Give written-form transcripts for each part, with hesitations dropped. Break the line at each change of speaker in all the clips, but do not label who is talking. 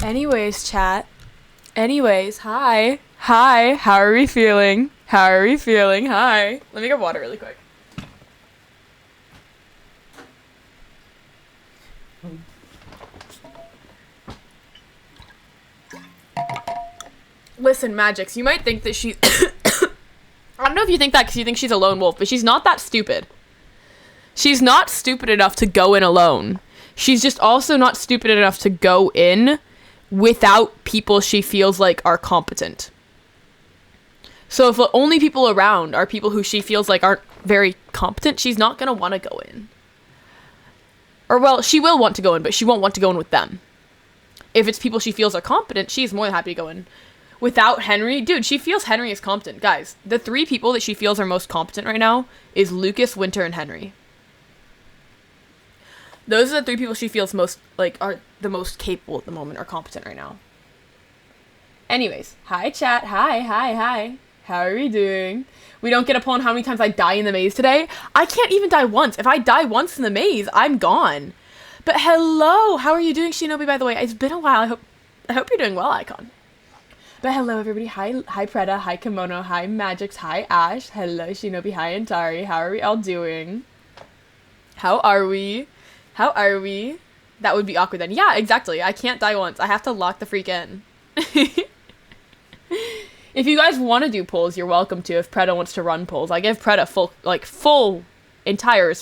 Anyways, chat. Anyways, hi. Hi. How are we feeling? How are we feeling? Hi. Let me get water really quick. Listen, Magix, you might think that she... I don't know if you think that because you think she's a lone wolf, but she's not that stupid. She's not stupid enough to go in alone. She's just also not stupid enough to go in without people she feels like are competent. So if the only people around are people who she feels like aren't very competent, she's not going to want to go in. Or, well, she will want to go in, but she won't want to go in with them. If it's people she feels are competent, she's more than happy to go in. Without Henry, dude, she feels Henry is competent. Guys, the 3 people that she feels are most competent right now is Lucas, Winter, and Henry. Those are the 3 people she feels most, like, are the most capable at the moment, or competent right now. Anyways, hi chat, hi. How are we doing? We don't get a poll on how many times I die in the maze today. I can't even die once. If I die once in the maze, I'm gone. But hello, how are you doing, Shinobi, by the way? It's been a while. I hope you're doing well, Icon. But hello, everybody. Hi Preda. Hi, Kimono. Hi, Magix. Hi, Ash. Hello, Shinobi. Hi, Antari. How are we all doing? How are we? That would be awkward then. Yeah, exactly. I can't die once. I have to lock the freak in. If you guys want to do polls, you're welcome to. If Preda wants to run polls, I give Preda full, entire,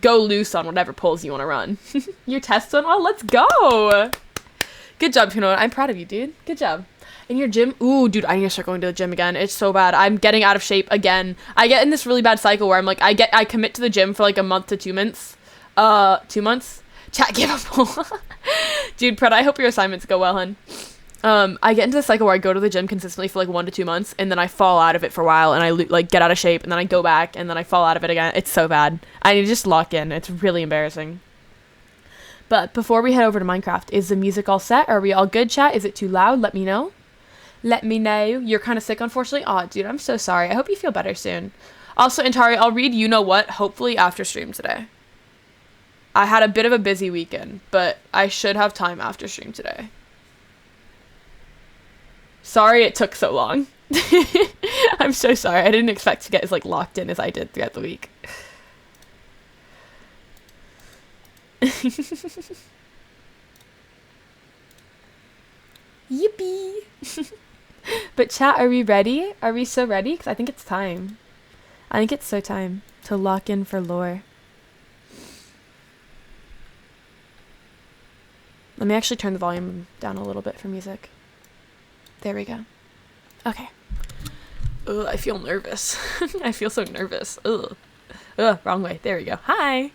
go loose on whatever polls you want to run. Your test one? Oh, let's go! Good job, Kino. I'm proud of you, dude. Good job. In your gym? Ooh, dude, I need to start going to the gym again. It's so bad. I'm getting out of shape again. I get in this really bad cycle where I'm like, I commit to the gym for like a month to 2 months. 2 months? Chat, give up. Dude, Pred, I hope your assignments go well, hun. I get into the cycle where I go to the gym consistently for like 1 to 2 months, and then I fall out of it for a while, and I like get out of shape, and then I go back, and then I fall out of it again. It's so bad. I need to just lock in. It's really embarrassing. But before we head over to Minecraft, is the music all set? Are we all good, chat? Is it too loud? Let me know. Let me know. You're kind of sick, unfortunately. Aw, dude, I'm so sorry. I hope you feel better soon. Also, Antari, I'll read You Know What, hopefully after stream today. I had a bit of a busy weekend, but I should have time after stream today. Sorry it took so long. I'm so sorry. I didn't expect to get as locked in as I did throughout the week. Yippee! But chat, are we ready? Are we so ready? Because I think it's time. I think it's so time to lock in for lore. Let me actually turn the volume down a little bit for music. There we go. Okay. Ugh, I feel nervous. I feel so nervous. Ugh. Ugh, wrong way. There we go. Hi!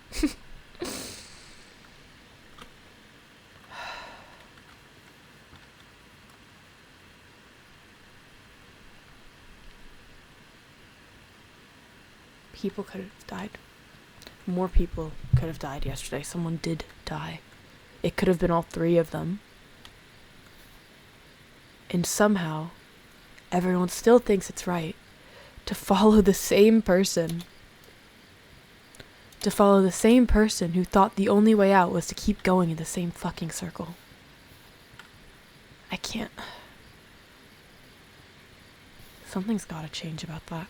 People could have died. More people could have died yesterday. Someone did die. It could have been all 3 of them. And somehow, everyone still thinks it's right to follow the same person. To follow the same person who thought the only way out was to keep going in the same fucking circle. I can't. Something's gotta change about that.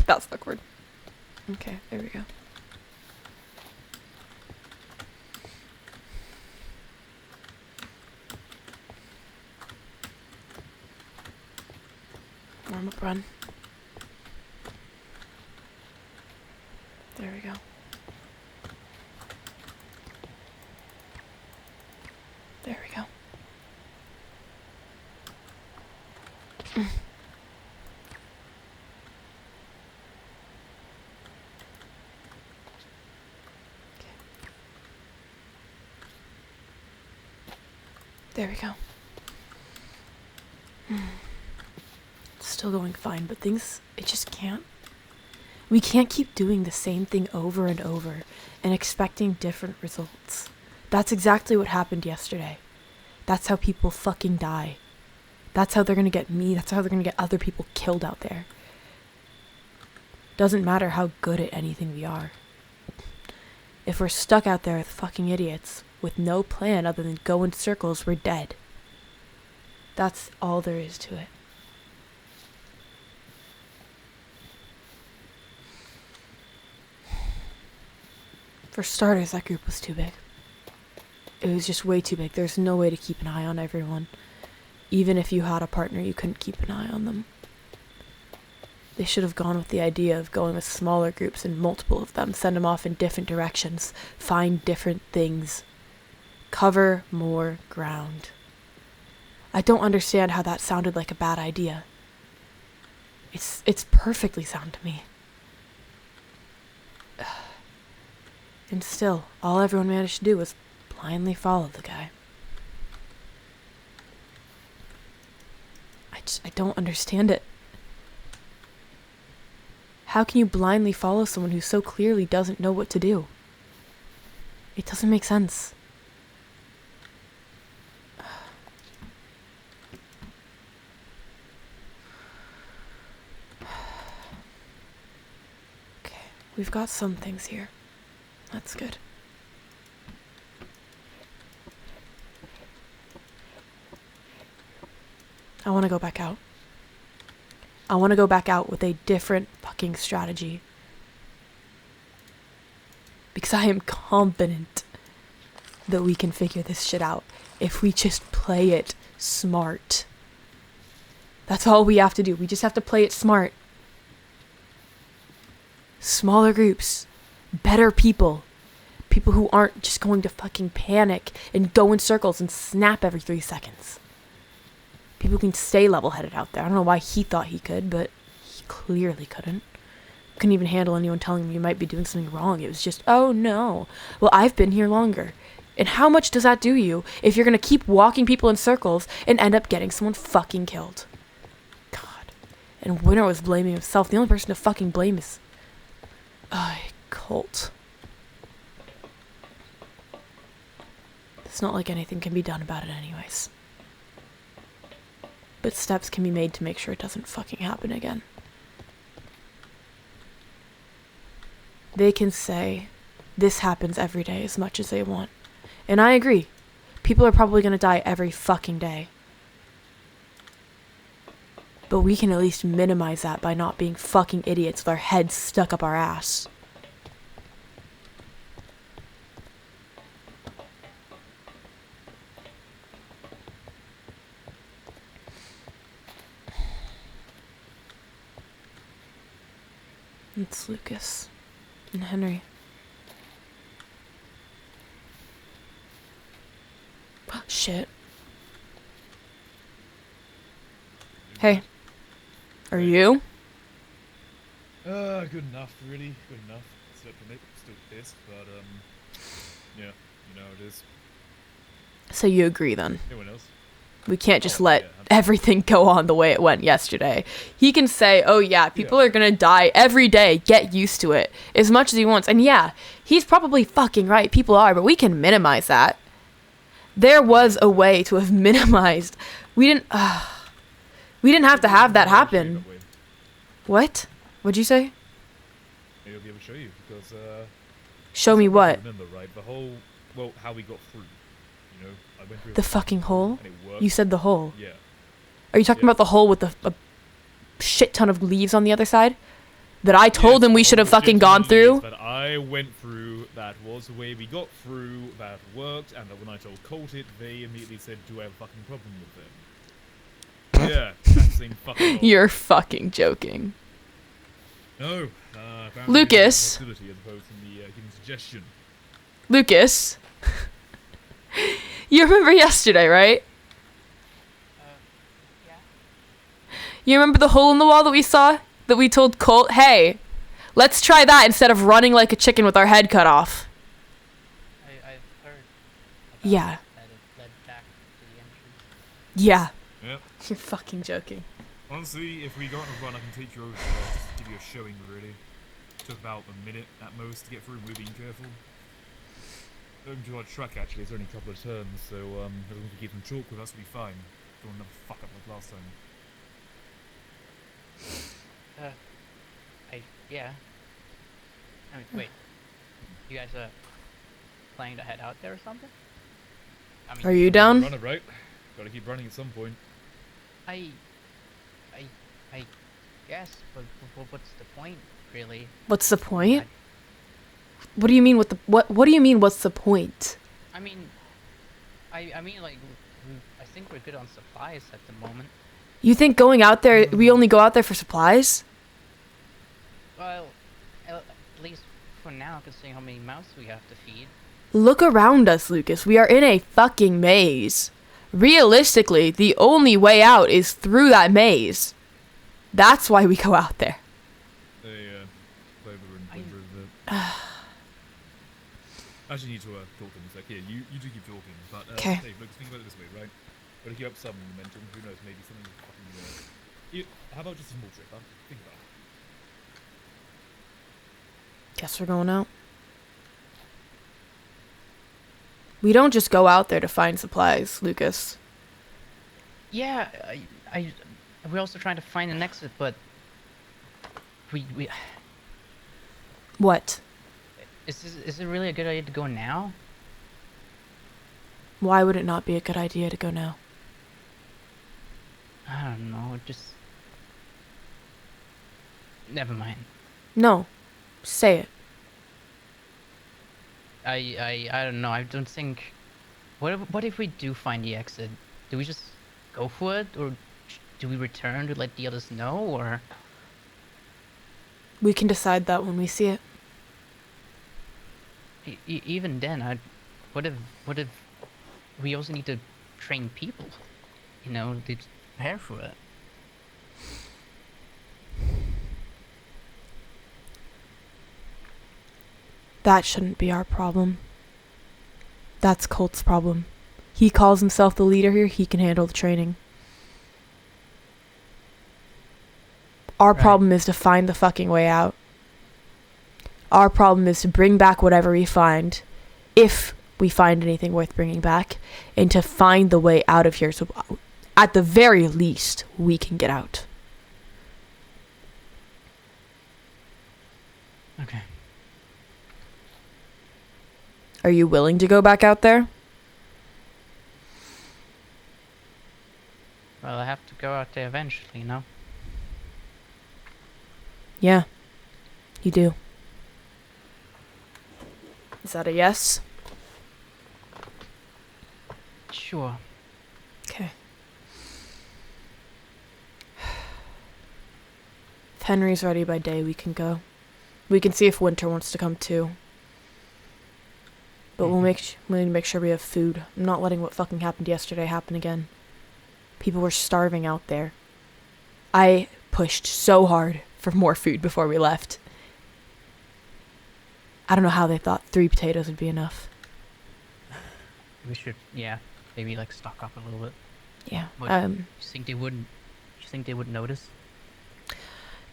That's awkward. Okay, there we go. Warm up run. There we go. There we go. There we go. It's still going fine, but it just can't. We can't keep doing the same thing over and over and expecting different results. That's exactly what happened yesterday. That's how people fucking die. That's how they're gonna get me. That's how they're gonna get other people killed out there. Doesn't matter how good at anything we are. If we're stuck out there with fucking idiots, with no plan other than go in circles, we're dead. That's all there is to it. For starters, that group was too big. It was just way too big. There's no way to keep an eye on everyone. Even if you had a partner, you couldn't keep an eye on them. They should have gone with the idea of going with smaller groups and multiple of them, send them off in different directions, find different things, cover more ground. I don't understand how that sounded like a bad idea. It's perfectly sound to me. And still, all everyone managed to do was blindly follow the guy. I don't understand it. How can you blindly follow someone who so clearly doesn't know what to do? It doesn't make sense. Okay, we've got some things here. That's good. I want to go back out. I want to go back out with a different fucking strategy. Because I am confident that we can figure this shit out if we just play it smart. That's all we have to do. We just have to play it smart. Smaller groups. Better people. People who aren't just going to fucking panic and go in circles and snap every 3 seconds. People can stay level-headed out there. I don't know why he thought he could, but he clearly couldn't. Couldn't even handle anyone telling him you might be doing something wrong. It was just, oh no. Well, I've been here longer. And how much does that do you if you're going to keep walking people in circles and end up getting someone fucking killed? God. And Winter was blaming himself. The only person to fucking blame is... Colt. It's not like anything can be done about it anyways. But steps can be made to make sure it doesn't fucking happen again. They can say this happens every day as much as they want. And I agree. People are probably going to die every fucking day. But we can at least minimize that by not being fucking idiots with our heads stuck up our ass. It's Lucas and Henry. Shit. Hey. Are you?
Good enough, really. Good enough. Except for me, still pissed, but, yeah, you know how it is.
So you agree then?
Anyone else?
We can't just let everything go on the way it went yesterday. He can say, oh yeah, people are gonna die every day, get used to it, as much as he wants. And yeah, he's probably fucking right, people are, but we can minimize that. There was a way to have minimized. We didn't have to have that happen. What? What'd you say?
Maybe I'll be able to show you, because,
show me what?
Remember, right, the whole, well, how we got through. You know, I went through
the fucking hole?
And it worked.
You said the hole.
Yeah.
Are you talking about the hole with a shit ton of leaves on the other side? That I told him we should have fucking gone through?
That I went through, that was the way we got through, that worked, and that when I told Colt it, they immediately said, do I have a fucking problem with it? Yeah, that same fucking hole.
You're fucking joking.
No.
Lucas.
As opposed to the giving suggestion.
Lucas. You remember yesterday, right?
Yeah.
You remember the hole in the wall that we saw? That we told Colt, hey, let's try that instead of running like a chicken with our head cut off.
I've heard about
Yeah.
that it led back to the entrance.
Yeah.
Yep.
You're fucking joking.
Honestly, if we go on a run, I can take you over there, just give you a showing, really. Took about a minute at most to get through, we're being careful. Going to our truck, actually, it's only a couple of turns, so, as long as we keep them chalk with us, we'll be fine. Don't want another fuck up like last time.
Yeah. I mean, wait. You guys are planning to head out there or something? I mean,
Are you
Gotta
down?
run it, right? Gotta keep running at some point.
I, I, I guess, but what's the point, really?
What's the
I mean,
point? What do you mean? What do you mean? What's the point?
I mean, I mean, like, I think we're good on supplies at the moment.
You think going out there, we only go out there for supplies?
Well, at least for now, considering how many mouths we have to feed.
Look around us, Lucas. We are in a fucking maze. Realistically, the only way out is through that maze. That's why we go out there.
Clover and Clover that. Actually, need to talk to him a sec. Here, you do keep talking, but
Okay.
Dave, look, think about it this way, right? Gotta keep up some momentum. Who knows? Maybe something fucking. How about just a small trip? Huh? Think about it.
Guess we're going out. We don't just go out there to find supplies, Lucas.
Yeah, we're also trying to find an exit, but we
What?
is it really a good idea to go now?
Why would it not be a good idea to go now?
I don't know, just never mind.
No. Say it.
I don't know. I don't think. What if we do find the exit? Do we just go for it, or do we return to let the others know, or?
We can decide that when we see it.
Even then, what if we also need to train people, you know, to prepare for it?
That shouldn't be our problem. That's Colt's problem. He calls himself the leader here. He can handle the training. Our
Right.
problem is to find the fucking way out. Our problem is to bring back whatever we find, if we find anything worth bringing back, and to find the way out of here so at the very least we can get out.
Okay.
Are you willing to go back out there?
Well, I have to go out there eventually, you know?
Yeah, you do. Is that a yes?
Sure.
Okay. If Henry's ready by day, we can go. We can see if Winter wants to come too. But we need to make sure we have food. I'm not letting what fucking happened yesterday happen again. People were starving out there. I pushed so hard for more food before we left. I don't know how they thought 3 potatoes would be enough.
We should, yeah, maybe like stock up a little bit.
Yeah.
What? You think they wouldn't? You think they would notice?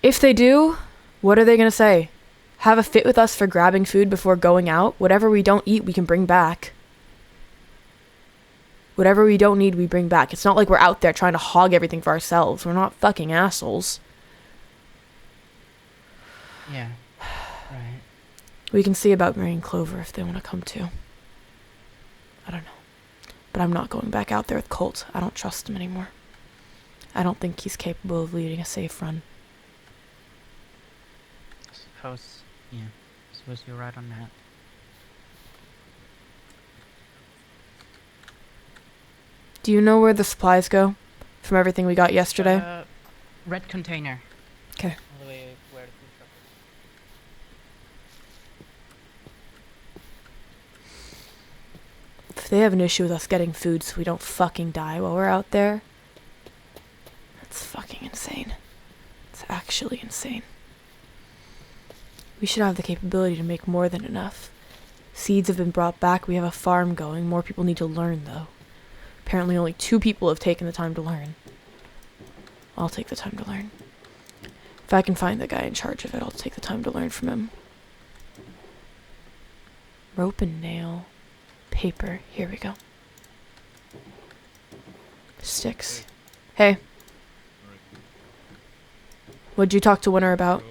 If they do, what are they gonna say? Have a fit with us for grabbing food before going out? Whatever we don't eat, we can bring back. Whatever we don't need, we bring back. It's not like we're out there trying to hog everything for ourselves. We're not fucking assholes.
Yeah. Right.
We can see about bringing Clover if they want to come too. I don't know. But I'm not going back out there with Colt. I don't trust him anymore. I don't think he's capable of leading a safe run.
I suppose. Yeah. I suppose you're right on that.
Do you know where the supplies go? From everything we got yesterday?
Red container.
Okay.
All the way where the food truck is.
If they have an issue with us getting food so we don't fucking die while we're out there, that's fucking insane. It's actually insane. We should have the capability to make more than enough. Seeds have been brought back. We have a farm going. More people need to learn, though. Apparently only 2 people have taken the time to learn. I'll take the time to learn. If I can find the guy in charge of it, I'll take the time to learn from him. Rope and nail. Paper. Here we go. Sticks. Hey.
Alright.
What'd you talk to Winter about?
So,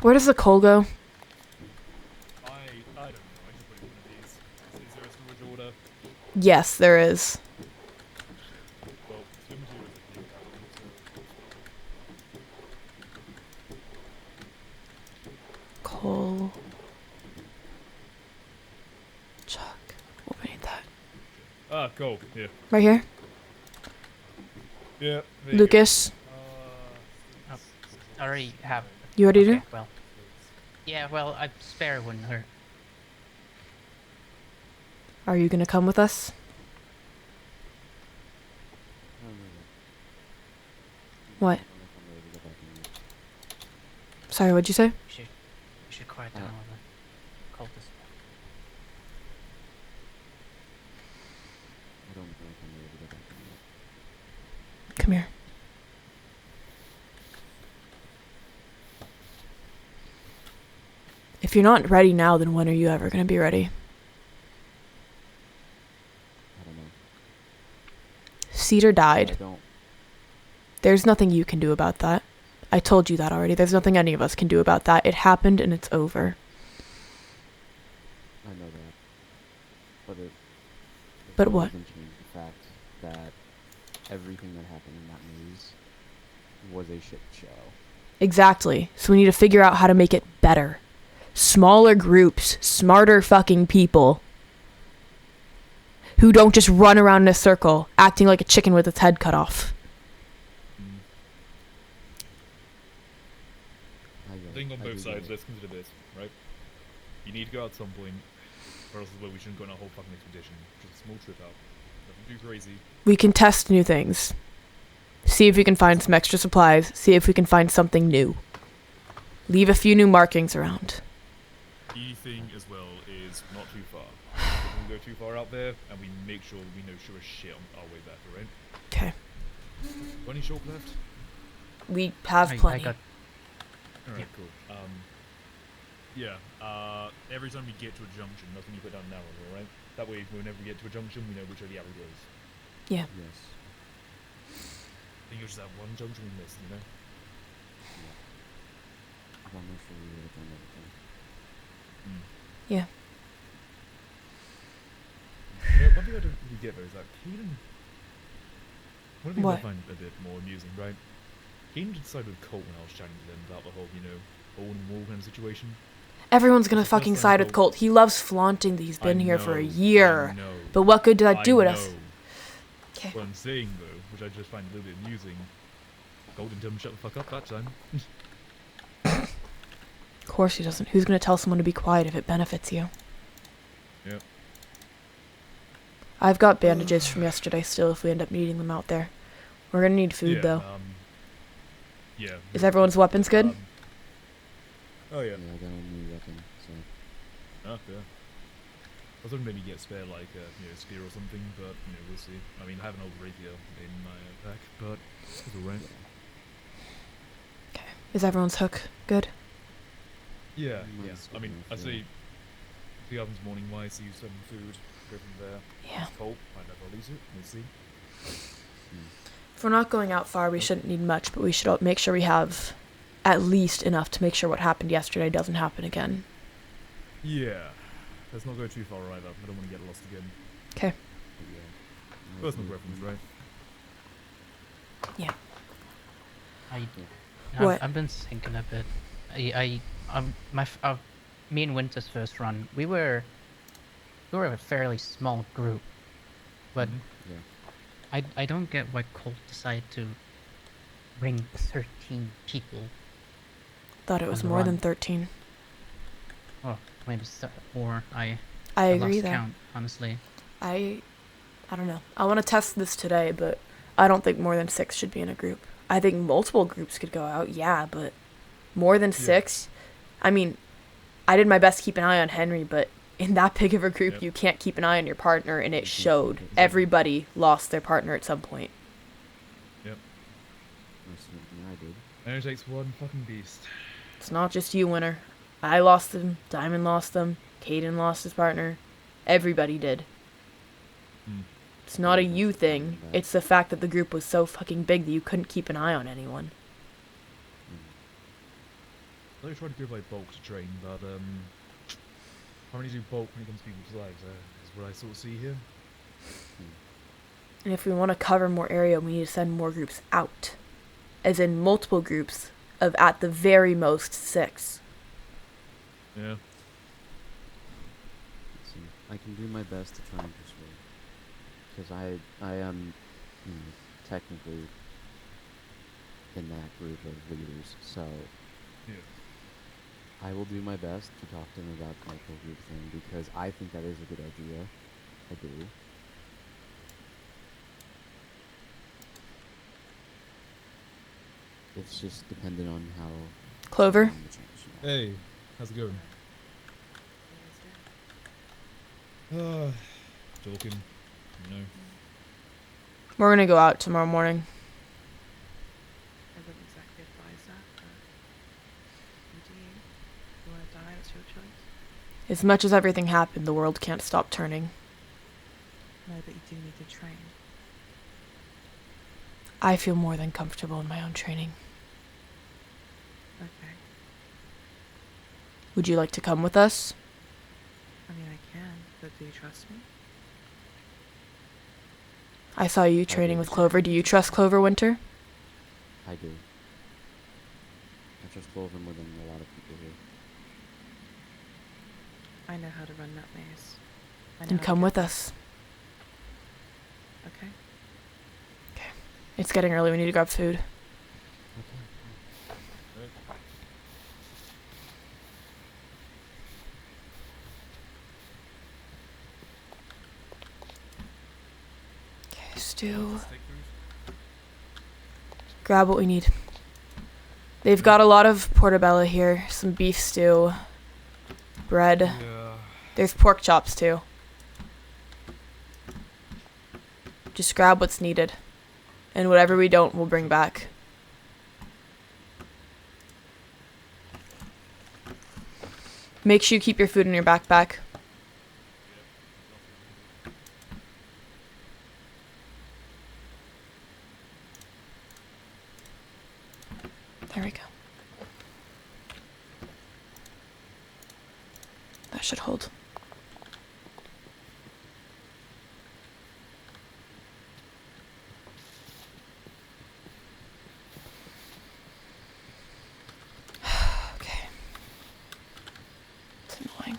Where does the coal go?
I don't know. I just put it in one of these. Is there a storage order?
Yes, there is.
Well, swim materials I think I
Coal. Chuck. Oh, we need that.
Ah, cool. Yeah.
Right here.
Yeah. there you
Lucas,
Oh, I already have.
you already
Okay,
do?
well. Yeah, well, I spare wouldn't hurt.
Are you gonna come with us? What? Sorry, what'd you say?
We should quiet down all the cultists.
I don't know if I'm ready to go back in yet.
Come here. If you're not ready now, then when are you ever gonna be ready?
I don't know.
Cedar
I
died.
don't.
There's nothing you can do about that. I told you that already. There's nothing any of us can do about that. It happened and it's over.
I know that. But it.
But what?
Doesn't change the fact that everything that happened in that maze was a shit show.
Exactly. So we need to figure out how to make it better. Smaller groups, smarter fucking people who don't just run around in a circle acting like a chicken with its head cut off.
I think on both sides, let's consider this, right? You need to go out at some point, or else we shouldn't go on a whole fucking expedition. Just a small trip out. Nothing too crazy.
We can test new things. See if we can find some extra supplies. See if we can find something new. Leave a few new markings around.
Key thing as well is not too far. We don't go too far out there, and we make sure we know sure as shit on our way back, alright?
Okay.
Any short left?
We have
I
plenty.
got
Alright, cool. Yeah, every time we get to a junction, that's when you put down an arrow, alright? That way, whenever we get to a junction, we know which way the arrow goes.
Yeah.
Yes.
I think it was that one junction we missed, you know?
I want to make sure we would have done everything.
Yeah.
You know, one thing I don't really get though is that Keenan. One thing
What?
I find a bit more amusing, right? Keenan decided with Colt when I was chatting to them about the whole, you know, hole in the wall kind of situation.
Everyone's gonna
It's the first
fucking
time
side with
Colt-
Colt. He loves flaunting that he's been
I
here for a
know,
year.
I know,
But what good did that
I
do with us?
know.
Okay.
What I'm saying though, which I just find a little bit amusing, Colt didn't tell him to shut the fuck up that time.
Of course he doesn't. Who's gonna tell someone to be quiet if it benefits you?
Yep.
I've got bandages from yesterday still if we end up needing them out there. We're gonna need food
Yeah,
though.
Yeah.
Is everyone's weapons good?
Oh yeah.
Yeah, I got a new weapon, so.
Oh yeah. I was hoping maybe get spare like you know, spear or something, but you know, we'll see. I mean, I have an old rapier in my pack, but it's alright.
Okay. Is everyone's hook good?
Yeah, yeah.
Mine's
I mean,
good
I'd
enough,
say the ovens morning wise, use some food, go from there.
Yeah.
It's cold, might not release it, we'll see.
If we're not going out far, we shouldn't need much, but we should make sure we have at least enough to make sure what happened yesterday doesn't happen again.
Yeah. Let's not go too far either. I don't want to get lost again.
Okay.
But yeah.
Personal preference, right?
Yeah.
I've,
What?
I've been thinking a bit. Me and Winter's first run, we were a fairly small group, but
Yeah.
I don't get why Colt decided to bring 13 people.
Thought it
On
was
the
more than
run.
13.
Oh, maybe more.
I
I
agree
lost
there.
count, honestly.
I don't know. I want to test this today, but I don't think more than 6 should be in a group. I think multiple groups could go out, yeah, but more than 6? I mean, I did my best to keep an eye on Henry, but in that big of a group,
Yep.
you can't keep an eye on your partner, and it
Mhm.
showed.
Exactly.
Everybody lost their partner at some point.
Most of everything I did.
And it takes one fucking beast.
It's not just you, Winner. I lost them, Diamond lost them, Caden lost his partner. Everybody did.
Hmm.
It's not a
Yeah,
you
that's
thing.
fine, but-
It's the fact that the group was so fucking big that you couldn't keep an eye on anyone.
I try to go by bulk to train, but how many do bulk when it comes to people's lives? Is what I sort of see here.
And if we want to cover more area, we need to send more groups out. As in multiple groups of at the very most 6.
Yeah.
Let's see. I can do my best to try and persuade. Because I am technically in that group of leaders, so
Yeah.
I will do my best to talk to them about the multiple group thing because I think that is a good idea. I do. It's just dependent on how
Clover?
on the change, you know.
Hey, how's it going? Talking, you know.
We're going to go out tomorrow morning.
I wouldn't exactly advise that, but do you? You want to die? It's your choice.
As much as everything happened, the world can't stop turning.
No, but you do need to train.
I feel more than comfortable in my own training.
Okay.
Would you like to come with us?
I mean, I can, but do you trust me?
I saw you training with Clover. Do you trust Clover Winter?
I do. I trust Clover more than a lot of people here.
I know how to run that maze. I know
Then
how to
come
get
with
there.
us.
Okay.
It's getting early. We need to grab food. Okay, stew.
Steak food?
Grab what we need. They've got a lot of portobello here. Some beef stew. Bread.
Yeah.
There's pork chops too. Just grab what's needed. And whatever we don't, we'll bring back. Make sure you keep your food in your backpack. There we go. That should hold. Okay. It's annoying.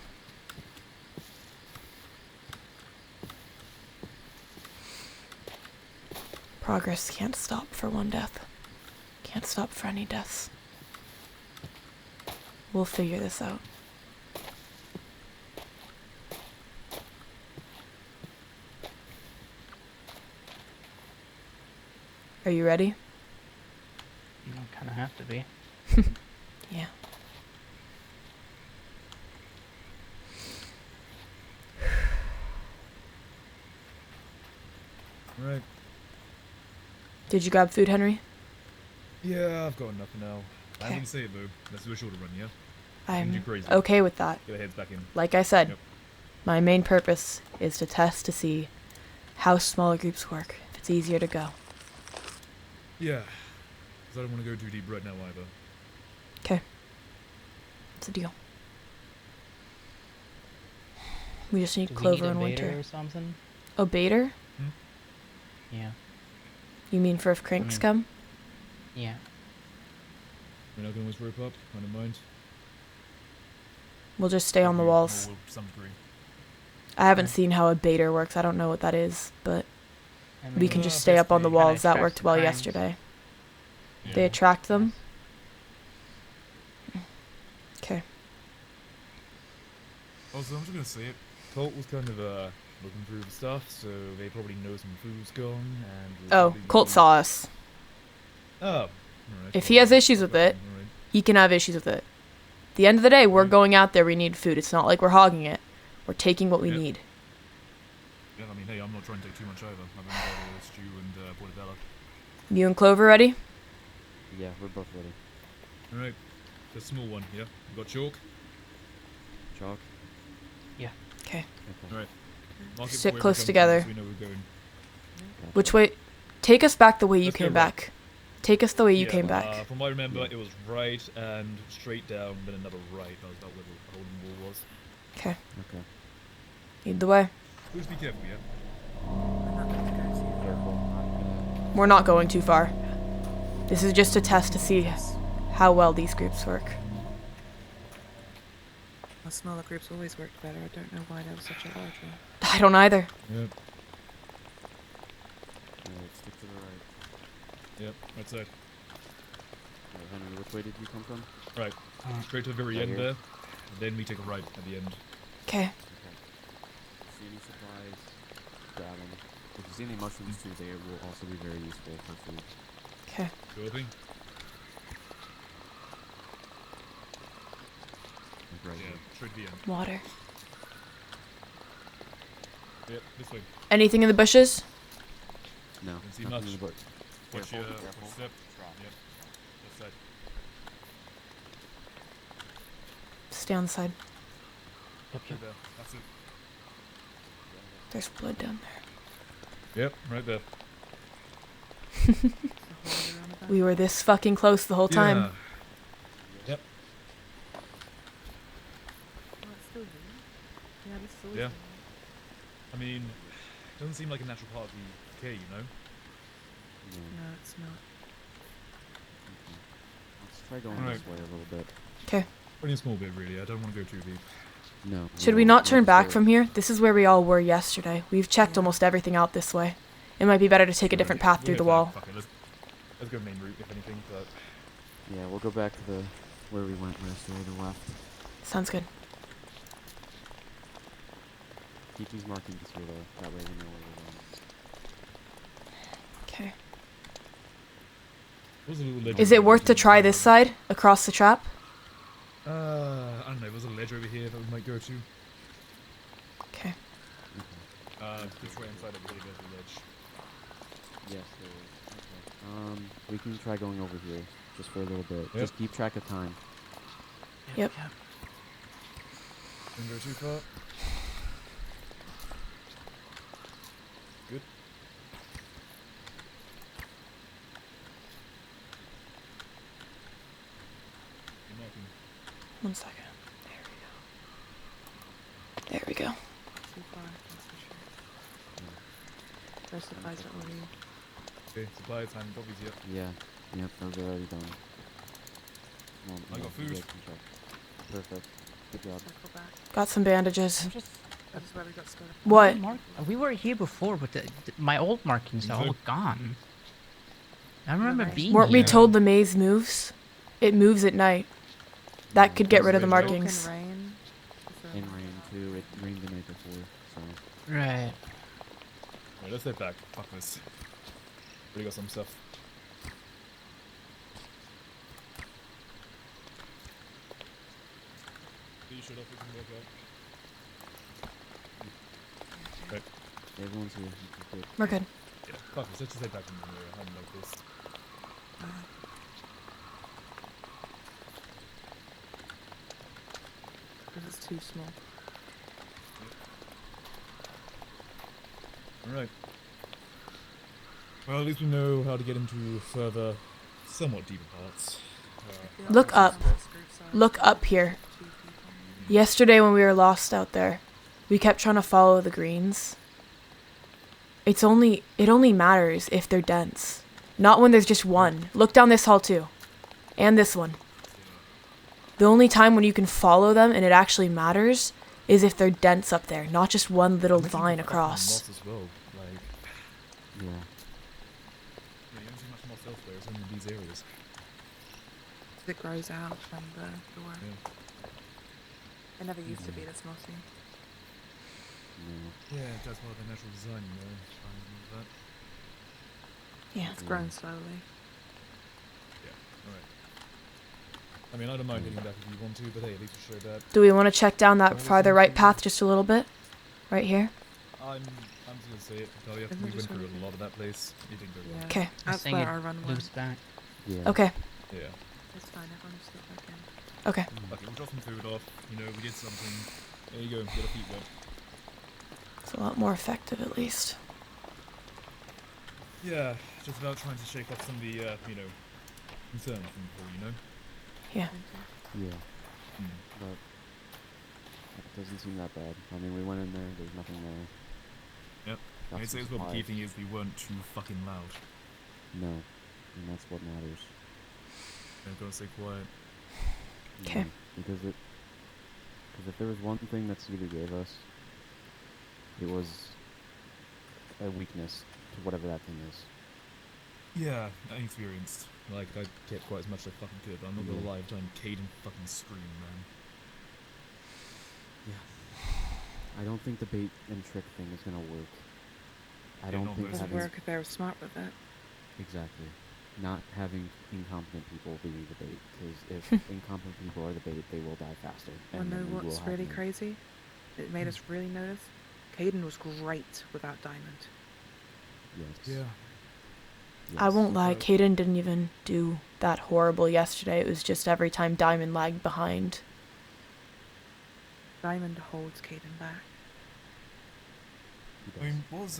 Progress can't stop for one death. Can't stop for any deaths. We'll figure this out. Are you ready?
You kind of have to be.
Yeah.
Right.
Did you grab food, Henry?
Yeah, I've got enough for now. I
Okay.
didn't say it though. Let's do a shorter run, yeah?
I'm
you crazy.
okay with that.
Get our heads back in.
Like I said,
Yep.
my main purpose is to test to see how smaller groups work, if it's easier to go.
Yeah. Because I don't want to go too deep right now either.
Okay. It's a deal. We just need
Do we
Clover
need a
and
beta
Winter.
or something?
A baiter?
Yeah.
You mean for if cranks
mean-
come?
Yeah.
We're not going to always rope up. I don't mind.
We'll just stay on the
Maybe
walls.
more to some degree.
I haven't
Okay.
seen how a baiter works. I don't know what that is, but
I
we
mean,
can
Uh,
just stay up on the
basically,
walls. That
attracts
worked
the
well
cranks.
yesterday.
Yeah.
They attract them? Okay.
Also, I'm just going to say it. Colt was kind of looking through the stuff, so they probably know some food's gone. And will
Oh,
probably
Colt
be-
saw us.
Oh. Alright,
If he
well,
has issues with it,
alright.
he can have issues with it. At the end of the day, we're
Right.
going out there. We need food. It's not like we're hogging it. We're taking what we
Yep.
need.
Yeah, I mean, hey, I'm not trying to take too much either. I've only got stew and portobello.
You and Clover ready?
Yeah, we're both ready.
Alright. The small one, yeah? You got chalk?
Chalk?
Okay.
Okay.
Alright. Mark it
Sit
wherever
close
it comes
together.
from so we know we're going.
Gotcha.
Which way? Take us back the way you
Let's go
came
right.
back. Take us the way you
Yeah,
came back.
From what I remember,
Yeah.
it was right and straight down, then another right. That was about where the golden wall was.
Okay.
Okay.
Lead the way.
Please be careful, yeah?
I'm not going to go too far.
Careful. I'm
We're not going too far. This is just a test to see how well these groups work.
The smaller groups always worked better. I don't know why there was such a large one.
I don't either.
Yep.
Alright, stick to the right.
Yep, right side.
Alright, Henry, which way did you come from?
Right. Straight to the very
Right
end
here?
there. And then we take a right at the end.
Okay.
Okay. See any supplies? Grab them. If you see any mushrooms too, they will also be very useful for food.
Okay.
Go thing?
Like right
Yeah,
here.
straight to the end.
Water.
Yep, this way.
Anything in the bushes?
No,
Didn't see
nothing
much.
in the book.
Watch
Careful,
your
be careful.
step.
Drop.
Yep. Left side.
Stay on the side.
Yep,
Right there. That's it.
There's blood down there.
Yep, right there.
The hole around the back.
We were this fucking close the whole time.
Yeah. Yep.
Oh, it's still here. Yeah, this is always
Yeah.
here.
I mean, doesn't seem like a natural part of the decay, you know?
No.
No, it's not.
Okay. Let's try going
Alright.
this way a little bit.
Okay.
Only a small bit, really. I don't want to go too deep.
No.
Should we
won't.
not
We'll
turn
just
back
go-
from here? This is where we all were yesterday. We've checked
Yeah.
almost everything out this way. It might be better to take a
Sure,
different path
we'll
through
hit
the
that.
wall.
Fuck it, let's go main route, if anything, but...
Yeah, we'll go back to the where we went yesterday, the left.
Sounds good.
Keep these markings here though. That way we know where we're going.
Okay.
There's a little ledge
Is
over
it
here
worth to
we can
try
go
this
over.
side across the trap?
I don't know, there's a ledge over here that we might go to.
Okay.
Okay.
This way inside over here, there's a ledge.
Yes, there is. Okay. We can try going over here just for a little bit.
Yep.
Just keep track of time.
Yep.
Don't go too far. Good. Good marking.
1 second. There we go.
Too far, that's for sure. There's supplies that will leave.
Okay, supplies, hand copies, yep.
Yeah. Yep, those are already done. Well,
I
no,
got
you
food.
guys can check. Perfect. Good job.
Circle back.
Got some bandages.
I'm just.
That is where we got stuck.
What?
We were here before, but my old markings are all gone. I remember
Right.
being
Weren't we
here.
told the maze moves? It moves at night. That could get rid of the
Smoke and
markings.
In rain. is there
In
a-
rain too. It rained the night before, so.
Right.
Alright, let's head back. Fuck this. Already got some stuff. You shut up, we can work out. Right.
Everyone's here. Which is good.
We're good.
Yeah, fuck this, let's just head back in the area. I don't like this.
Because it's too small.
Alright. Well, at least we know how to get into further, somewhat deeper parts.
I feel
Look
like
up.
most groups are
Look up here.
2 people.
Yesterday when we were lost out there, we kept trying to follow the greens. It only matters if they're dense. Not when there's just one. Look down this hall too. And this one. The only time when you can follow them and it actually matters is if they're dense up there, not just one little
Mention
vine
the fucking
across.
moss as well. Like,
Yeah.
yeah, you don't see much moss elsewhere, it's only in these areas.
It grows out from the door.
Yeah.
It never used to be this mossy.
No.
Yeah, that's part of the natural design, you know. Trying to move that.
Yeah.
It's grown slowly.
Alright. I mean, I don't mind getting back if you want to, but hey, at least we showed that.
Do we want to check down that
What was
farther
it?
right path just a little bit? Right here?
I'm just gonna say it, Talia.
Isn't
We
it just
went through
one of
a lot of that place. You didn't go
Yeah.
wrong.
Okay.
That's
saying
where
it
our run went.
loops back.
Yeah.
Okay.
Yeah.
It's fine, everyone just get back in.
Okay.
Okay, we'll drop some food off. You know, we did something. There you go, get our feet wet.
It's a lot more effective at least.
Yeah, just about trying to shake off some of the, concerns from before, you know?
Yeah.
Yeah,
Hmm.
but it doesn't seem that bad. I mean, we went in there. There's nothing there.
Yep.
Got
I'd
some
say as well, the key
supplies.
thing is we weren't too fucking loud.
No, and that's what matters.
Gotta stay quiet.
Okay.
Because if there was one thing that Cedar gave us, it was a weakness to whatever that thing is.
Yeah, I experienced. Like, I kept quite as much as I fucking could, but I'm not gonna
Yeah.
lie, every time Caden fucking screamed, man.
I don't think the bait and trick thing is gonna work. I
Yeah,
don't
not
think
most
Doesn't
having
work if they were smart with it.
exactly not having incompetent people be the bait. Because if incompetent people are the bait, they will die faster.
Wanna
And
know
then we will
what's
have
really
no-
crazy? It made us really notice. Caden was great without Diamond.
Yes.
Yeah.
Yes.
I won't lie,
So-
Kaden didn't even do that horrible yesterday. It was just every time Diamond lagged behind.
Diamond holds Caden back.
He
I mean,
does.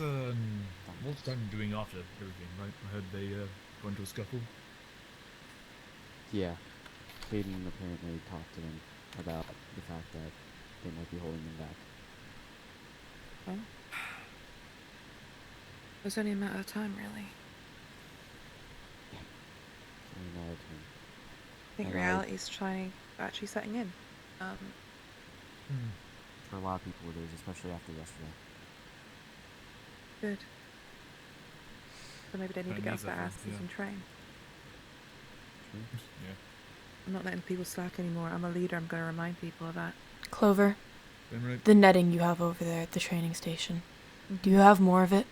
what's Diamond doing after everything, right? I heard they, got into a scuffle.
Yeah. Caden apparently talked to them about the fact that they might be holding them back.
Well, it was only a matter of time, really.
Only a matter of time.
I think
And I-
reality's actually setting in.
For a lot of people, it is, especially after yesterday.
Good. So maybe they need to
That
get
needs
off their
that,
asses
yeah.
and train.
True.
Yeah.
I'm not letting people slack anymore. I'm a leader. I'm going to remind people of that.
Clover,
Then right.
the netting you have over there at the training station, do you
Mhm.
have more of it?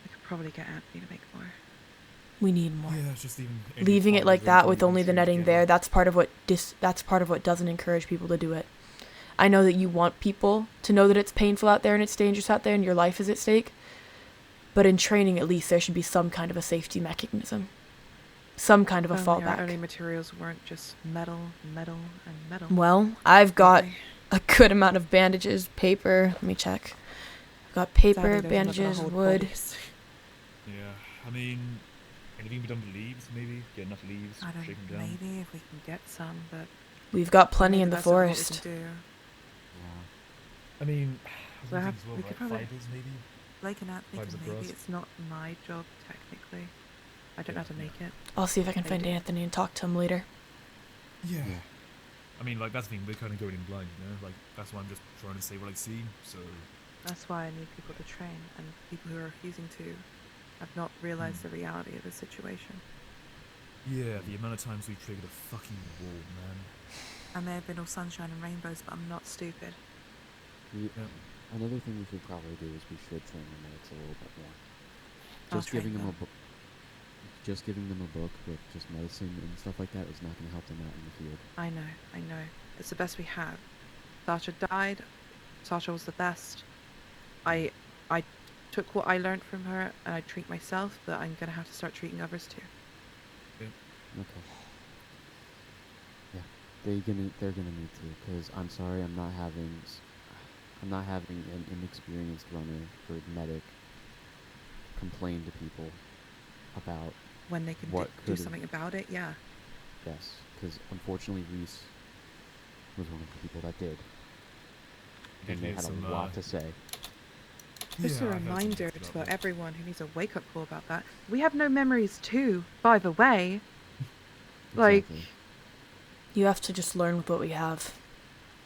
I could probably get Anthony to make more.
We need more.
Yeah, just even any
Leaving it
fibers
like
or
that
anything
with
we can
only the
string
netting
together.
there, that's part of what doesn't encourage people to do it. I know that you want people to know that it's painful out there and it's dangerous out there and your life is at stake. But in training, at least, there should be some kind of a safety mechanism. Some kind of a
If only our
fallback.
only materials weren't just metal, metal, and metal.
Well, I've got
Sadly-
a good amount of bandages, paper. Let me check. I've got paper,
sadly, those are not gonna
bandages,
hold
wood.
bodies.
Yeah, I mean, anything we done with leaves, maybe? Get enough leaves,
I don't
shake
know.
them down.
Maybe if we can get some, but
We've got plenty
maybe
in the
that's not what we
forest.
can do.
Yeah.
I mean, I
We'll
was
have-
thinking as well,
we
right?
could probably-
Fibers, maybe?
Like an Anthony,
Fibers of
maybe
grass.
it's not my job technically. I don't know how to
Yeah,
make it.
I'll see if I can find
Maybe.
Anthony and talk to him later.
Yeah.
Yeah.
I mean, like, that's the thing, we're kind of going in blind, you know? Like, that's why I'm just trying to say what I see, so...
That's why I need people to train, and people who are refusing to have not realized the reality of the situation.
Yeah, the amount of times we triggered a fucking wall, man.
And they have been all sunshine and rainbows, but I'm not stupid.
We,
Yeah.
Another thing we should probably do is we should train the medics a little bit more.
I'll
Just
train
giving them a
them.
book. Just giving them a book with just medicine and stuff like that is not going to help them out in the field.
I know. It's the best we have. Sasha died. Sasha was the best. I took what I learned from her and I treat myself, but I'm gonna have to start treating others too.
Okay. Yeah, they're gonna need to, because I'm sorry, I'm not having an inexperienced runner or medic complain to people about
When they can
What
do
could've-
something about it, yeah.
this, because unfortunately Reese was one of the people that did,
Did
and they
hear
had
some,
a lot to say.
Just
yeah,
a
I heard some
reminder
stuff
to
about that.
everyone who needs a wake-up call about that. We have no memories too, by the way. Like-
Exactly.
You have to just learn with what we have.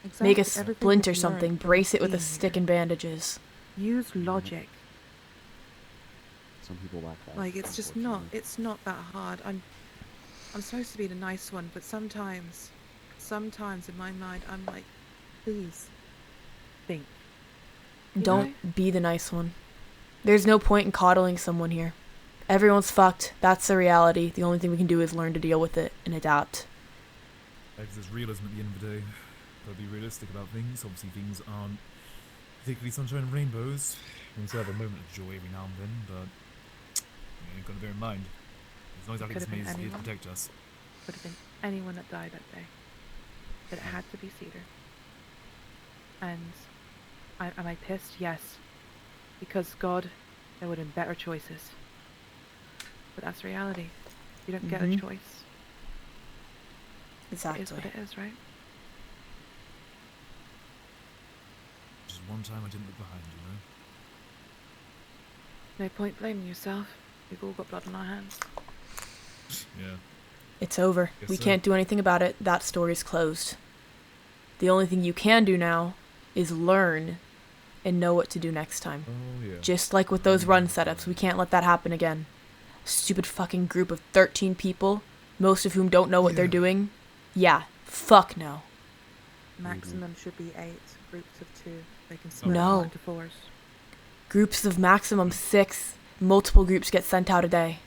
Exactly.
Make a
everything
splint or
we've
something,
learned from
brace it with a
being
stick
here.
and bandages.
Use logic.
Some people lack that.
Like it's just not.
unfortunately.
It's not that hard. I'm supposed to be the nice one, but sometimes in my mind, I'm like, please think. You
Don't be the nice one. There's no point in coddling someone here. Everyone's fucked. That's the reality. The only thing we can do is learn to deal with it and adapt.
Like, there's realism at the end of the day. Gotta be realistic about things. Obviously, things aren't particularly sunshine and rainbows. We still have a moment of joy every now and then, but you gotta bear in mind, as long as I think
Could've
this
been
maze is here to
anyone.
protect us.
Could have been anyone that died that day, but it had to be Cedar. And am I pissed? Yes, because God there would have been better choices. But that's reality. You don't get a
Mhm.
choice. It is
Exactly.
what it is, right?
Just one time I didn't look behind, you know?
No point blaming yourself. We've all got blood on our hands.
Yeah.
It's over.
Yes,
We
sir.
can't do anything about it. That story's closed. The only thing you can do now is learn and know what to do next time.
Oh, yeah.
Just like with those run
Mm,
setups, we
right.
can't let that happen again. Stupid fucking group of 13 people, most of whom don't know what they're
Yeah.
doing. Yeah, fuck no.
Maximum should be 8, groups of 2. They can split
No.
apart into 4s.
Groups of maximum 6, multiple groups get sent out a day.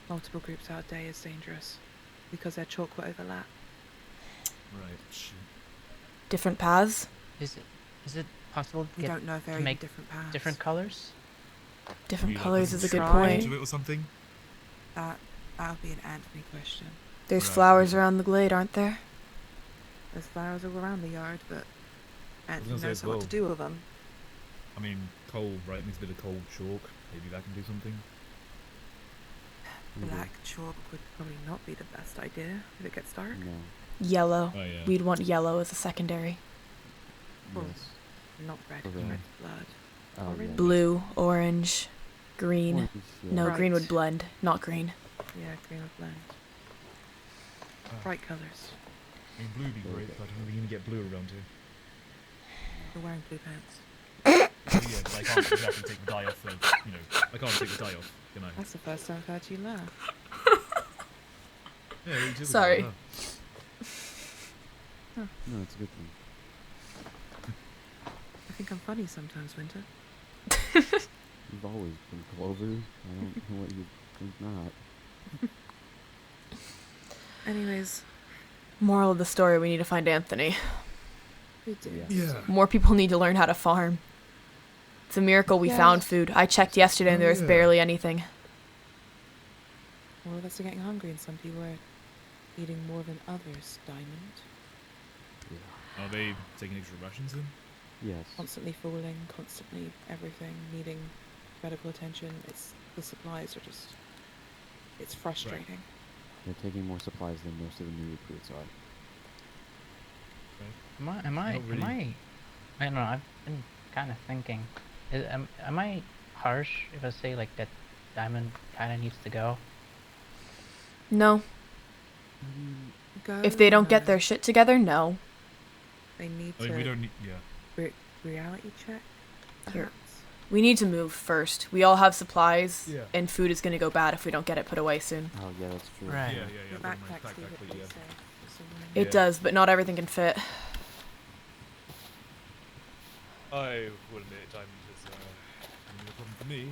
Multiple groups out a day is dangerous because their chalk will overlap.
Right. Shoot.
Different paths,
Is it possible to
We
get
don't know if they're even
make
different paths.
different colors?
different
Maybe, like,
colors
put
is a
some
good
try.
point.
into it or something?
That would be an Anthony question.
There's
Right,
flowers
yeah.
around the glade, aren't there?
There's flowers all around the yard, but Anthony
gonna say
knows
as
what
well.
to do with them.
I mean, cold, right? Needs a bit of cold chalk. Maybe that can do something.
Maybe.
Black chalk would probably not be the best idea if it gets dark.
No.
Yellow.
Oh, yeah.
We'd want yellow as a secondary.
Oh.
Yes.
Not red.
Okay.
Red's blood.
Oh,
Orange?
yeah.
Blue, orange, green.
Orange, yeah.
No, green would
Bright.
blend, not green.
Yeah, green would blend.
Ah,
Bright colours.
I mean, blue would be great, but I don't think you can get blue around here.
You're wearing blue pants.
Oh, yeah, but I can't exactly take the dye off of, you know, I can't take the dye off, can I?
That's the first time I've heard you laugh.
Yeah, you just
Sorry.
No, it's a good thing.
I think I'm funny sometimes, Winter.
You've always been Clover. I don't know what you think not.
Anyways,
Moral of the story, we need to find Anthony.
we do.
Yeah.
Yeah.
More people need to learn how to farm. It's a miracle we
Yeah.
found food. I checked yesterday and there was
Yeah.
barely anything.
All of us are getting hungry and some people are eating more than others, Diamond.
Yeah.
Are they taking extra rations in?
Yes.
Constantly falling, constantly everything, needing medical attention. The supplies are just, it's frustrating.
They're taking more supplies than most of the new recruits are.
Am I
Not really.
I don't know, I've been kind of thinking. Am I harsh if I say like that Diamond kind of needs to go?
No.
Go,
If they don't get
no.
their shit together, no.
They need
I mean,
to
we don't need, yeah.
reality check.
Here.
perhaps?
We need to move first. We all have supplies,
Yeah.
and food is going to go bad if we don't get it put away soon.
Oh, yeah, that's true.
Right.
Yeah,
Your
bring my
backpack, Steve,
backpack,
it
but
does
yeah.
say it's a woman.
It
Yeah.
does, but not everything can fit.
I will admit time is a problem for me.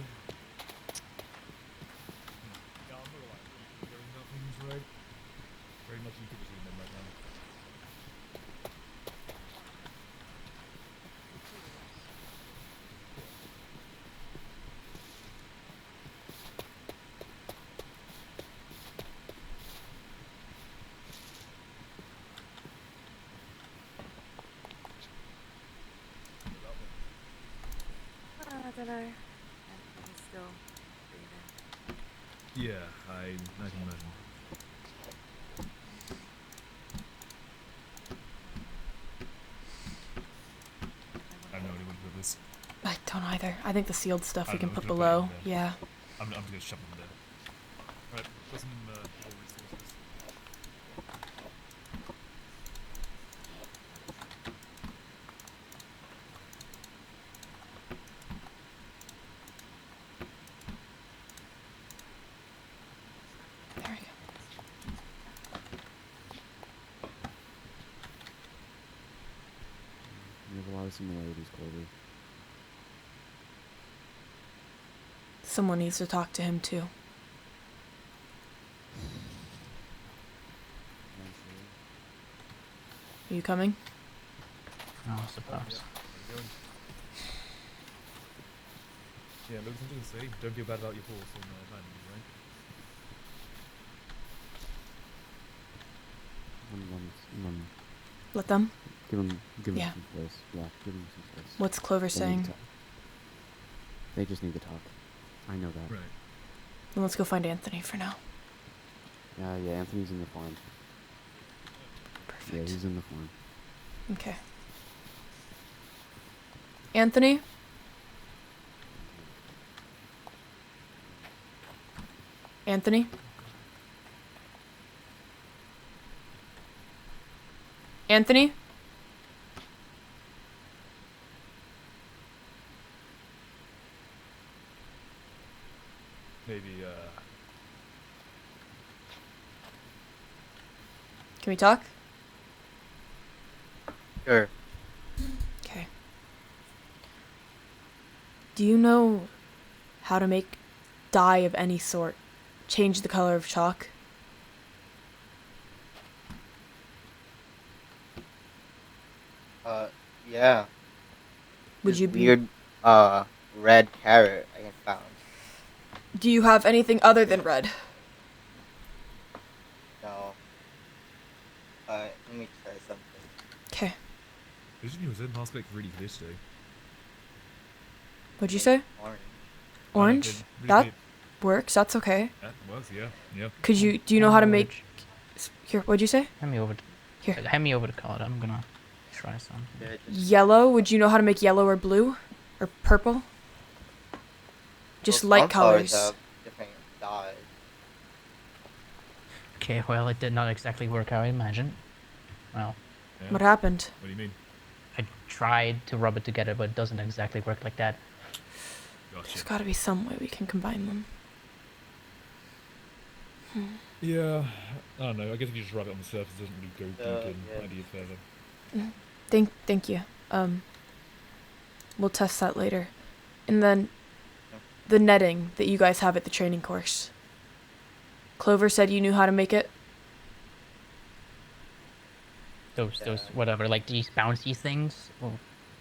Yeah, I'm not gonna lie, I'm worrying about things, right? Very much you could just them right now.
I don't know. Anthony's still breathing.
Yeah, I can imagine. I have no idea what to do with this.
I don't either. I think the sealed stuff
I
we
don't
can
know,
put
we can put it in
below.
there.
Yeah.
I'm just gonna shove them there. Right, put some more resources.
There we go.
You have a lot of similarities, Clover.
Someone needs to talk to him too. Are you coming?
No, I suppose.
Yeah, look, something to say. Don't feel bad about your horse on land, right?
Let them?
Give him
Yeah.
some space. Yeah, give him some space.
What's Clover
They need
saying?
to- They just need to talk. I know that.
Right.
Then let's go find Anthony for now.
Yeah, Anthony's in the farm. Yeah,
Perfect.
he's in the farm.
Okay. Anthony? Anthony? Anthony?
Maybe,
Can we talk?
Sure.
Okay. Do you know how to make dye of any sort? Change the color of chalk?
Yeah.
Would
This
you be...
weird, red carrot I found.
Do you have anything other than red?
No. Let me try something.
Okay.
vision was in aspect really clear today.
What'd you say?
Orange.
Orange? That works. That's okay.
That works, yeah. Yeah.
Could you... Do you know how to make... Here, what'd you say?
Hand me over.
Here.
Hand me over the card. I'm gonna try some.
Yeah, just
Yellow? Would you know how to make yellow or blue? Or purple? Just
well,
light
some colors
colors.
have different dyes.
Okay, well, it did not exactly work how I imagined. Well,
Yeah.
What happened?
What do you mean?
I tried to rub it together, but it doesn't exactly work like that.
Gotcha.
There's gotta be some way we can combine them.
Yeah, I don't know. I guess if you just rub it on the surface, it doesn't really go deep in
yeah.
ideas further.
Thank you. We'll test that later. And then the netting that you guys have at the training course. Clover said you knew how to make it.
Those
Yeah.
whatever, like these bouncy things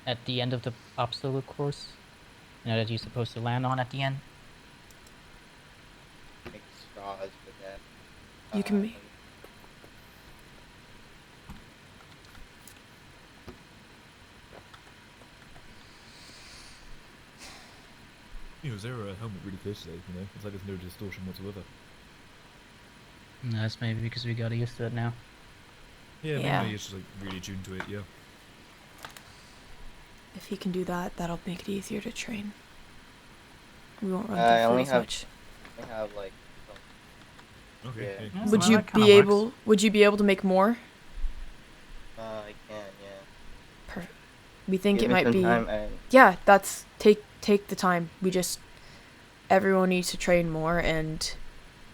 at the end of the obstacle course. You know, that you're supposed to land on at the end.
Make straws for that.
You can make...
You know, is there a helmet really clear today? You know, it's like there's no distortion whatsoever.
No, that's maybe because we got used to it now.
Yeah,
Yeah.
maybe it's just like really tuned to it. Yeah.
If he can do that, that'll make it easier to train. We won't run
I
through
only
food as
have-
much.
I have like
Okay.
Yeah.
Yeah.
Yeah,
Would
well,
you
that kinda
be
works.
able? Would you be able to make more?
I can, yeah.
We think
Give
it
me
might
some
be.
time and
Yeah, that's take the time. We just everyone needs to train more, and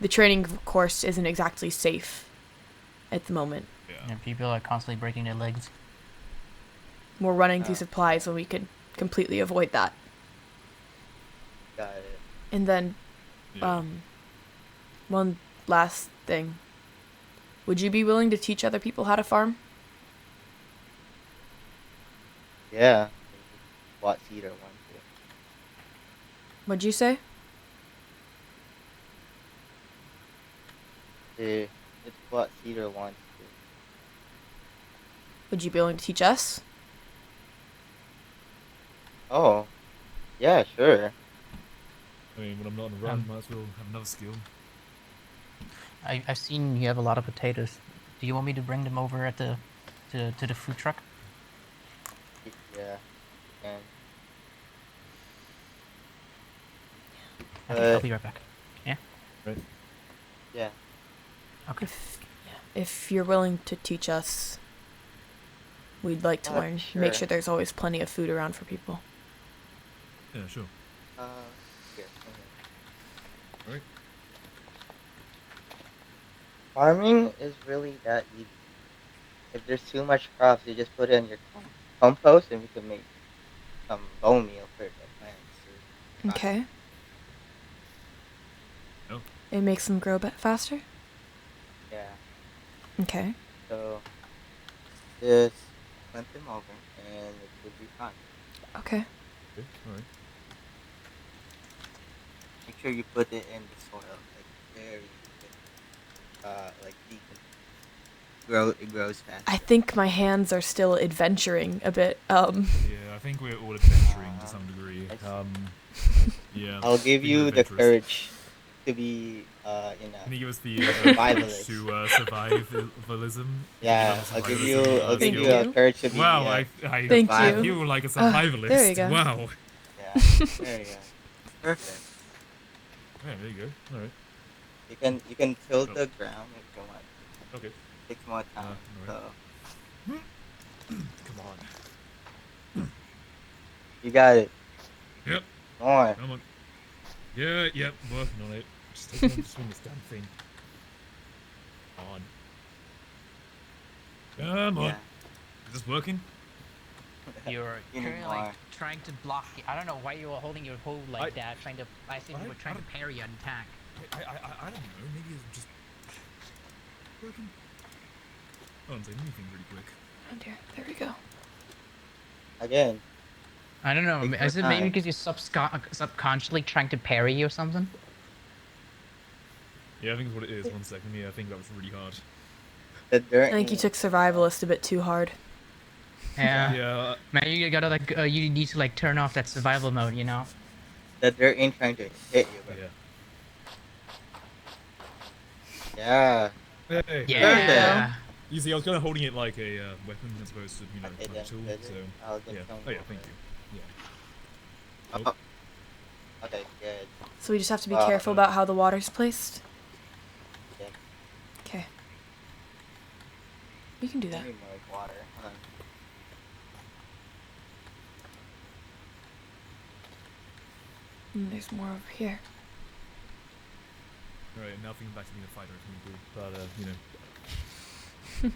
the training course isn't exactly safe at the moment.
Yeah.
And people are constantly breaking their legs.
We're running through
Oh.
supplies when we could completely avoid that.
got it.
And then,
Yeah.
one last thing. Would you be willing to teach other people how to farm?
Yeah. What cedar one too.
What'd you say?
It's what cedar wants to.
Would you be willing to teach us?
Oh. Yeah, sure.
I mean, when I'm not on a run, might as well have another skill.
I've seen you have a lot of potatoes. Do you want me to bring them over at the to the food truck?
Yeah. And
Okay, I'll be right back. Yeah.
yeah.
Okay.
If you're willing to teach us, we'd like to learn. Make
sure.
sure there's always plenty of food around for people.
Yeah, sure.
Here.
Alright.
Farming is really that easy. If there's too much crops, you just put it in your compost, and you can make some bone meal for the plants.
Okay.
Oh.
It makes them grow a bit faster.
Yeah.
Okay.
So just plant them over, and it will be fine.
Okay.
Okay. Alright.
Make sure you put it in the soil, like very, like deep. it grows fast.
I think my hands are still adventuring a bit.
Yeah, I think we're all adventuring to some degree. Yeah.
I'll give
I think we're
you the
adventurous.
courage to be,
Can you give us the
survivalist.
to survivalism?
Yeah, I'll give you
Survivalism,
Thank
a
you.
courage to be.
Wow, I
Thank
you.
feel like a survivalist.
there you go.
Wow.
Yeah, there you go. Perfect.
Yeah, there you go. All right.
You can tilt
Oh.
the ground if you want.
Okay.
Takes more time.
alright.
So
Come on.
you got it.
Yep.
More.
Come on. Yeah. Yep. Working on it. Just take time to swing this damn thing. Come on. Come on.
Yeah.
Is this working?
You're
You need
currently like
more.
trying to block. I don't know why you were holding your hold like
I-
that. Trying to. I assume you were trying to parry an attack.
I don't know. Maybe it's just working. Oh, I'm saying anything really quick.
Oh dear. There we go.
Again.
I don't know.
Take
Is
your
it maybe
time.
because you're subconsciously trying to parry or something?
Yeah, I think that's what it is. 1 second. Yeah, I think that was really hard.
The dirt.
I think you took survivalist a bit too hard.
Yeah.
Yeah.
Man, you gotta like. You need to like turn off that survival mode. You know.
The dirt ain't trying to hit you, bro.
Yeah.
Yeah.
Hey.
Yeah.
You see, I was kind of holding it like a weapon as opposed to,
Okay,
like a
then,
tool.
then
So
I'll get
yeah.
some
Oh yeah,
more.
thank you. Yeah.
Oh. Okay, good.
So we just have to be
Wow.
careful about how the water's placed.
Yeah.
Okay. We can do that.
I need more water. Hold on.
There's more over here.
All right, now thinking back to being a fighter if need be, but you know.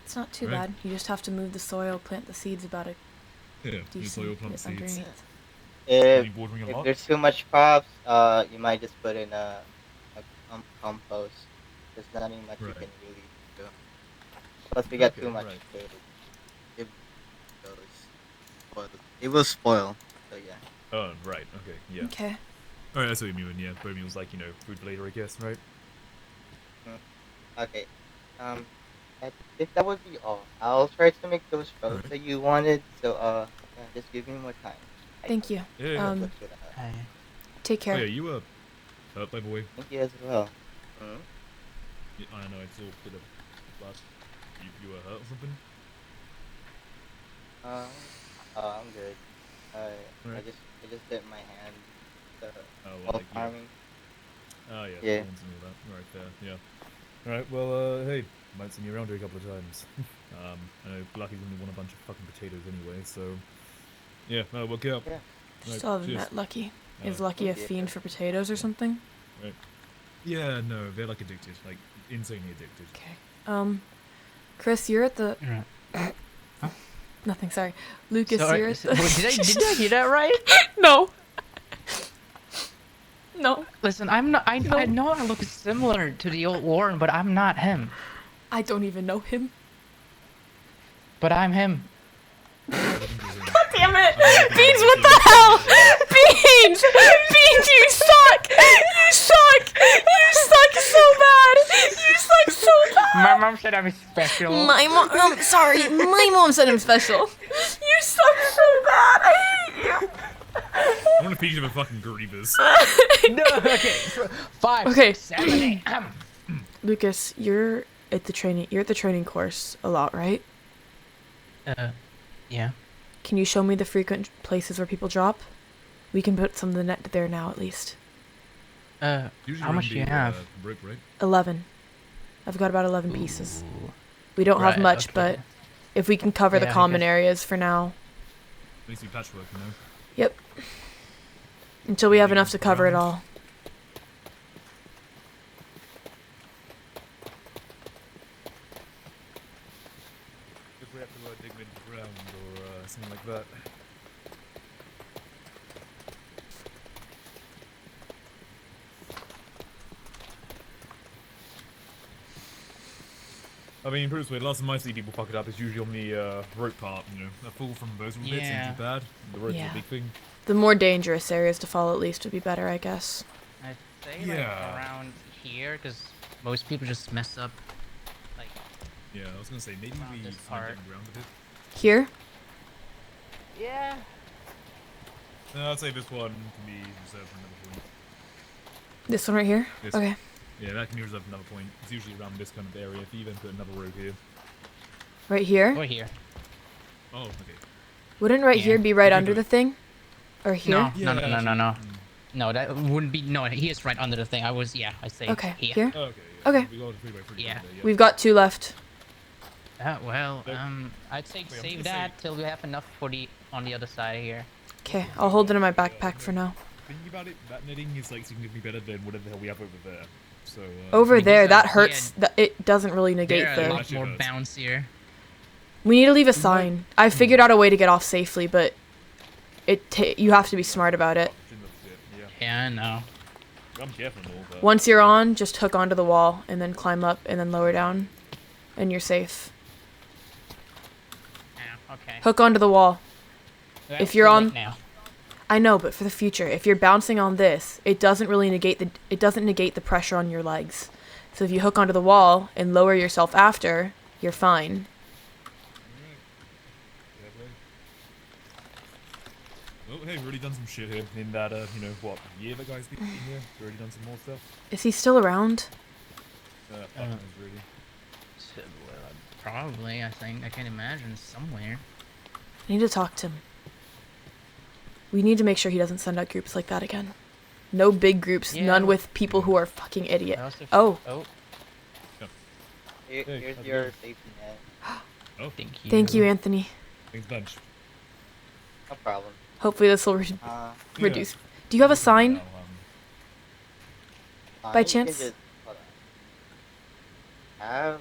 It's not too
Right.
bad. You just have to move the soil, plant the seeds about a
Yeah. Use soil
decent
plant
bit
seeds.
underneath.
Are
If
you watering a
if
lot?
there's too much crops, you might just put in a compost. There's nothing much you
Right.
can really do. Plus, we got
Okay,
too much
right.
food. It goes spoil. It will spoil. So yeah.
Oh right. Okay. Yeah.
Okay.
All right. That's what you mean. Yeah. Bone meal's like food for later, I guess. Right.
Okay. If that would be all, I'll try to make those roads
Alright.
that you wanted. So yeah, just give me more time.
Thank you.
Yeah. yeah.
Um,
Look it up.
Take
Oh
care.
yeah. You were hurt by the way.
Thank you as well. Hmm?
Yeah, I know it's all a bit of blood. You were hurt or something?
I'm good. I
Alright.
just hit my hand.
Oh, well,
While
like, yeah.
farming.
Oh yeah.
Yeah.
Thorns and all that. All right. Fair. Yeah. All right. Well, hey, might see me around here a couple of times. I know Lucky's gonna want a bunch of fucking potatoes anyway, so yeah. No, we'll get up.
Yeah.
Still haven't
cheers.
met Lucky. Is
Uh,
Lucky a
Yeah.
fiend for potatoes or something?
Yeah. No, they're like addicted, like insanely addicted.
Okay. Chris, you're at the.
Right.
Nothing. Sorry, Lucas,
Sorry,
you're at the.
did I hear that right?
No. No,
Listen, I'm not. I
No.
know I look similar to the old Warren, but I'm not him.
I don't even know him.
But I'm him.
Damn it! Beans, what the hell? Beans! Beans, you suck! You suck! You suck so bad! You suck so bad!
My mom said I'm special.
My mom, sorry, my mom said I'm special. You suck so bad! I hate you!
I want to feed you a fucking Grievous.
No, okay. 5,
Okay.
7, 8.
Lucas, you're at the training course a lot, right?
Yeah.
Can you show me the frequent places where people drop? We can put some of the net there now, at least.
Usually
How much
around
do you
the,
have?
Rope, right?
11. I've got about 11 pieces. We don't have
Right,
much,
okay.
but if we can cover the
Yeah, I
common
guess.
areas for now.
At least we patchwork, you know.
Yep. Until we have enough to cover it
Ground.
all.
If we have to dig into the ground or something like that. I mean, Bruce, the last time I see people fuck it up is usually on the rope part, you know. A fall from those little bits
Yeah.
isn't too bad. The rope's
Yeah.
a big thing.
The more dangerous areas to fall, at least, would be better, I guess.
I'd say
Yeah.
like around here, because most people just mess up
Yeah, I was gonna say maybe
Around
we
this
find
part.
getting around a bit.
Here?
Yeah.
No, I'd say this one can be reserved for another point.
This one right here?
This-
Okay.
Yeah, that can be reserved for another point. It's usually around this kind of area. If you then put another road here.
Right here?
Or here.
Oh, okay.
Wouldn't right
Yeah.
here be right
You can
under
do
the thing? Or here?
No,
Yeah,
no.
actually,
No, that wouldn't be. No, he is right under the thing. I say
Okay,
here.
here?
Okay, yeah.
Okay.
We got a 3x3
Yeah.
there,
We've got 2 left.
Well,
Nope.
I'd say
I'm
save
gonna
that
say-
till we have enough for the on the other side here.
Okay, I'll hold it in my backpack for now.
Thinking about it, that netting is like significantly better than whatever the hell we have over there. So,
Over
mean,
there,
these
that
are-
hurts. It doesn't really negate
They're a
the...
lot
That shit
more
hurts.
bouncier.
We need to leave a
might-
sign. I figured out a way to get off safely, but you have to be smart about it.
Yeah,
Yeah, I know.
I'm careful and all, but
Once you're on, just hook onto the wall and then climb up and then lower down, and you're safe.
Yeah, okay.
Hook onto the wall.
Well,
if you're
too
on-
late now.
I know, but for the future, if you're bouncing on this, it doesn't really negate the pressure on your legs. So if you hook onto the wall and lower yourself after, you're fine.
Oh, hey, we've already done some shit here in that, what, year the guy's been here? We've already done some more stuff.
Is he still around?
Fuck knows, really.
So, probably, I think. I can imagine somewhere.
I need to talk to him. We need to make sure he doesn't send out groups like that again. No big groups,
Yeah,
none
well-
with people who are fucking idiot.
I also-
Oh,
Oh,
Here's
how's it
your
going?
safety net.
Oh,
thank you, Anthony.
thanks bunch.
No problem.
Hopefully this will
Uh,
reduce. Do you have a sign?
Now,
By
you can
chance?
just- hold on.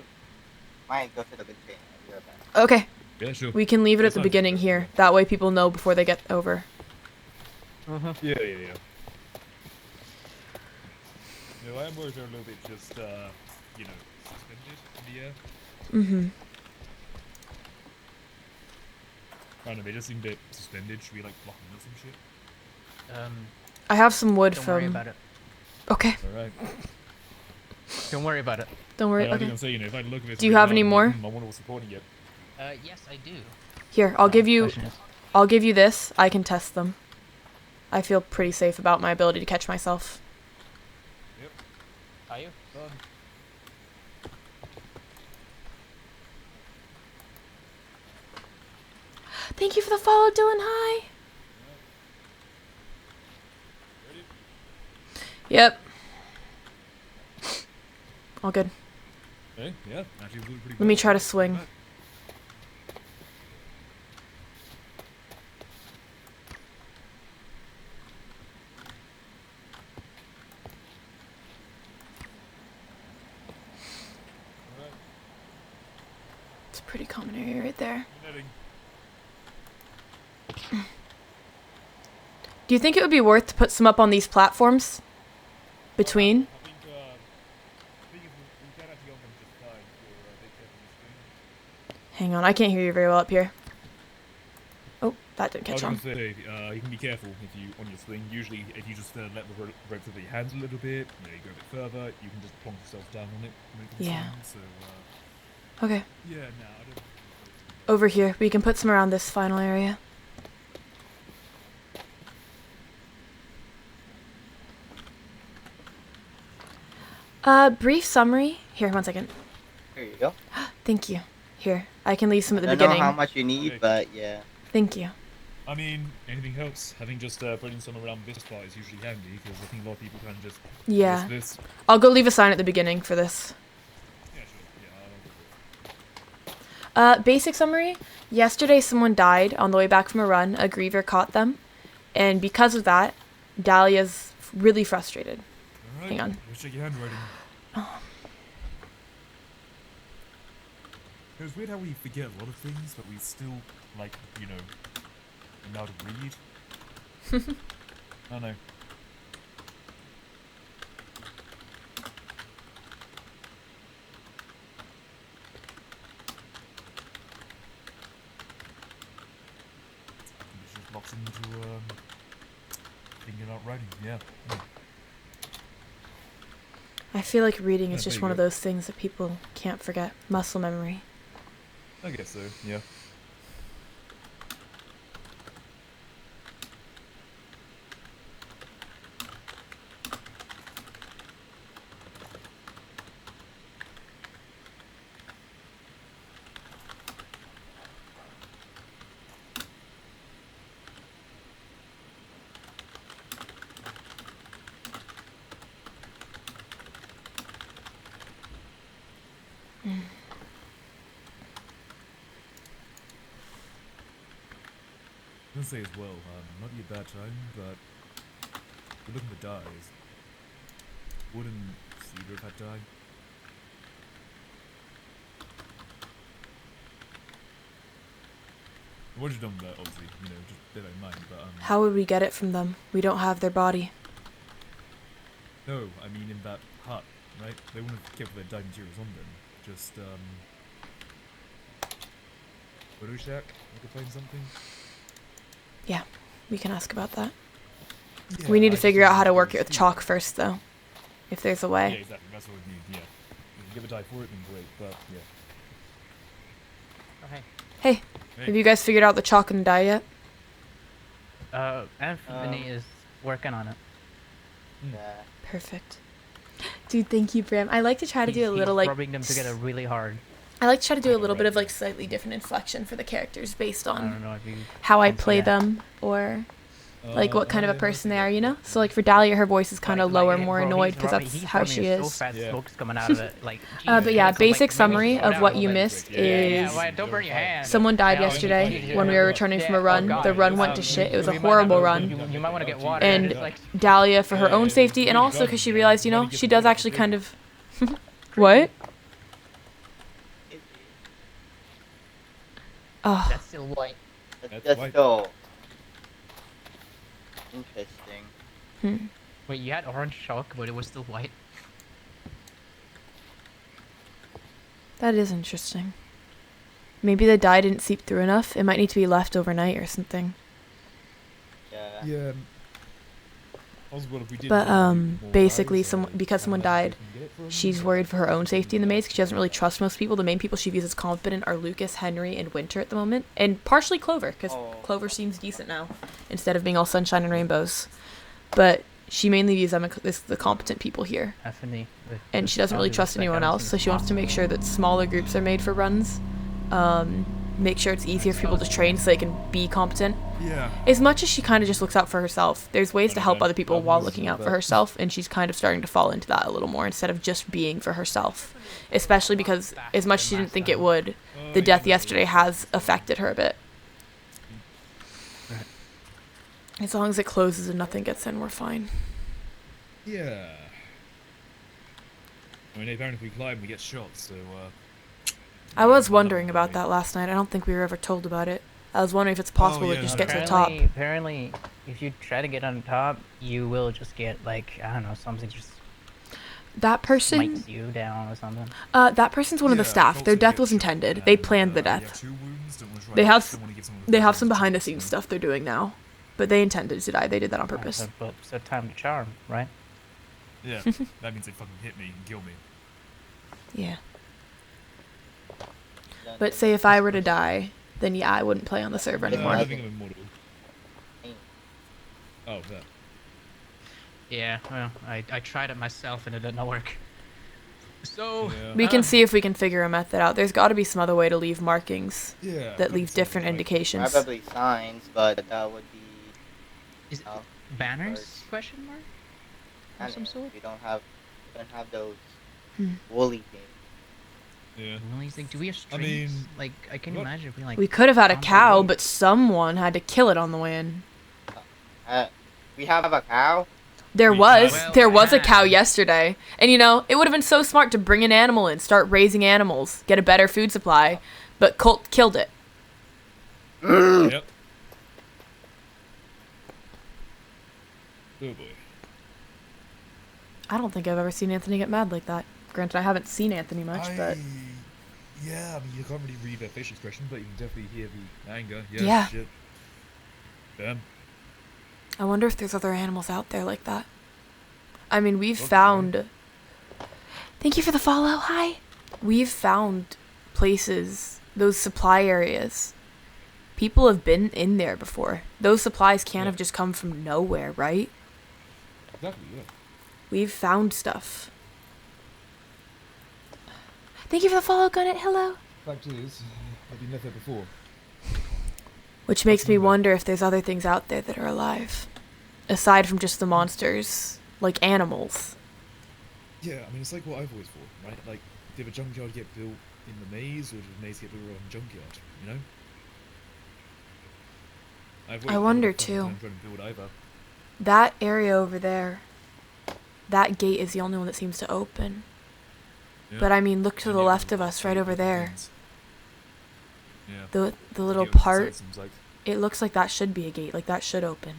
Might go to the big thing. I'll be right back.
Okay,
yeah, sure.
we can leave it at
That's
the
fine.
beginning here. That way people know before they get over.
Yeah. No, I am worried they're a little bit just, suspended in the air.
Mm-hmm.
I don't know, they just seem a bit suspended. Should we, like, block them or some shit?
I have some wood
Don't worry
from...
about it.
Okay,
Alright.
Don't worry about it.
don't worry.
Yeah, I think
Okay.
I'm saying, if I look at this
Do you
really
have
hard,
any
I'm
more?
like, I wonder what's supporting it.
Yes, I do.
Here, I'll give you...
Question is-
I'll give you this. I can test them. I feel pretty safe about my ability to catch myself.
Are you?
Thank you for the follow, Dylan. Hi. Yep. All good.
Hey, yeah, actually it was pretty
Let me
well.
try to swing. It's a pretty common area right there.
Netting.
Do you think it would be worth to put some up on these platforms? Between?
I think if we can actually go on them just fine for big tip on the screen.
Hang on, I can't hear you very well up here. Oh, that didn't
I was
catch on.
gonna say, you can be careful if you on your swing. Usually, if you just let the rope through your hands a little bit, you go a bit further, you can just plonk yourself down on it. When it
Yeah.
comes in, so,
Okay,
yeah, no, I don't.
over here. We can put some around this final area. Brief summary. Here, 1 second.
Here you go.
Thank you. Here, I can leave some at the
I don't know
beginning.
how much you need,
Okay.
but yeah.
Thank you.
I mean, anything helps. I think just putting some around this spot is usually handy because I think a lot of people kind of just
Yeah.
miss this.
I'll go leave a sign at the beginning for this.
Yeah, sure. Yeah, I'll go
Basic summary. Yesterday, someone died on the way back from a run. A griever caught them. And because of that, Dahlia's really frustrated.
Alright,
Hang on.
Let's check your handwriting. It's weird how we forget a lot of things, but we still, know how to read. I don't know. It just blocks into, thinking about writing, yeah.
I feel like reading is
Yeah,
just
there
one
you
of
go.
those things that people can't forget. Muscle memory.
I guess so. Yeah. I was gonna say as well, might be a bad time, but we're looking for dyes. Wouldn't Cedar have had dye? What you've done with that, obviously, just bear that in mind, but
How would we get it from them? We don't have their body.
no, I mean in that hut, right? They wouldn't have kept their dye materials on them. Just, photo shack? I could find something?
Yeah, we can ask about that.
Yeah,
We need to
I
figure
just
out how to
wanted
work it with
see.
chalk first, though. If there's a
Yeah,
way.
exactly, that's what we need, yeah. If you get the dye for it, then great, but, yeah.
Oh, hey.
Hey,
Hey.
have you guys figured out the chalk and dye yet?
Anthony is working on it.
Yeah.
Perfect. Dude, thank you, Bram. I like to try to do a little,
He's
like...
rubbing them together really hard.
I like to try to do a little bit of, like, slightly different inflection for the characters based
I
on
don't know if you
how I
can see
play
that.
them, or... like what kind of a
yeah,
person they
that's
are, you know?
okay.
So like for Dahlia, her voice is kind of lower,
Like,
more
bro,
annoyed
he's
because
rubbing-
that's
he's
how
rubbing
she
it So
is.
fast,
Yeah.
smoke's coming out of it. Like,
But
Jesus,
yeah,
it's like,
basic
maybe
summary
slow
of
down
what
a
you
little bit.
missed
Yeah,
Yeah,
is
why, don't burn your hand.
someone died
Yeah,
yesterday when we were returning from a
yeah, oh
run.
God,
The run went to
um,
shit. It was a
you might
horrible
have-
run.
You might want to get water.
And
it's like,
Dahlia, for her
Yeah,
own
it's
safety,
a
and
good
also
gun,
because she
yeah.
realized, you know,
Money gets
she
the
does
gun
actually
for
kind of... What? Oh,
that's still white.
That's
That's white.
so interesting.
hmm.
Wait, you had orange chalk, but it was still white.
That is interesting. Maybe the dye didn't seep through enough. It might need to be left overnight or something.
Yeah.
Yeah. Also, what if we did
But
want to do more
basically,
dyes,
because
I
someone
don't know where
died,
we can get it from,
she's
but
worried for her own safety in the maze because she doesn't really
Yeah.
trust most people. The main people she views as competent are Lucas, Henry, and Winter at the moment, and partially Clover because
Oh.
Clover seems decent now instead of being all sunshine and rainbows. But she mainly views them as the competent people here,
Anthony.
and she doesn't really trust anyone else. So she wants to make sure that smaller groups are made for runs. Make sure it's easier for people to train so they can be competent.
Yeah.
As much as she kind of just looks out for herself, there's ways to help
know.
other people
I've
while
listened
looking
to
out for
that.
herself, and she's kind of starting to fall into that a little more instead of just being for herself. Especially because, as much as she didn't think it would, the death yesterday has affected her a bit. As long as it closes and nothing gets in, we're fine.
Yeah. I mean, apparently if we climb, we get shot, so,
I was wondering about that last night. I don't think we were ever told about it. I was wondering if it's possible
yeah,
to just
no,
get to the top.
Apparently, if you try to get on top, you will just get, like, I don't know, something just
That person,
smikes you down or something.
that person's one of the staff. Their death was intended. They planned the death. They have some behind the scenes stuff they're doing now, but they intended to die. They did that on purpose.
So time to charm, right?
Yeah, that means they fucking hit me and kill me.
Yeah. But say if I were to die, then yeah, I wouldn't play on the server anymore.
I think I'm immortal. Oh, that.
Yeah, well, I tried it myself and it did not work. So,
Yeah.
We can see if we can figure a method out. There's got to be some other way to leave markings
Yeah.
that leave different indications.
Probably signs, but that would be.
is it
Oh,
banners?
Or-
Question mark?
I
Of some
don't know,
sort?
we don't have those
Hmm.
woolly things.
Yeah.
Really? Like, do we have
I
strings?
mean,
Like, I can
what-
imagine if we like.
We could have had a
on the
cow,
road.
but someone had to kill it on the way in.
We have a cow.
There
We
was.
had-
There was a cow
Well,
yesterday. And you know, it would have been so smart to bring an animal in, start raising animals, get a better food supply, but Colt killed it.
Yep. Oh boy.
I don't think I've ever seen Anthony get mad like that. Granted, I haven't seen Anthony much, but
Yeah, I mean, you can't really read their facial expression, but you can definitely hear the anger. Yeah.
Yeah.
Shit. Damn.
I wonder if there's other animals out there like that. I mean, we've
Okay.
found Thank you for the follow. Hi. We've found places, those supply areas. People have been in there before. Those supplies can't have just come from nowhere, right?
Exactly, yeah.
We've found stuff. Thank you for the follow, Gunnet. Hello.
Fact is, I've been left there before.
Which makes me
Remember.
wonder if there's other things out there that are alive. Aside from just the monsters. Like animals.
Yeah, I mean, it's like what I've always thought, right? Like, did a junkyard get built in the maze, or did the maze get built around the junkyard, you know?
I wonder, too.
Trying to build either.
That area over there. That gate is the only one that seems to open.
Yeah.
But I mean, look to
And
the
yeah,
left of us, right over there.
things. Yeah.
The little
Gate on the
part.
side seems like.
It looks like that should be a gate. Like that should open.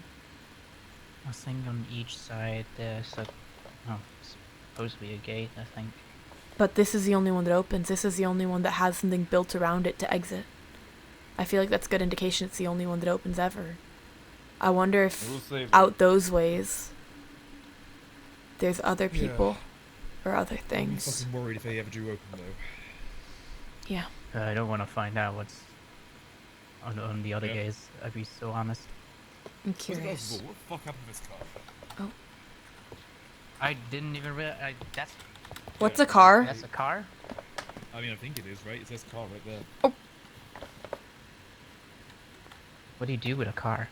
I think on each side there's a, supposed to be a gate, I think.
But this is the only one that opens. This is the only one that has something built around it to exit. I feel like that's good indication it's the only one that opens ever. I wonder
I
if
will say,
out those ways there's other
Yeah.
people or other
I'm
things.
fucking worried if they ever do open, though.
Yeah.
I don't want to find out what's on the other
Yeah.
gates. I'd be so honest.
I'm
First of all,
curious.
what the fuck happened to this car?
I didn't even realize. That's
What's a car?
that's a car.
I mean, I think it is, right? It says car right there.
What do you do with a car?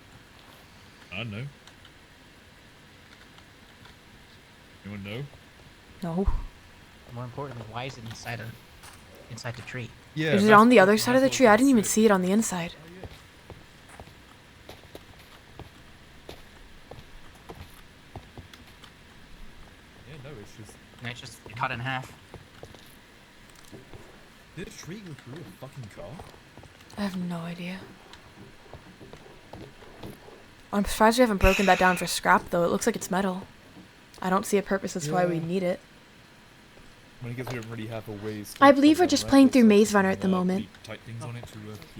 I don't know. Anyone know?
No.
More importantly, why is it inside the tree?
Yeah.
Is it on the other side of the tree? I didn't even see it on the inside.
Oh, yeah. Yeah, no, it's just.
And it's just cut in half.
Did a tree go through a fucking car?
I have no idea. I'm surprised we haven't broken that down for scrap, though. It looks like it's metal. I don't see a purpose as to why we
Yeah.
need it.
I mean, I guess we don't really have a way.
I believe we're just playing through Maze Runner at the moment.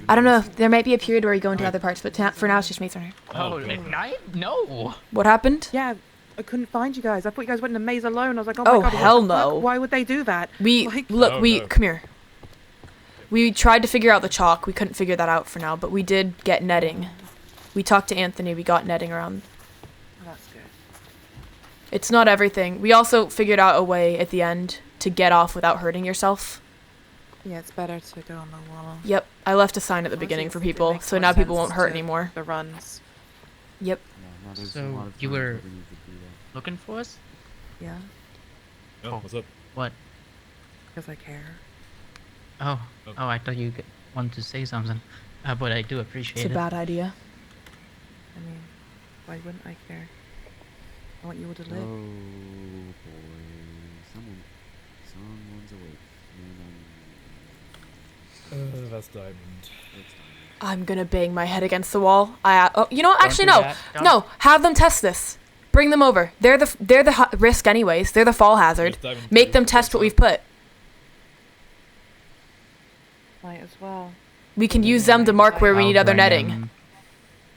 I don't know. There might be a period where we go into other parts, but for now it's just Maze Runner.
Oh,
at night? No.
What happened?
Yeah, I couldn't find you guys. I thought you guys went in the maze alone. I was like, oh,
Oh,
my god,
hell
what the fuck?
no.
Why would they do that?
We
Like-
look.
Oh,
We
no.
come here. We tried to figure out the chalk. We couldn't figure that out for now, but we did get netting. We talked to Anthony. We got netting around.
Oh, that's good.
It's not everything. We also figured out a way at the end to get off without hurting yourself.
Yeah, it's better to go on the wall.
Yep, I left a sign at the
Honestly,
beginning
I
for
think it
people,
makes
so
more
now people
sense
won't hurt
to-
anymore.
The runs.
Yep.
Yeah, no, there's a
So,
lot of
you
times
were-
where we need to do that.
Looking for us?
Yeah,
Oh, what's up?
What?
because I care.
Oh.
Oh.
Oh, I thought you wanted to say something. But I do appreciate
It's a
it.
bad idea.
I mean, why wouldn't I care? I want you all to
Oh
live.
boy, someone's awake.
That's Diamond.
It's time.
I'm gonna bang my head against the wall. You know what?
Don't
Actually,
do
no.
that. Don't.
No, have them test this. Bring them over. They're the risk anyways. They're the fall hazard.
Yes, Diamond
Make
too.
them test what we've put.
Might as well.
We can use them to mark where we
I'll
need other
bring
netting.
them.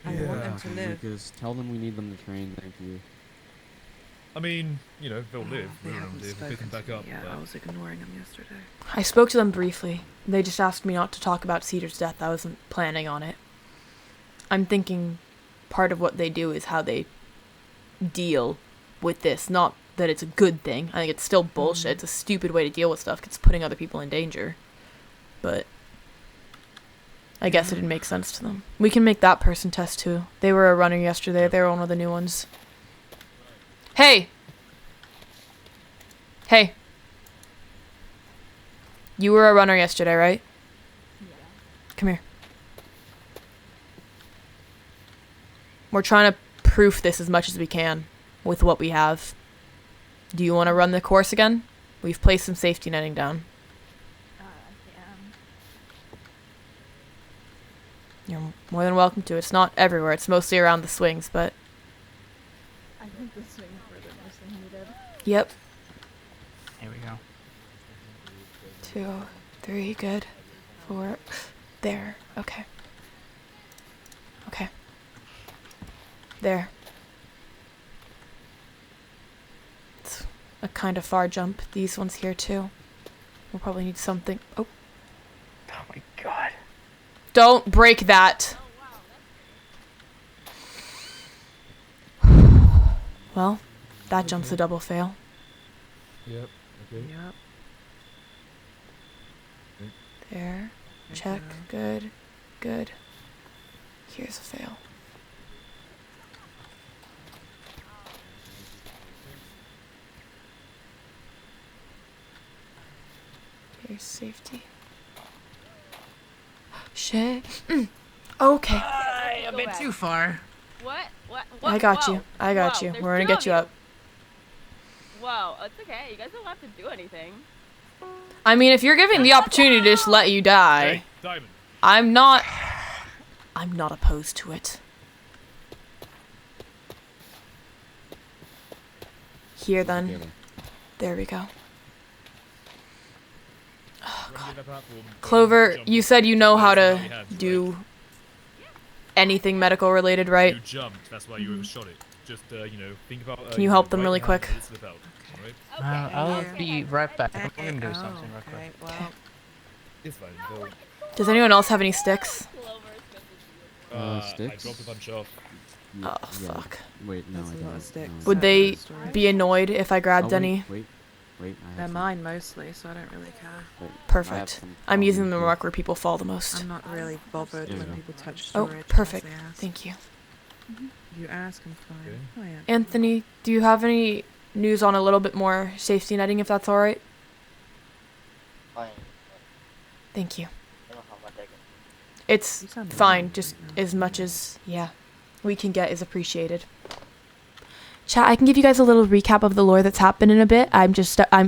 I want them to
Okay,
live.
Lucas, tell them we need them to train. Thank you.
I mean, you know, they'll live.
They
We'll
haven't
live. Pick them
spoken
back
to
up.
me yet.
but-
I was ignoring them yesterday.
I spoke to them briefly. They just asked me not to talk about Cedar's death. I wasn't planning on it. I'm thinking part of what they do is how they deal with this. Not that it's a good thing. I think it's still bullshit. It's a stupid way to deal with stuff. 'Cause it's putting other people in danger. But I guess it didn't make sense to them. We can make that person test too. They were a runner yesterday. They were one of the new ones. Hey! Hey. You were a runner yesterday, right? Yeah. Come here. We're trying to proof this as much as we can with what we have. Do you want to run the course again? We've placed some safety netting down. You're more than welcome to. It's not everywhere. It's mostly around the swings, but...
I think the swings were the most needed.
Yep.
Here we go.
2, 3, good. 4, there. Okay. Okay. There. a kind of far jump. These ones here too. We'll probably need something. Oh.
Oh my god.
Don't break that. Well, that jump's a double fail.
Yep. Okay.
Yep.
There.
Good
Check.
job.
Good. Good. Here's a fail. Here's safety. Shit. Okay.
A bit too far.
What?
I got
Whoa.
you. I got
Whoa,
you.
there's
We're gonna
two
get
of
you up.
Whoa, it's okay. You guys don't have to do anything.
I mean, if you're giving the opportunity to just let you die,
Hey, Diamond.
I'm not opposed to it. Here then.
Together.
There we go.
Run to the platform,
Clover,
jump
you
off.
said you know how
That's
to
what you had,
do anything medical related, right?
You jumped, that's why you overshot it. Just, you know, think about...
Can you help them really quick?
Slip out, alright?
Okay.
I'll
Thank
be right back. I'm
Okay,
gonna do
oh,
something real quick.
okay, well,
It's fine, Bill.
Does anyone else have any sticks?
Clover is good
I
Sticks?
dropped a bunch off.
Yeah,
Oh,
yeah.
fuck.
Wait, no,
That's
I
a lot of
don't.
sticks.
No, I
Would
don't.
they
Storage.
be annoyed if I grabbed
Oh,
any?
Wait, I
They're
have some.
mine mostly, so I don't really care.
Wait, I have
Perfect.
some
I'm using
from
the
here.
mark where people fall the most.
I'm not really bothered
Yeah.
when people touch
Oh,
storage.
perfect.
unless they ask.
Thank you.
You ask, I'm fine.
Okay.
Oh, yeah.
Anthony, do you have any news on a little bit more safety netting, if that's alright?
Fine.
Thank you.
I don't know how much I can.
It's
You sound
fine,
alright
just
right now.
as much as, yeah, we can get is appreciated. Chat, I can give you guys a little recap of the lore that's happened in a bit. I'm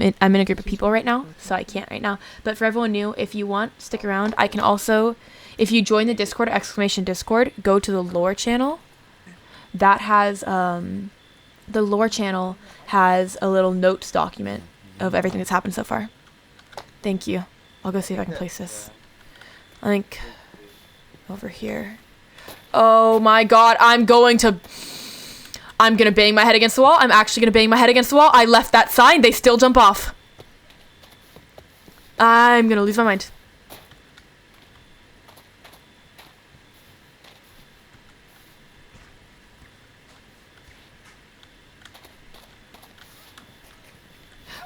in a group of people right now, so I can't right now. But for everyone new, if you want, stick around. I can also, if you join the Discord, !Discord, go to the lore channel. That has, the lore channel has a little notes document of everything that's happened so far. Thank you. I'll go see if I can place this. I think over here. Oh my god, I'm gonna bang my head against the wall. I'm actually gonna bang my head against the wall. I left that sign. They still jump off. I'm gonna lose my mind.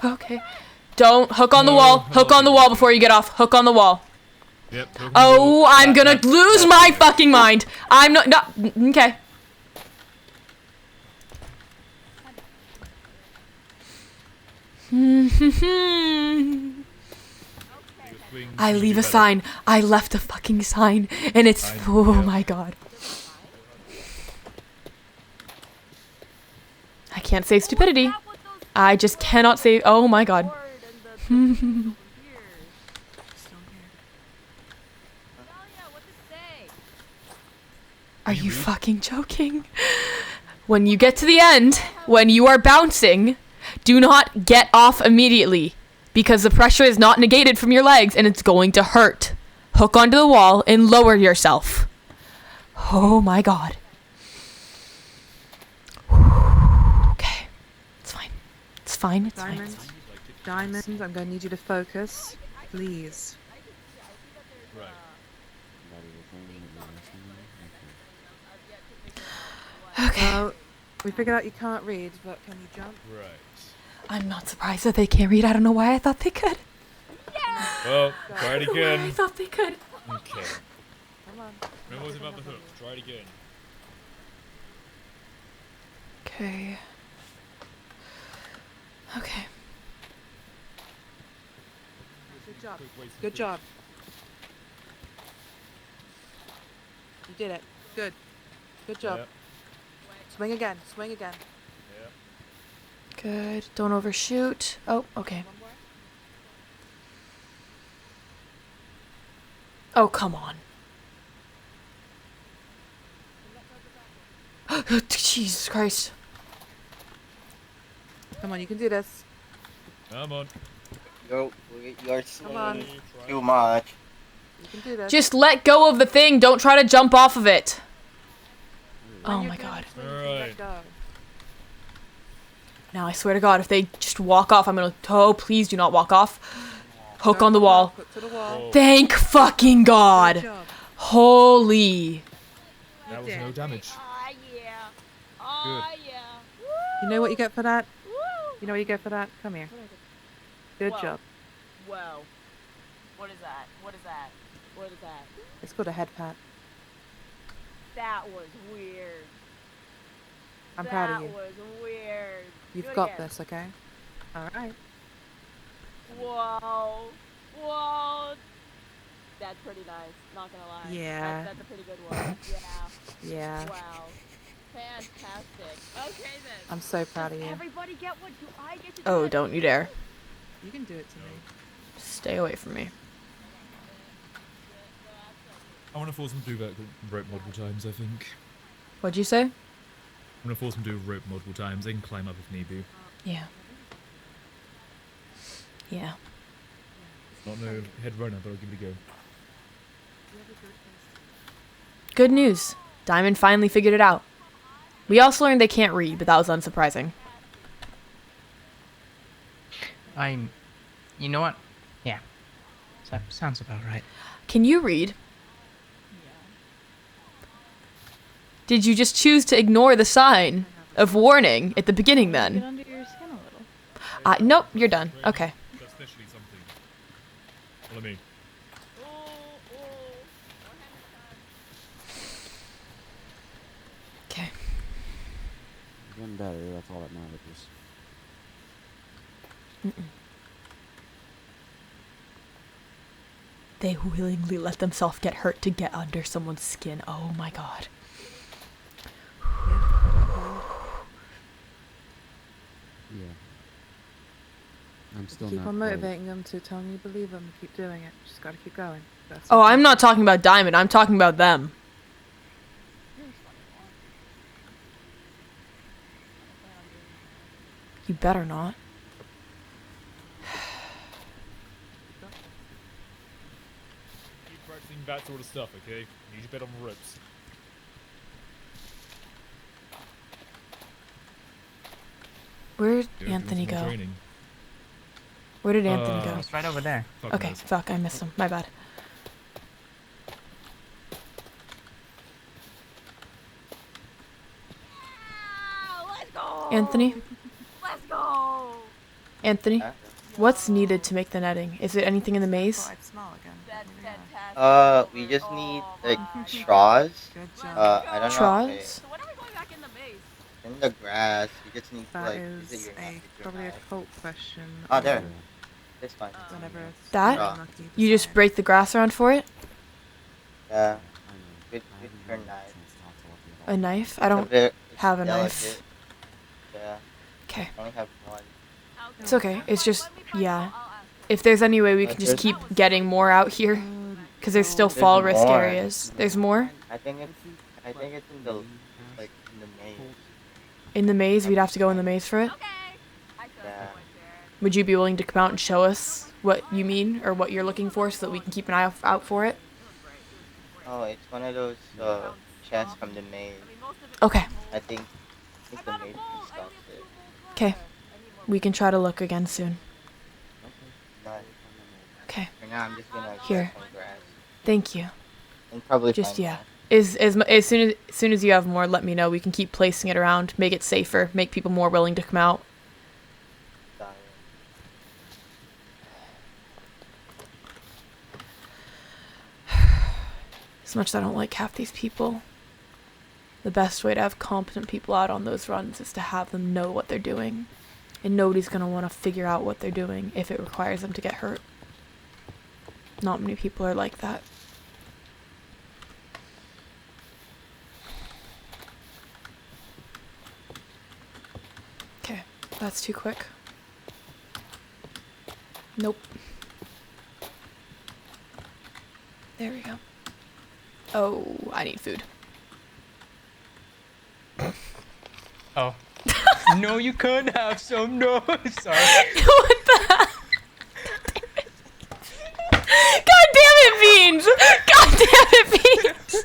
Okay. Don't hook on the wall. Hook on the wall before you get off. Hook on the wall.
Yep.
Oh, I'm gonna lose my fucking mind. I'm not, okay. I leave a sign. I left a fucking sign, and it's,
I know,
oh
yeah.
my god. I can't save stupidity. I just cannot save, oh my god.
Still here.
Are you fucking joking? When you get to the end, when you are bouncing, do not get off immediately because the pressure is not negated from your legs and it's going to hurt. Hook onto the wall and lower yourself. Oh my god. Okay. It's fine. It's fine. It's fine. It's fine.
Diamond, I'm going to need you to focus. Please.
Right.
Okay.
Well, we figured out you can't read, but can you jump?
Right.
I'm not surprised that they can't read. I don't know why I thought they could.
Well, try it
I don't know why I
again.
thought they could.
Okay.
Come on.
Remember what's about the hook. Try it again.
Okay. Okay.
Good job. Good job. You did it. Good. Good job.
Yep.
Swing again. Swing again.
Yep.
Good. Don't overshoot. Oh, okay.
One more.
Oh, come on. Jesus Christ.
Come on, you can do this.
Come on.
You're
on.
swinging too much.
You can do this.
Just let go of the thing. Don't try to jump off of it.
When
Oh
you're
my
doing
god.
the swing, you can
Alright.
let go.
Now, I swear to God, if they just walk off, I'm gonna... Oh, please do not walk off. Hook on the wall.
Hook to the wall.
Thank fucking
Good
God.
job.
Holy.
That was no damage.
Ah, yeah. Ah, yeah.
You know what you get for that?
Woo!
You know what you get for that? Come here. Good
Whoa.
job.
Whoa. What is that? What is that? What is that?
It's called a head pat.
That was weird.
I'm proud of you.
That was weird.
You've
Do it
got
again.
this, okay? Alright.
Whoa. Whoa. That's pretty nice. Not gonna lie.
Yeah.
That's a pretty good one. Yeah.
Yeah.
Wow. Fantastic. Okay then.
I'm so proud of
Does
you.
everybody get what do I get to do?
Oh,
it?
don't you dare.
You can do it to me.
Stay away from me.
I want to force them to do that rope multiple times, I think.
What'd you say?
I'm going to force them to do rope multiple times. They can climb up if need be.
Yeah. Yeah.
Not no head runner, but I'll give it a go.
Good news. Diamond finally figured it out. We also learned they can't read, but that was unsurprising.
You know what? Yeah. Sounds about right.
Can you read? Did you just choose to ignore the sign of warning at the beginning
Get
then?
under your skin a little.
Nope, you're done. Okay.
That's definitely something. Follow me.
Okay.
You're getting better, that's all that matters.
They willingly let themselves get hurt to get under someone's skin. Oh my God.
Yeah. I'm still
Keep
not
on
quite-
motivating them to tell them you believe them. Keep doing it. Just gotta keep going. That's
Oh,
what
I'm not talking about Diamond. I'm talking about them. You better not.
Keep practicing that sort of stuff, okay? Need to bet on the ropes.
Where'd
Yeah, doing
Anthony
some more
go?
training.
Where did Anthony go?
It's right over there.
Fuck
Okay,
knows.
fuck, I missed him. My bad.
Ah, let's go.
Anthony?
Let's go.
Anthony?
Huh?
What's needed to make the netting? Is it anything in the maze?
I'd smell again.
That's fantastic.
We just need
Oh
like
my
straws.
Good job.
I don't know.
Straws?
So when are we going back in the maze?
In the grass. You just need to
That
like use
is
your
probably a
knife.
cult question.
Oh, there.
or
It's fine.
Whenever it's
That?
unlucky to
You just
decide.
break the grass around for it?
Yeah.
I know.
With
I haven't
her
had a
knife.
chance to talk to Lucky about
A
it.
knife? I don't
It's
have a
delicate.
knife.
Yeah.
Okay.
I only have one.
It's okay. It's just,
When we find
yeah.
out, I'll ask.
If there's any way we
Like
can just
there's-
keep getting more out here, because there's still
There's
fall risk
more.
areas. There's more?
I think it's in the like in the maze.
In the maze? We'd have to go in the maze for it?
Okay. I feel
Yeah.
like there.
Would you be willing to come out and show us what you mean or what you're looking for so that we can keep an eye out for it?
Oh, it's one of those chests from the maze.
Okay.
I think the maze can stop it.
Okay. We can try to look again soon.
But
Okay.
for now, I'm just gonna
Here.
get some grass
Thank you.
and probably
Just,
find
yeah.
more.
As soon as you have more, let me know. We can keep placing it around, make it safer, make people more willing to come out.
Sorry.
As much as I don't like half these people, the best way to have competent people out on those runs is to have them know what they're doing. And nobody's going to want to figure out what they're doing if it requires them to get hurt. Not many people are like that. Okay, that's too quick. Nope. There we go. Oh, I need food.
Oh. No, you can't have some. No, sorry.
What the hell? God damn it, Beans! God damn it, Beans!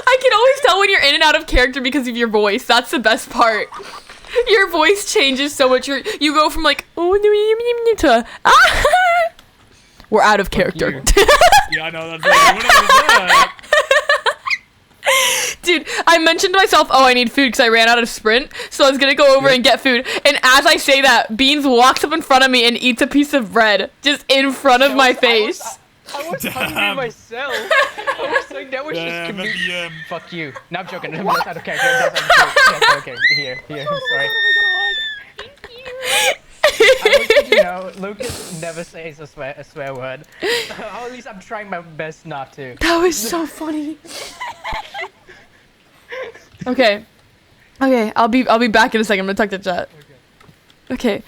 I can always tell when you're in and out of character because of your voice. That's the best part. Your voice changes so much. You go from like to we're out of character.
Yeah, I know. That's right. What was that?
Dude, I mentioned to myself, oh, I need food because I ran out of sprint, so I was gonna go over and get food. And as I say that, Beans walks up in front of me and eats a piece of bread just in front of my face.
I was
Damn.
hungry myself. I was like, that was just convenient. Fuck you. No, I'm joking. That's out of character. That's out of character. Yes, okay. Here. I'm sorry. I want you to know, Lucas never says a swear word. Or at least I'm trying my best not to.
That was so funny. Okay, I'll be back in a second. I'm gonna talk to chat. Okay,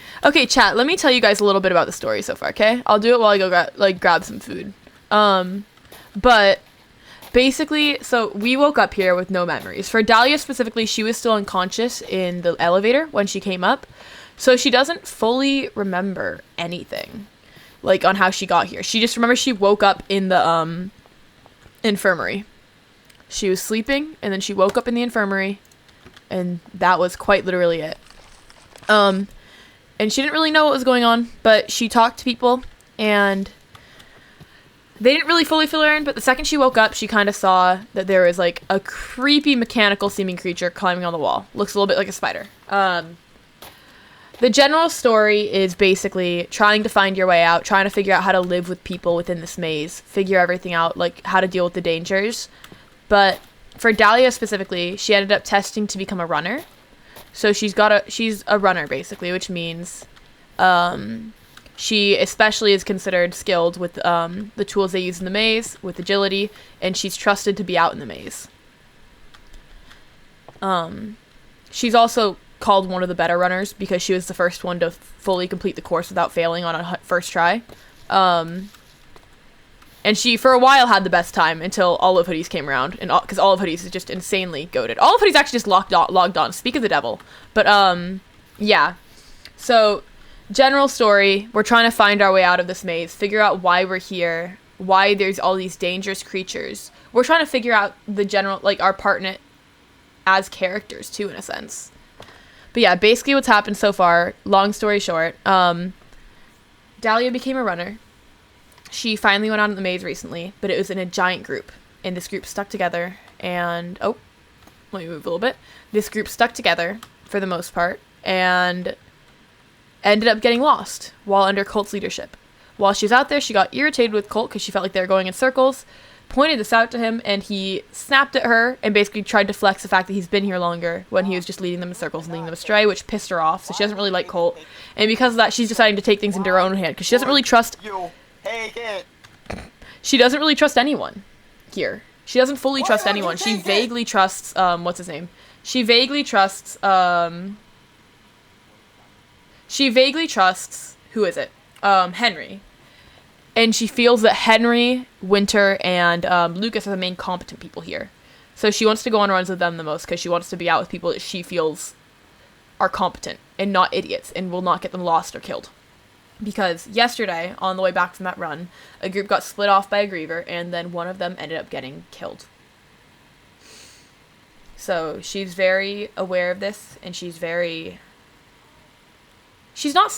chat. Let me tell you guys a little bit about the story so far. Okay, I'll do it while I go grab some food. But basically, so we woke up here with no memories. For Dahlia specifically, she was still unconscious in the elevator when she came up, so she doesn't fully remember anything, like on how she got here. She just remembers she woke up in the infirmary. She was sleeping, and then she woke up in the infirmary, and that was quite literally it. And she didn't really know what was going on, but she talked to people, and they didn't really fully fill her in, but the second she woke up, she kind of saw that there was, like, a creepy mechanical-seeming creature climbing on the wall. Looks a little bit like a spider. The general story is basically trying to find your way out, trying to figure out how to live with people within this maze, figure everything out, like, how to deal with the dangers. But for Dahlia specifically, she ended up testing to become a runner. So she's a runner basically, which means she especially is considered skilled with the tools they use in the maze, with agility, and she's trusted to be out in the maze. She's also called one of the better runners because she was the first one to fully complete the course without failing on a first try. And she, for a while, had the best time until Olive Hoodies came around. And because Olive Hoodies is just insanely goated. Olive Hoodies actually just logged on. Speak of the devil. But, yeah. So, general story. We're trying to find our way out of this maze. Figure out why we're here. Why there's all these dangerous creatures. We're trying to figure out the general, like, our part in it as characters, too, in a sense. But, yeah, basically what's happened so far, long story short, Dahlia became a runner. She finally went out in the maze recently, but it was in a giant group. And this group stuck together, and... Oh, let me move a little bit. This group stuck together, for the most part, and ended up getting lost while under Colt's leadership. While she was out there, she got irritated with Colt because she felt like they were going in circles, pointed this out to him, and he snapped at her and basically tried to flex the fact that he's been here longer when he was just leading them in circles and leading them astray, which pissed her off, so she doesn't really like Colt. And because of that, she's deciding to take things into her own hand, because she doesn't really trust... She doesn't really trust anyone here. She doesn't fully trust anyone. She vaguely trusts, what's his name? She vaguely trusts, who is it? Henry. And she feels that Henry, Winter, and Lucas are the main competent people here. So she wants to go on runs with them the most because she wants to be out with people that she feels are competent and not idiots and will not get them lost or killed. Because yesterday, on the way back from that run, a group got split off by a griever, and then one of them ended up getting killed. So she's very aware of this, and she's not...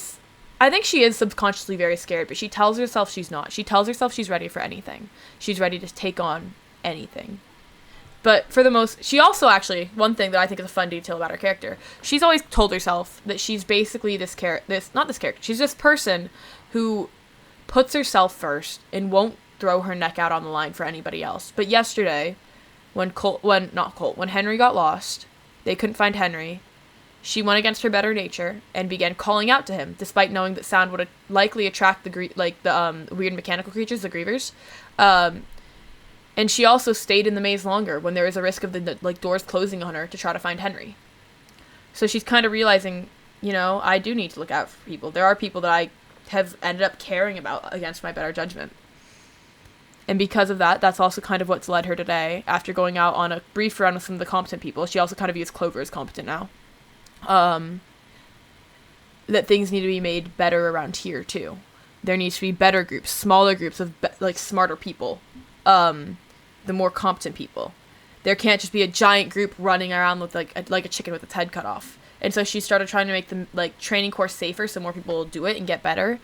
I think she is subconsciously very scared, but she tells herself she's not. She tells herself she's ready for anything. She's ready to take on anything. But for the most... She also actually... One thing that I think is a fun detail about her character. She's always told herself that she's basically she's this person who puts herself first and won't throw her neck out on the line for anybody else. But yesterday, when Henry got lost, they couldn't find Henry, she went against her better nature and began calling out to him, despite knowing that sound would likely attract the weird mechanical creatures, the grievers. And she also stayed in the maze longer when there was a risk of the doors closing on her to try to find Henry. So she's kind of realizing, I do need to look out for people. There are people that I have ended up caring about against my better judgment. And because of that, that's also kind of what's led her today, after going out on a brief run with some of the competent people. She also kind of views Clover as competent now. That things need to be made better around here, too. There needs to be better groups, smaller groups of, smarter people. The more competent people. There can't just be a giant group running around with like a chicken with its head cut off. and so she started trying to make the like training course safer so more people will do it and get better.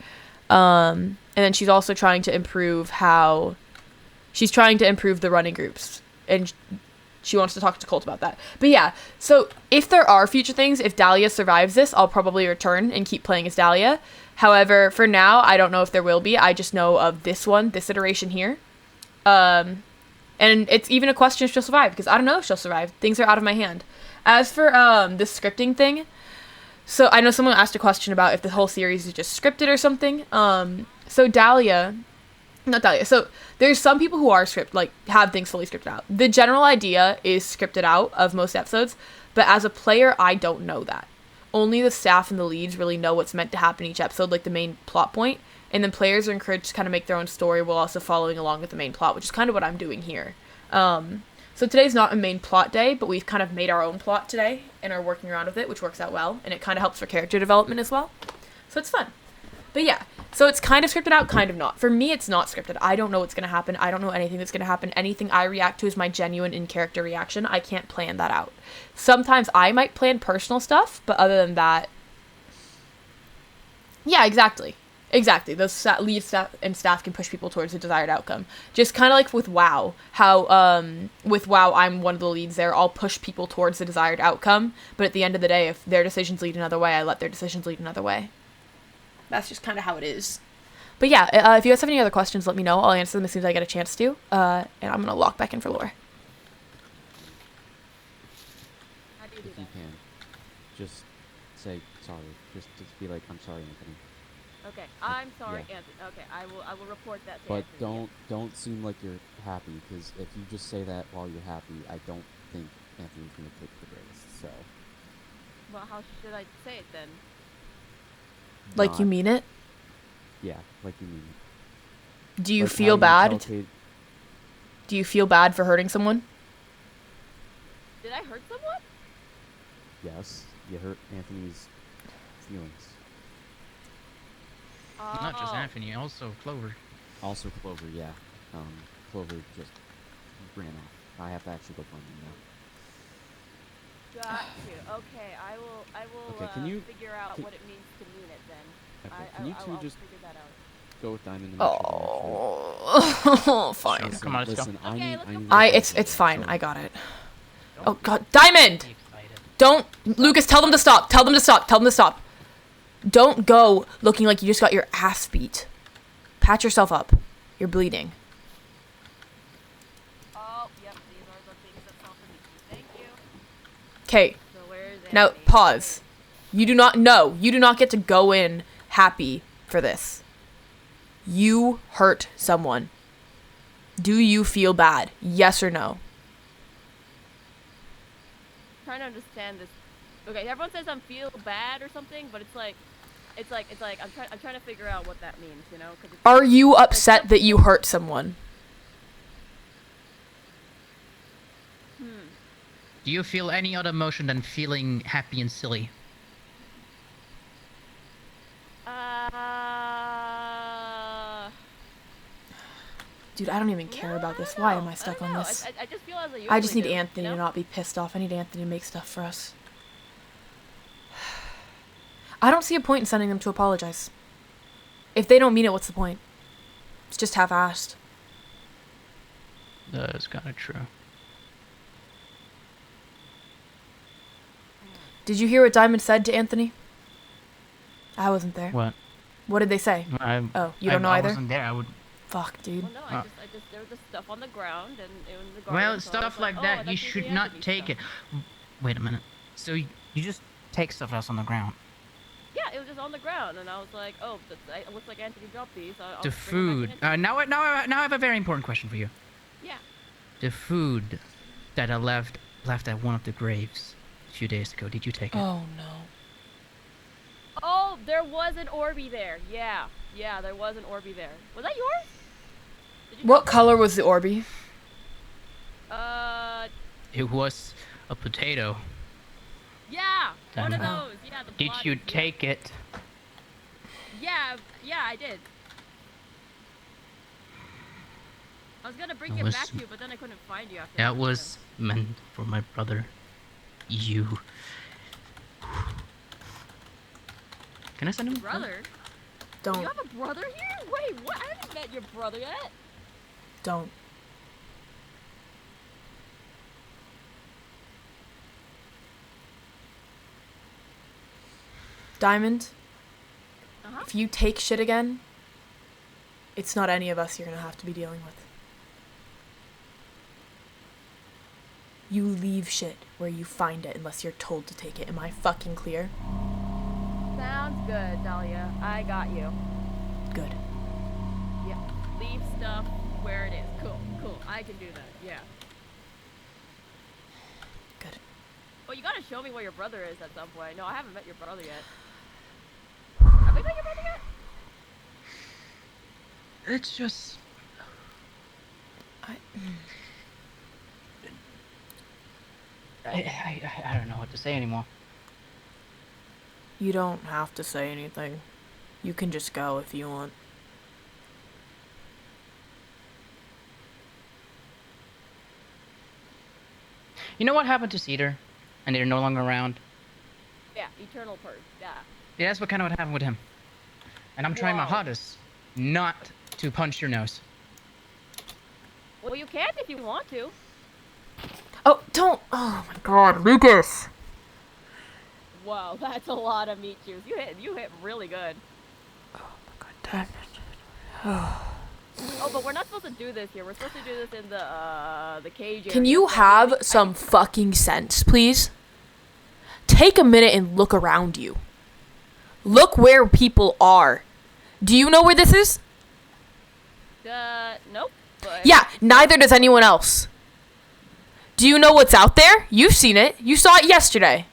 And then she's also trying to improve the running groups, and she wants to talk to Colt about that. But yeah, so if there are future things, if Dahlia survives this, I'll probably return and keep playing as Dahlia. However, for now, I don't know if there will be. I just know of this iteration here. And it's even a question if she'll survive, because I don't know if she'll survive. Things are out of my hand. As for this scripting thing, so I know someone asked a question about if the whole series is just scripted or something. So so there's some people who are have things fully scripted out. The general idea is scripted out of most episodes, but as a player, I don't know that. Only the staff and the leads really know what's meant to happen each episode, like the main plot point, and then players are encouraged to kind of make their own story while also following along with the main plot, which is kind of what I'm doing here. So today's not a main plot day, but we've kind of made our own plot today and are working around with it, which works out well, and it kind of helps for character development as well. So it's fun. But yeah, so it's kind of scripted out, kind of not. For me, it's not scripted. I don't know what's going to happen. I don't know anything that's going to happen. Anything I react to is my genuine in-character reaction. I can't plan that out. Sometimes I might plan personal stuff, but other than that... Yeah, exactly. Exactly. Those lead staff and staff can push people towards the desired outcome. Just kind of like with WoW. How, with WoW, I'm one of the leads there. I'll push people towards the desired outcome, but at the end of the day, if their decisions lead another way, I let their decisions lead another way. That's just kind of how it is. But yeah, if you guys have any other questions, let me know. I'll answer them as soon as I get a chance to. And I'm going to lock back in for lore.
How do you
If
do
you
that?
can, just say sorry. Just be like, I'm sorry, Anthony.
Okay, I'm sorry,
Yeah.
Anthony. Okay, I will report that to
But
Anthony.
don't seem like you're happy, because if you just say that while you're happy, I don't think Anthony's gonna take the risk. So.
Well, how should I say it then?
Like you
not-
mean it?
Yeah, like you mean it.
Do you
Like how
feel bad?
tell Kate-
Do you feel bad for hurting someone?
Did I hurt someone?
Yes, you hurt Anthony's feelings.
Not just
Oh.
Anthony, also Clover.
Also Clover, yeah. Clover just ran off. I have to actually go find him now.
Got you. Okay, I will
Okay, can you-
figure out
can-
what it means to mean it then.
Okay, can you two
I'll
just
figure that out.
go with Diamond and make sure
Oh, fine.
Listen,
Come on, let's go.
listen, I
Okay,
need,
let's
I
go.
need to go
It's
find
fine.
him,
I
so-
got it.
Don't
Oh god, Diamond!
be excited.
Don't, Lucas, tell them to stop. Tell them to stop. Tell them to stop. Don't go looking like you just got your ass beat. Patch yourself up. You're bleeding.
Oh, yep, these are the things that soften me. Thank you.
Okay,
So where is
now
Anthony?
pause. You do not get to go in happy for this. You hurt someone. Do you feel bad? Yes or no?
Trying to understand this. Okay, everyone says I'm feel bad or something, but it's like I'm trying to figure out what that means, you know? 'Cause it's
Are you upset that you hurt someone?
Do you feel any other emotion than feeling happy and silly?
Dude, I don't even care about this. Why am I stuck on this?
I just feel as I
I just
usually
need
do,
Anthony
you
to
know?
not be pissed off. I need Anthony to make stuff for us. I don't see a point in sending them to apologize. If they don't mean it, what's the point? It's just half-assed.
That's kind of true.
Did you hear what Diamond said to Anthony? I wasn't there.
What?
What did they say? Oh, you don't know
I
either?
wasn't there. I would.
Fuck, dude.
Well, no, I just there was just stuff on the ground and it was in the garden.
Well,
so I was
stuff like
oh,
that,
that's
you
usually
should not
Anthony's
take
stuff.
it. Wait a minute. So you just take stuff that's on the ground.
Yeah, it was just on the ground, and I was like, oh, it looks like Anthony dropped these. I'll
The
bring them
food.
back in
Now I have a very important question for you.
Yeah.
The food that I left at one of the graves a few days ago. Did you take it?
Oh, no.
Oh, there was an Orby there. Yeah, there was an Orby there. Was that yours? Did you
What
drop
color was the Orby?
it?
It was a potato.
Yeah, one of
Damn.
those. Yeah, the
Did
blood-
you
yeah.
take it?
Yeah, I did. I was gonna bring
That
it
was-
back to you, but then I couldn't find you after
That was meant for my brother. You. Can I send him?
Brother? You
Don't.
have a brother here? Wait, what? I haven't met your brother yet.
Don't. Diamond, if you take shit again, it's not any of us you're gonna have to be dealing with. You leave shit where you find it unless you're told to take it. Am I fucking clear?
Sounds good, Dahlia. I got you.
Good.
Yeah. Leave stuff where it is. Cool, cool. I can do that. Yeah.
Good.
Well, you gotta show me where your brother is at some point. No, I haven't met your brother yet. Have we met your brother yet?
It's just. I don't know what to say anymore.
You don't have to say anything. You can just go if you want.
You know what happened to Cedar? And they're no longer around?
Yeah, eternal purge. Yeah.
Yeah, that's what kind of what happened with him. And I'm trying my
Whoa.
hardest not to punch your nose.
Well, you can if you want to.
Oh, don't! Oh my god, Lucas!
Whoa, that's a lot of meat juice. You hit really good.
Oh my god, damn it.
Oh, but we're not supposed to do this here. We're supposed to do this in the cage area.
Can you
So
have
maybe-
some fucking sense, please? Take a minute and look around you. Look where people are. Do you know where this is?
Nope. But
Yeah, neither does anyone else. Do you know what's out there? You've seen it. You saw it yesterday.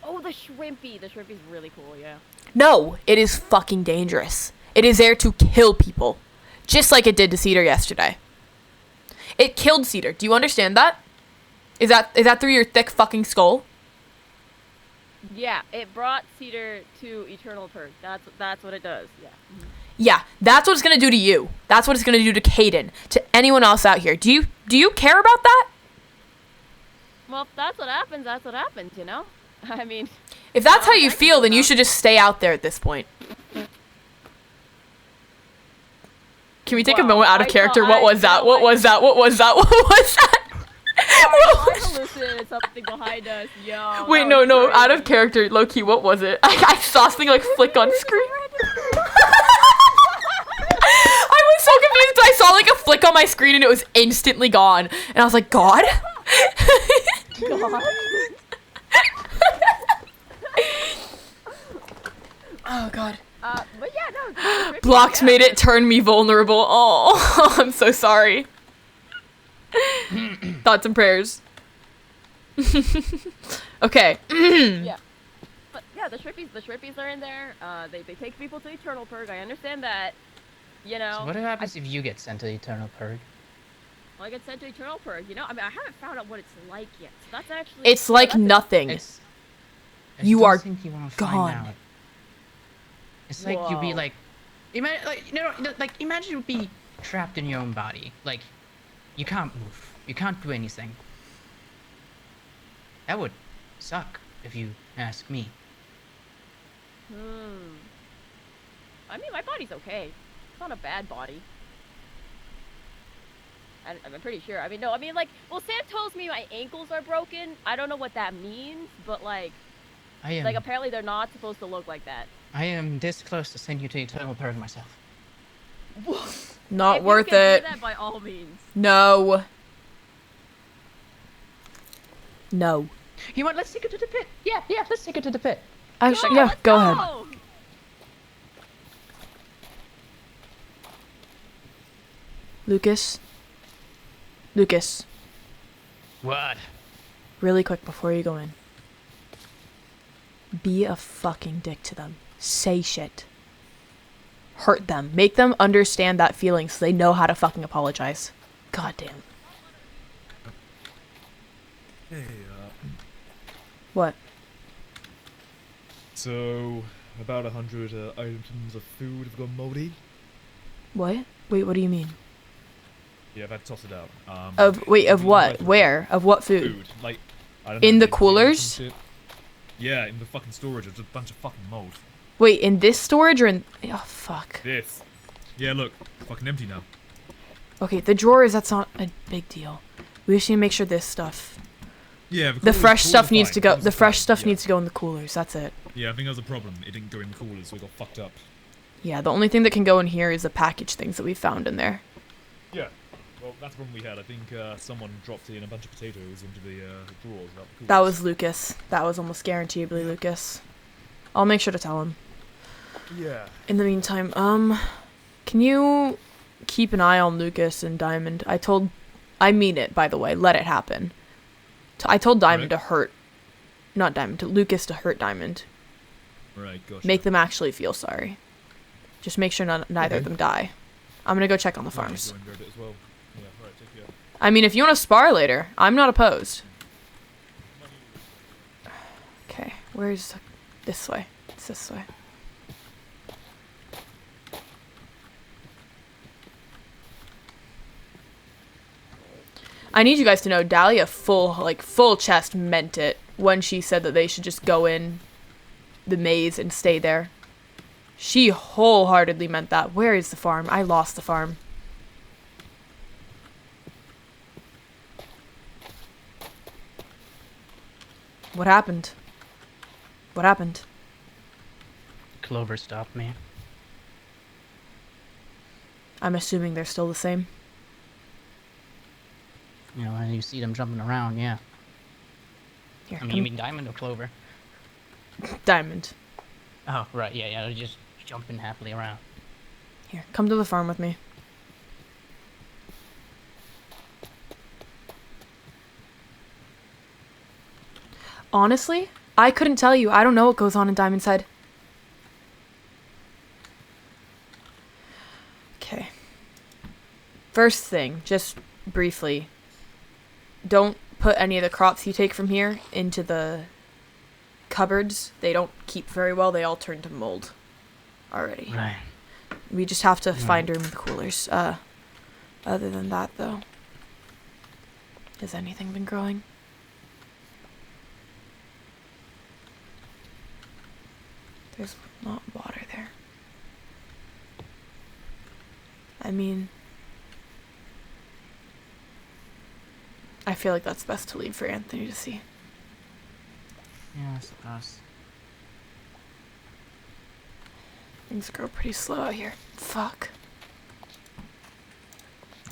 Oh, the shrimpy. The shrimpy's really cool, yeah.
No, it is fucking dangerous. It is there to kill people. Just like it did to Cedar yesterday. It killed Cedar. Do you understand that? Is that through your thick fucking skull?
Yeah, it brought Cedar to eternal purge. That's what it does. Yeah.
Yeah, that's what it's gonna do to you. That's what it's gonna do to Caden, to anyone else out here. Do you care about that?
Well, if that's what happens, that's what happens, you know? I mean...
If that's how you
I can
feel,
go
then you
now.
should just stay out there at this point. Can we take a
Wow,
moment out of
I
character?
thought-
What was that? What was that? What was that? What was that?
I hallucinated something behind us, yo.
Wait,
that
no,
was
no, out of
crazy.
character, low key. What was it? I saw something like flick on screen. I was so confused. I saw like a flick on my screen and it was instantly gone, and I was like, God.
God.
Oh God.
But yeah, no. the shrimpy,
Blocks
yeah.
made it turn me vulnerable. Oh, I'm so sorry. Thoughts and prayers. Okay.
Yeah. But yeah, the Shrippies are in there. They take people to eternal purge. I understand that. You know.
So what happens if you get sent to the Eternal Purge?
I get sent to eternal purge. You know, I mean, I haven't found out what it's like yet. So that's actually.
It's like
that's a-
nothing.
It's, I
You
don't
are
think you wanna
gone.
Find out. It's like you'd be
Whoa.
like, imagine you'd be trapped in your own body. Like, you can't move. You can't do anything. That would suck, if you ask me.
I mean, my body's okay. It's not a bad body. I'm pretty sure. I mean, no, I mean, like, well, Sam tells me my ankles are broken. I don't know what that means, but, like,
I
apparently they're not supposed to look like that.
am this close to send you to Eternal Purge myself.
Not
If
worth
you can
it.
do that, by all means.
No. No.
You want? Let's take it to the pit. Yeah, let's take it to the pit.
Actually,
No,
yeah,
let's
go ahead.
go!
Lucas,
What?
really quick before you go in. Be a fucking dick to them. Say shit. Hurt them. Make them understand that feeling so they know how to fucking apologize. God damn.
Hey,
What?
so about 100 items of food have gone moldy.
What? Wait, what do you mean?
Yeah, I've had to toss it out.
Of
maybe
what?
like
Where? Of what food?
Food, like I don't know,
In the
maybe beans and
coolers?
shit. Yeah, in the fucking storage, there's a bunch of fucking mold.
Wait, in this storage or in... Oh, fuck.
This. Yeah, look, fucking empty now.
Okay, the drawers, that's not a big deal. We just need to make sure this stuff...
Yeah,
The fresh stuff needs to go...
Coolers
The
are
fresh
fine,
stuff
yeah.
needs to go in the coolers, that's it.
Yeah, I think that was a problem. It didn't go in the coolers, so it got fucked up.
Yeah, the only thing that can go in here is the package things that we found in there.
Yeah. Well, that's the problem we had. I think someone dropped in a bunch of potatoes into the drawers without the coolers.
That was Lucas. That was almost guaranteedly Lucas. I'll make sure to tell him.
Yeah.
In the meantime, can you keep an eye on Lucas and Diamond? I mean it, by the way. Let it happen. I told Diamond
Right.
to hurt, not Diamond, to Lucas to hurt Diamond.
Right, gotcha.
Make them actually feel sorry. Just make sure neither of
Okay.
them die. I'm gonna go check on the
Might
farms.
join Rebirth as well. Yeah, right, take care.
I mean, if you want to spar later, I'm not opposed. Okay, where's... This way. It's this way. I need you guys to know Dahlia full chest meant it when she said that they should just go in the maze and stay there. She wholeheartedly meant that. Where is the farm? I lost the farm. What happened? What happened?
Clover stopped me.
I'm assuming they're still the same.
You know, and you see them jumping around, yeah.
Here,
I mean,
come,
you mean Diamond or Clover?
Diamond.
Oh, right, yeah, they're just jumping happily around.
Here, come to the farm with me. Honestly, I couldn't tell you. I don't know what goes on in Diamond's head. Okay. First thing, just briefly, don't put any of the crops you take from here into the cupboards. They don't keep very well. They all turn to mold already.
Right.
We just have to find room in the coolers. Other than that, though, has anything been growing? There's not water there. I mean, I feel like that's best to leave for Anthony to see.
Yeah, I suppose.
Things grow pretty slow out here. Fuck.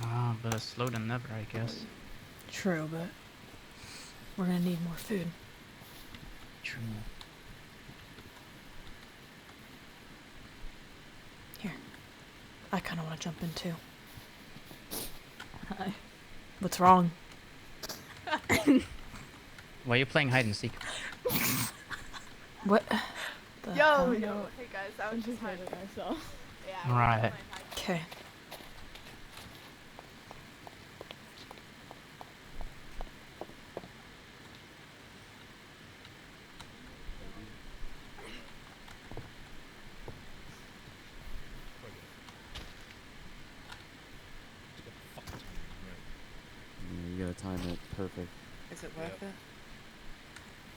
Oh, better slow than never, I guess.
True, but we're gonna need more food.
True.
Here. I kind of want to jump in too.
Hi.
What's wrong?
Why are you playing hide and seek?
What? the hell?
no.
Hey guys, I
I'm
was
just
just hiding.
hiding myself.
Yeah.
Right.
Okay.
You gotta time it perfect.
Is it worth it?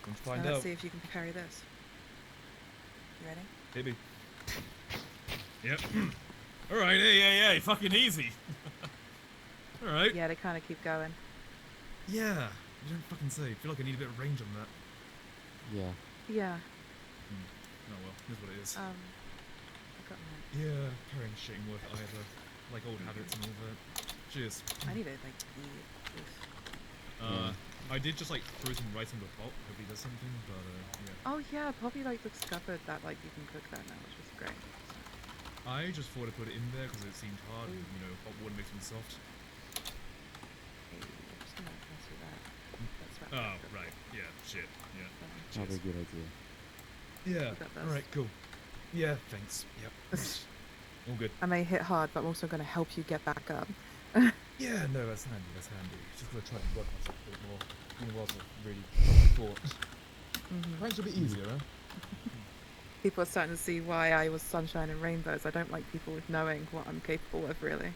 Let's
Now
find
let's
out.
see if you can carry this. You ready?
Maybe. Yep. Alright, hey, fucking easy. Alright.
Yeah, they kind of keep going.
Yeah. You don't fucking say. I feel like I need a bit of range on that.
Yeah.
Yeah.
Oh well, here's what it is.
I got mine.
Yeah, carrying shit ain't worth it either. Like old habits and all that. Cheers.
I need to like eat. Oof.
I did just like throw some rice in the pot. Hope he does something, but yeah.
Oh yeah, Poppy like discovered that like you can cook that now, which is great.
I just thought I'd put it in there because it seemed hard. And, you know, hot water makes them soft.
Okay, I'm just gonna pass you that. That's right.
Oh, right. Yeah, shit. Yeah.
Probably a
Cheers.
good idea.
Yeah.
You got this.
Alright, cool. Yeah, thanks. Yep. All good.
I may hit hard, but I'm also gonna help you get back up.
Yeah, no, that's handy, that's handy. Just gotta try and work myself a bit more. Been a while since I've really thought. Pranks are a bit easier, huh?
People are starting to see why I was sunshine and rainbows. I don't like people knowing what I'm capable of, really.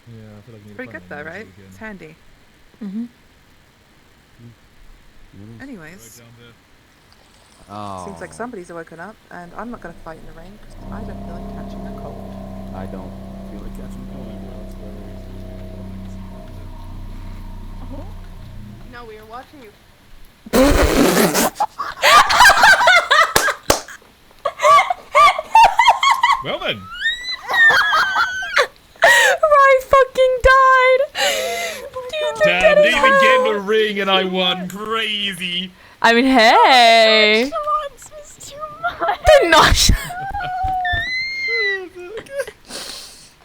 Yeah, I feel like I need
Pretty
to
good
find
though,
my
right?
energy
It's
again.
handy.
Mm-hmm.
Really?
Anyways,
Right down there.
Oh.
Seems like somebody's woken up, and I'm not going to fight in the rain because I don't feel like catching a cold.
I don't feel like catching cold.
No, we were watching you.
Well then.
I fucking died. Dude, they're
Damn,
dead
didn't
as
even get in
hell.
the ring and I won. Crazy.
I mean, hey.
Nonchalance was too much.
They're not.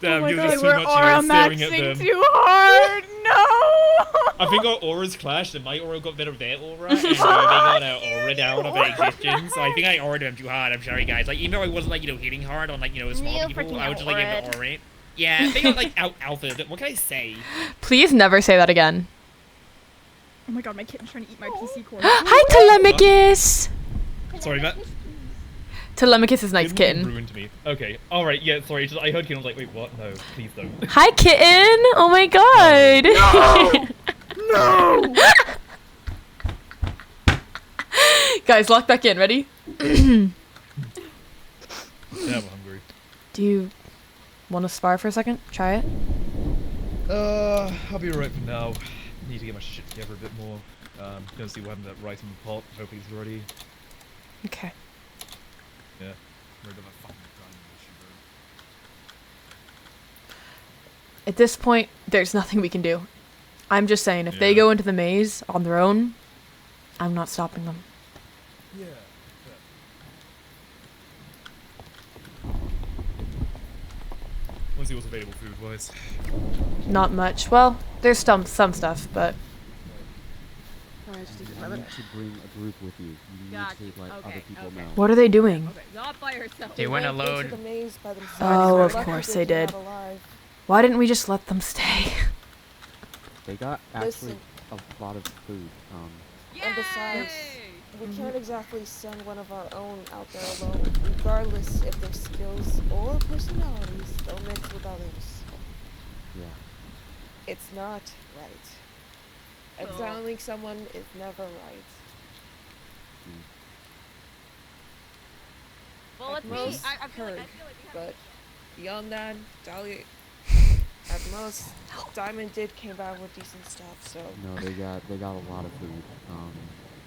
Damn,
my
you're
God.
just
We
too
were
much
aura
staring at
maxing
them.
too hard. No.
I think our auras clashed and my aura got better of their aura, and they got our aura down of their existence. So I think I auraed them too hard. I'm sorry, guys. Like, even though I wasn't, like, hitting hard on, like, small
You
people,
freaking
I was just, like, able to aurate. Yeah, they got, like, out-alpha. What can I say?
Please never say that again.
Oh my god, my kitten's trying to eat my PC cord.
Hi, Telemachus.
Sorry, Matt.
Telemachus is nice
It
kitten.
ruined me. Okay, alright, yeah, sorry. Just, I heard kitten, I was like, wait, what? No, please don't.
Hi, kitten. Oh my god.
No.
Guys, lock back in. Ready?
Damn, I'm hungry.
Do you want to spar for a second? Try it.
I'll be alright for now. Need to get my shit together a bit more. Gonna see what happened to that rice in the pot. Hope he's ready.
Okay.
Yeah. Rid of a fucking diamond issue, bro.
At this point, there's nothing we can do. I'm just saying, if they
Yeah.
go into the maze on their own, I'm not stopping them.
Yeah. Let's see what's available food-wise.
Not much. Well, there's some stuff, but
Oh, I just need
You
another.
need to bring a group with you. You need
Got
to
you.
let
Okay,
other people
okay.
know.
what are they doing?
Okay, not by herself.
They went
into
alone.
the maze by themselves.
Oh,
They're
of
lucky
course
they
they
came
did.
out alive.
Why didn't we just let them stay?
They got actually
Listen.
a lot of food.
And besides, we
Mm-hmm.
can't exactly send one of our own out there alone. Regardless if their skills or personalities don't mix with others.
Yeah.
It's not right.
Cool.
Exiling someone is never right.
Well,
At
let's
most,
see. I feel like we have.
But beyond that, Dahlia, at most, Diamond did came back with decent stuff, so.
No, they got a lot of food.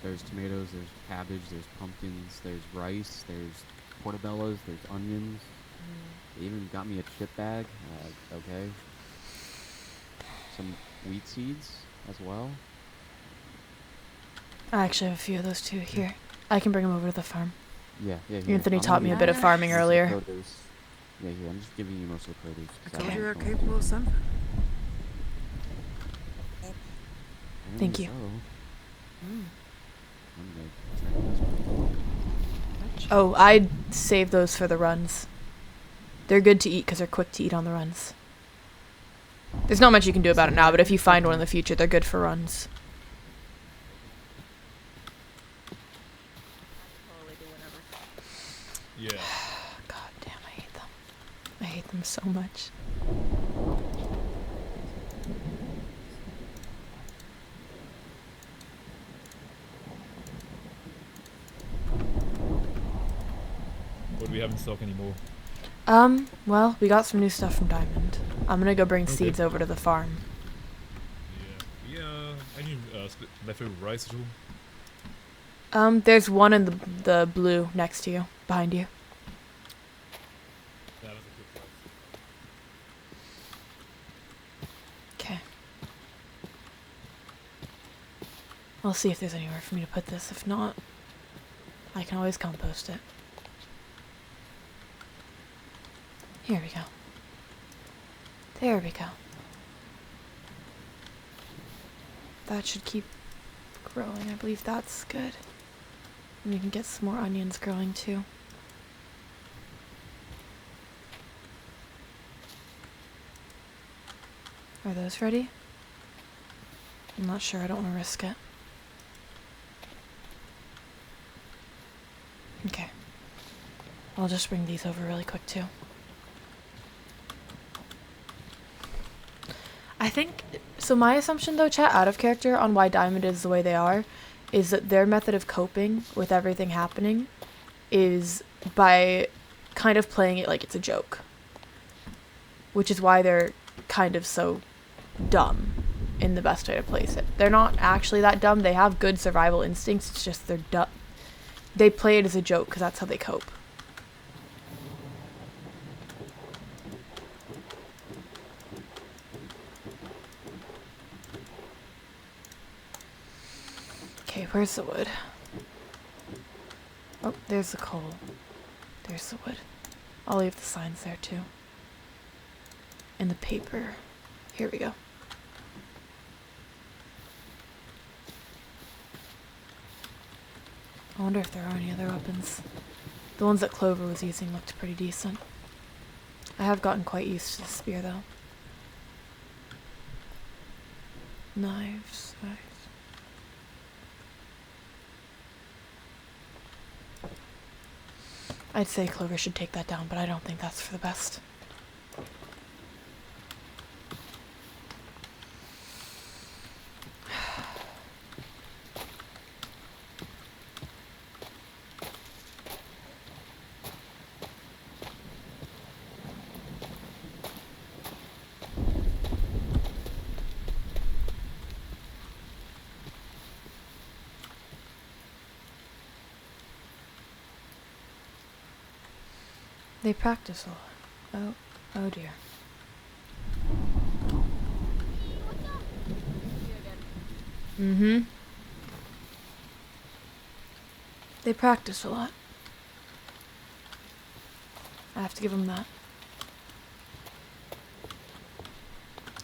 There's tomatoes, there's cabbage, there's pumpkins, there's rice, there's portobellos, there's onions. They even got me a chip bag. Okay. Some wheat seeds as well.
I actually have a few of those too here. I can bring them over to the farm.
Yeah, yeah. Here.
Anthony
I'm
taught
gonna
me a
give
bit of
you
farming
most of the
earlier.
produce. Yeah, here. I'm just giving you most of the produce.
I
'cause
told
don't
you were
know.
capable of something.
Thank
Apparently
you.
so.
Mm.
I'm gonna try this one.
Oh, I'd save those for the runs. They're good to eat because they're quick to eat on the runs. There's not much you can do about it now, but if you find one in the future, they're good for runs.
Totally do whatever.
Yeah.
God damn, I hate them. I hate them so much.
What do we have in stock anymore?
Well, we got some new stuff from Diamond. I'm gonna go bring
Okay.
seeds over to the farm.
Yeah. Yeah. I need split leftover rice at all.
There's one in the blue next to you, behind you.
That was a good price.
Okay. I'll see if there's anywhere for me to put this. If not, I can always compost it. Here we go. There we go. That should keep growing. I believe that's good. And you can get some more onions growing too. Are those ready? I'm not sure. I don't want to risk it. Okay. I'll just bring these over really quick too. I think, so my assumption though, chat, out of character, on why Diamond is the way they are, is that their method of coping with everything happening is by kind of playing it like it's a joke. Which is why they're kind of so dumb in the best way to place it. They're not actually that dumb. They have good survival instincts. It's just they're dumb. They play it as a joke because that's how they cope. Okay, where's the wood? Oh, there's the coal. There's the wood. I'll leave the signs there too. And the paper. Here we go. I wonder if there are any other weapons. The ones that Clover was using looked pretty decent. I have gotten quite used to the spear though. Knives. I'd say Clover should take that down, but I don't think that's for the best. They practice a lot. Oh dear. Mm-hmm. They practice a lot. I have to give them that.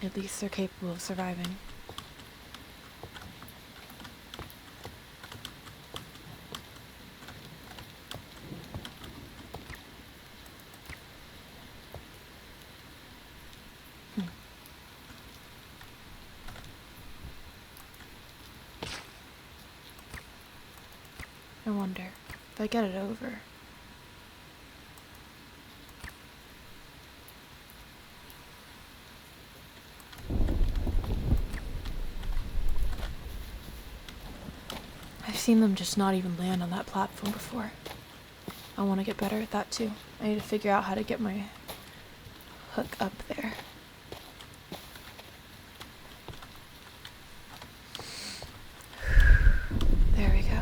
At least they're capable of surviving. I wonder if I get it over. I've seen them just not even land on that platform before. I want to get better at that too. I need to figure out how to get my hook up there. There we go.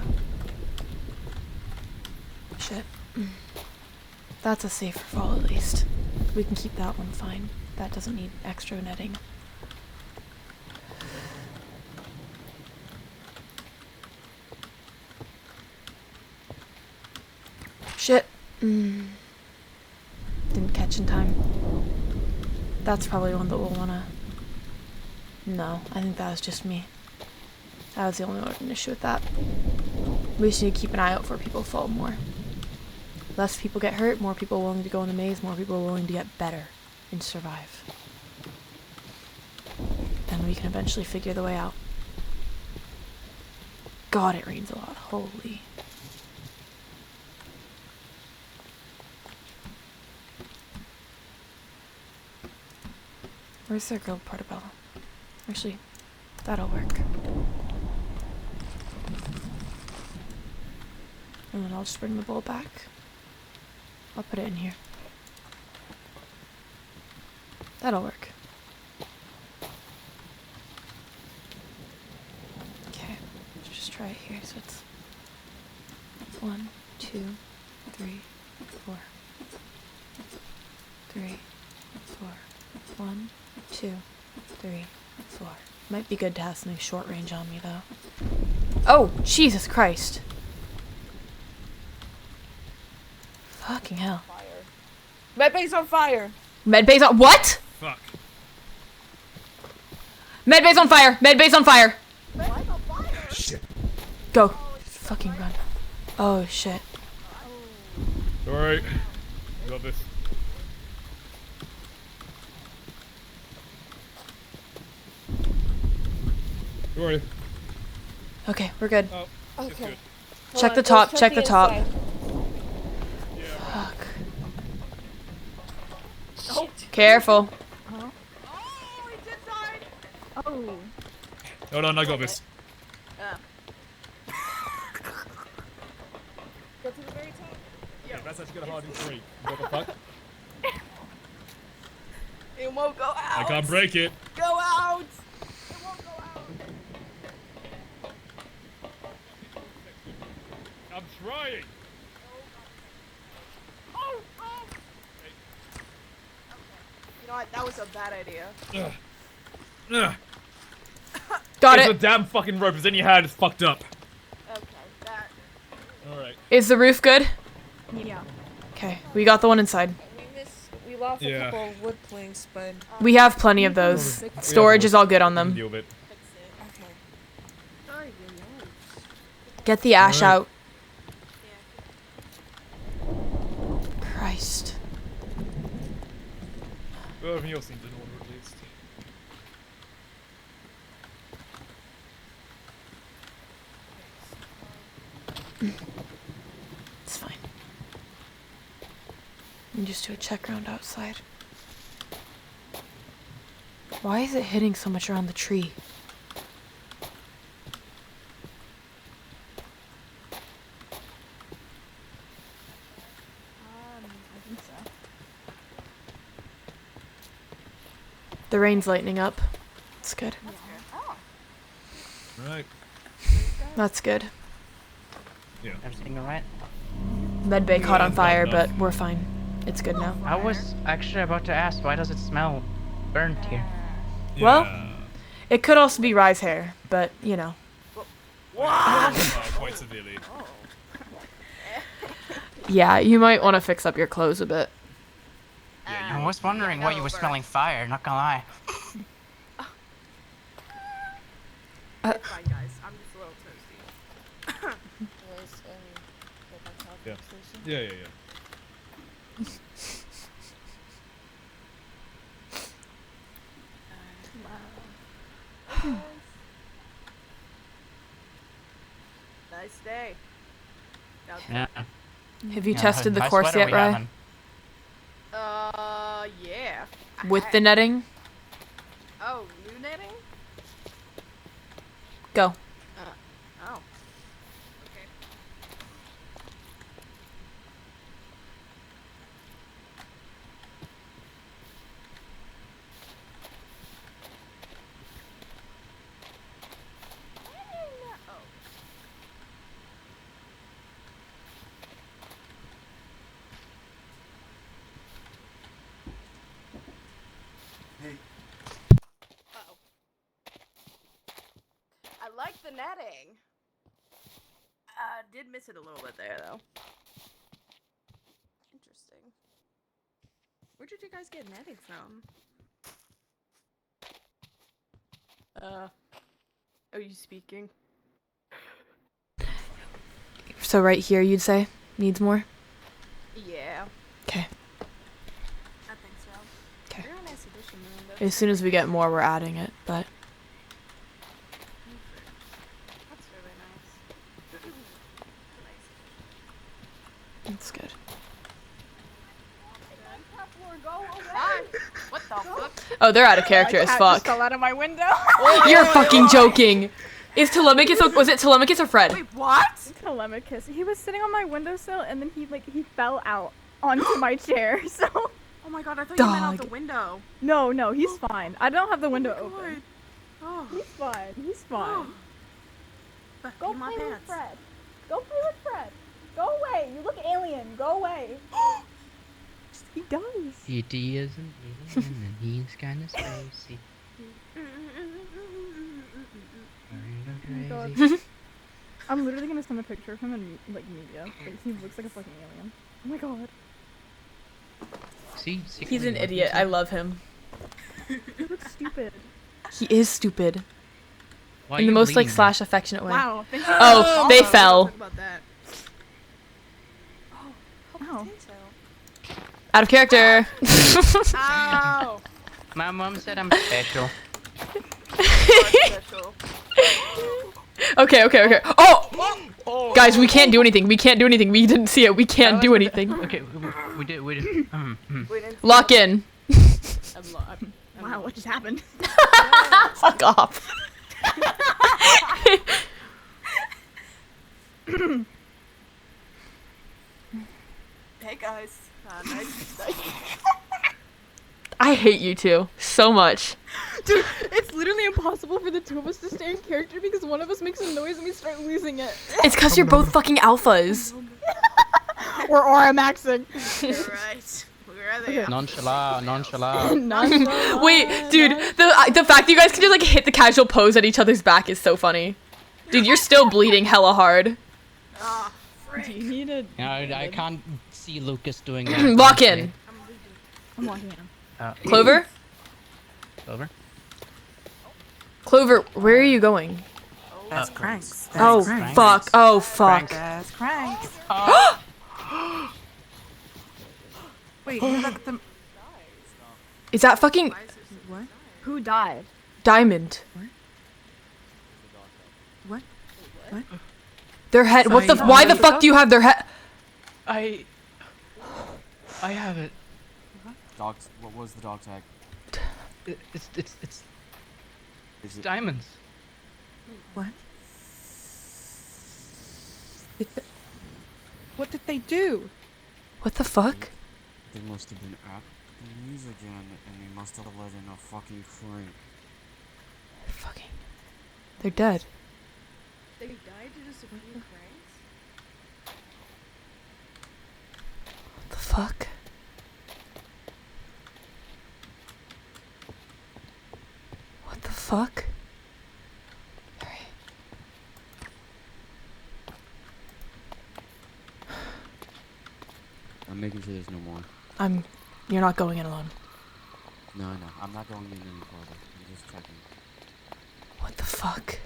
Shit. That's a safer fall at least. We can keep that one fine. That doesn't need extra netting. Shit. Didn't catch in time. That's probably one that we'll wanna... No, I think that was just me. That was the only one with an issue with that. We just need to keep an eye out for people fall more. Less people get hurt, more people willing to go in the maze, more people willing to get better and survive. Then we can eventually figure the way out. God, it rains a lot. Holy. Where's their grilled portobello? Actually, that'll work. And then I'll just bring the bowl back. I'll put it in here. That'll work. Okay, let's just try it here. So it's 1, 2, 3, 4. 3, 4. 1, 2, 3, 4. Might be good to have something short range on me though. Oh, Jesus Christ. Fucking hell.
Medbay's on fire.
Medbay's on what?
Fuck.
Medbay's on fire. Medbay's on fire.
Medbay's on fire.
Shit.
Go. Fucking run. Oh shit.
Alright. You got this. Don't worry.
Okay, we're good.
Oh, it's
Okay.
good.
Check the top. Check the top. Fuck.
Oh.
Careful.
Oh, it's inside. Oh.
Hold on, I got this. Let's get a hard 3. What the fuck?
It won't go out.
I can't break it.
Go out. It won't go out.
I'm trying.
Oh, oh. You know what? That was a bad idea.
Ugh.
Got
It's
it.
a damn fucking rope. It's in your hand. It's fucked up.
Okay, that.
Alright.
Is the roof good?
Yeah.
Okay, we got the one inside.
We lost a
Yeah.
couple of wood planks, but
We have plenty of those. Storage is all good on them.
Deal with it.
fix it. Okay.
Get the ash
Alright.
out. Christ.
Well, everything else seems in order at least.
It's fine. Let me just do a check round outside. Why is it hitting so much around the tree?
I think so.
The rain's lightening up. That's good.
Right.
That's good.
Yeah.
Everything alright?
Medbay caught on
Yeah,
fire,
not
but
enough.
we're fine. It's good now.
I was actually about to ask, why does it smell burnt here?
Well-
Yeah.
It could also be Rye's hair, but you know.
Quite severely.
Yeah, you might want to fix up your clothes a bit.
I was wondering why you were smelling fire, not gonna lie.
It's fine, guys. I'm just a little toasty. Anyways, get back to our
Yeah.
conversation.
Yeah.
Nice day. Now,
Yeah.
Have you
Yeah,
tested the
nice
course
weather
yet,
we
Rye?
having.
yeah.
With the netting?
Oh, new netting?
Go.
Oh. Okay. Oh. Uh-oh. I like the netting. Did miss it a little bit there though. Interesting. Where did you guys get netting from? Are you speaking?
So right here, you'd say? Needs more?
Yeah.
Okay.
I think so.
'Kay.
Very nice addition, though.
As soon as we get more, we're adding it, but...
That's really nice.
It's good.
Hi. What the fuck?
Oh, they're out of character as fuck.
fell out of my window.
You're fucking joking! Is Telemachus... Was it Telemachus or Fred?
Wait, what?
Telemachus. He was sitting on my windowsill and then he fell out onto my chair. So
Oh my god, I thought you meant out the
Dog.
window.
no, he's fine. I don't have the window
Oh my
open.
God. Oh.
He's fine. He's fine. Go
In my
play with
pants.
Fred. Go play with Fred. Go away. You look alien. Go away. He does.
E.T. is an alien and he's kinda spacey.
God.
Crazy.
I'm literally gonna send a picture of him in media. Like, he looks like a fucking alien. Oh my god.
See?
He's an idiot. I love him.
He looks stupid.
He is stupid.
Why
In the most, like, slash affectionate way.
Wow. Thank you.
Oh, they fell.
Talk about that.
Wow.
Out of character.
Ow!
My mom said I'm special.
Special.
Okay. Oh! Guys, we can't do anything. We didn't see it. We can't do anything.
Okay, we did.
We didn't
Lock in.
Wow, what just happened?
Fuck off.
Okay, guys. Nice.
I hate you two so much.
Dude, it's literally impossible for the two of us to stay in character because one of us makes a noise and we start losing it.
It's because you're both fucking alphas.
Or aura maxing.
You're right. Where are they?
Nonchalant.
Wait, dude, the fact that you guys can just like hit the casual pose at each other's back is so funny. Dude, you're still bleeding hella hard.
Ah,
Do you need a...
I can't see Lucas doing that.
Lock in.
I'm walking in.
Clover?
Clover?
Clover, where are you going?
That's cranks. That's
Oh,
cranks.
fuck. Oh, fuck.
That's cranks. Wait, who let them?
Is that fucking
What?
Who died?
Diamond?
What? What?
Their head. What the? Why the fuck do you have their head?
I have it.
Dogs. What was the dog tag?
It's
Is it
diamonds.
What? What did they do?
What the fuck?
They must have been at the news again, and they must have let in a fucking crank.
Fucking. They're dead.
They died due to supreme cranks?
What the fuck? What the fuck? Alright.
I'm making sure there's no more.
You're not going in alone.
No, I'm not going in any further. I'm just checking.
What the fuck?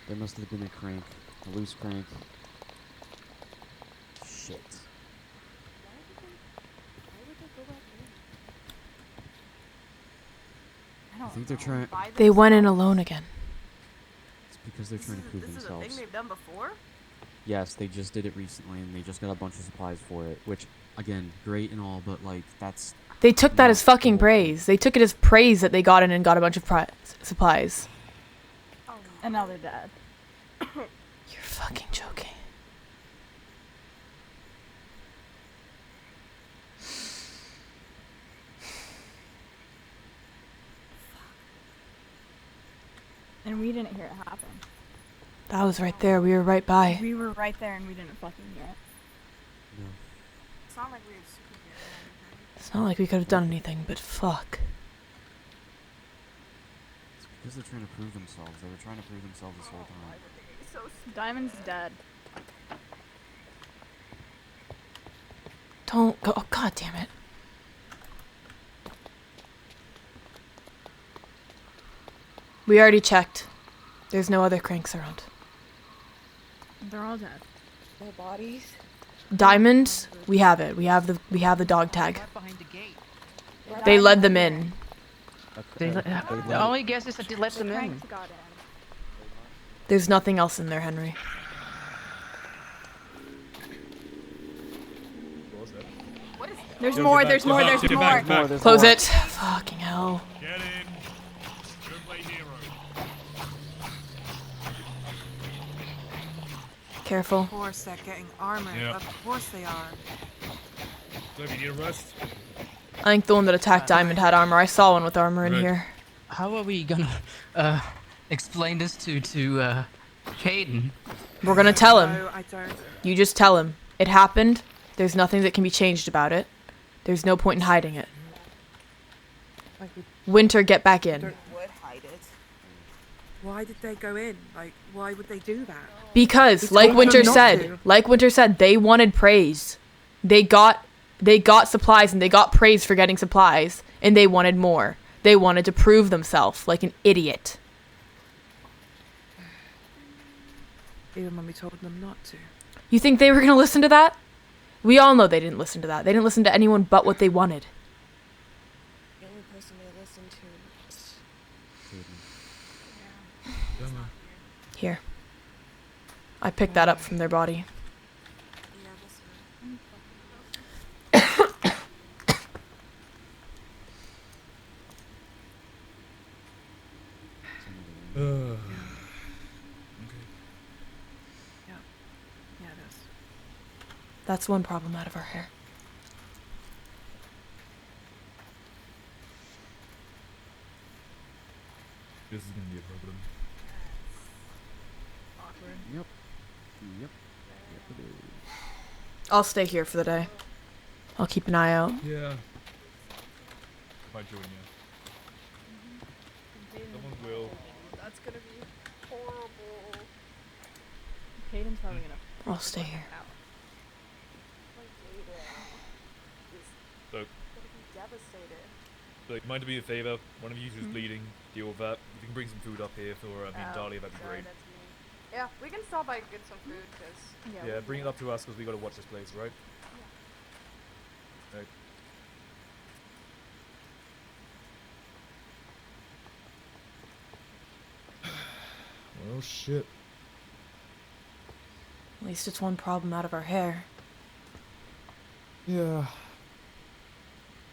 There must have been a crank. A loose crank. Shit. I think they're trying.
They went in alone again.
It's because they're trying to prove
This is a
themselves.
thing they've done before?
Yes, they just did it recently, and they just got a bunch of supplies for it. Which, again, great and all, but like that's.
They took that
not
as fucking
the whole thing.
praise. They took it as praise that they got in and got a bunch of supplies.
And now they're dead.
You're fucking joking.
And we didn't hear it happen.
That was right there. We were right by.
We were right there and we didn't fucking hear it.
No.
It's not like we had superheroes or anything.
It's not like we could have done anything, but fuck.
It's because they're trying to prove themselves. They were trying to prove themselves this whole time.
Diamond's dead.
Don't go. Oh, god damn it. We already checked. There's no other cranks around.
They're all dead.
No bodies.
Diamond, we have it. We have the dog tag. They led them in.
The only guess is that they let them in.
Cranks got in.
There's nothing else in there, Henry.
There's more, there's more, there's more.
Close it. Fucking hell.
Get in. Don't play hero.
Careful.
Of course they're getting armor.
Yeah.
Of course they are.
So if you need a rest,
I think the one that attacked Diamond had armor. I saw one with armor in
Right.
here.
How are we gonna explain this to Caden?
We're gonna tell him.
No, I don't.
You just tell him. It happened. There's nothing that can be changed about it. There's no point in hiding it.
Like we
Winter, get back in.
would hide it. Why did they go in? Like, why would they do that?
Because,
We
like
told
Winter
them not
said, they wanted praise. They got supplies and they got praise for getting supplies, and they wanted more. They wanted to prove themselves like an idiot.
Even when we told them not to.
You think they were gonna listen to that? We all know they didn't listen to that. They didn't listen to anyone but what they wanted.
The only person they listen to.
Here. I picked that up from their body.
Yeah, that's
Yeah, it is.
That's one problem out of our hair.
This is gonna be a problem.
Awkward.
Yep. Yep. Yep, it is.
I'll stay here for the day. I'll keep an eye out.
Yeah. Might join you. Someone will.
That's gonna be horrible.
Hayden's probably gonna.
I'll stay here.
So,
Gonna be devastated.
like, mind to be a favor. One of you who's bleeding, deal with that. If you can bring some food up here for me and Dahlia, that'd be
Sorry,
great.
that's me. Yeah, we can stop by and get some food, because...
Yeah, bring it up to us because we gotta watch this place, right? Right. Well, shit.
At least it's one problem out of our hair.
Yeah.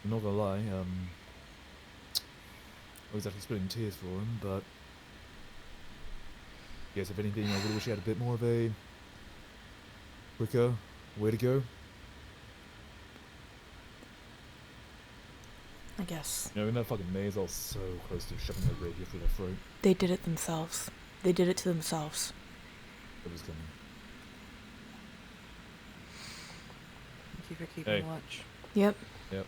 I'm not gonna lie, I was actually spilling tears for him, but... I guess if anything, I really wish he had a bit more of a... quicker way to go.
I guess.
You know, in that fucking maze, I was so close to shoving a rapier through their throat.
They did it themselves. They did it to themselves.
It was coming.
Thank you for keeping
Hey.
watch.
Yep.
Yep.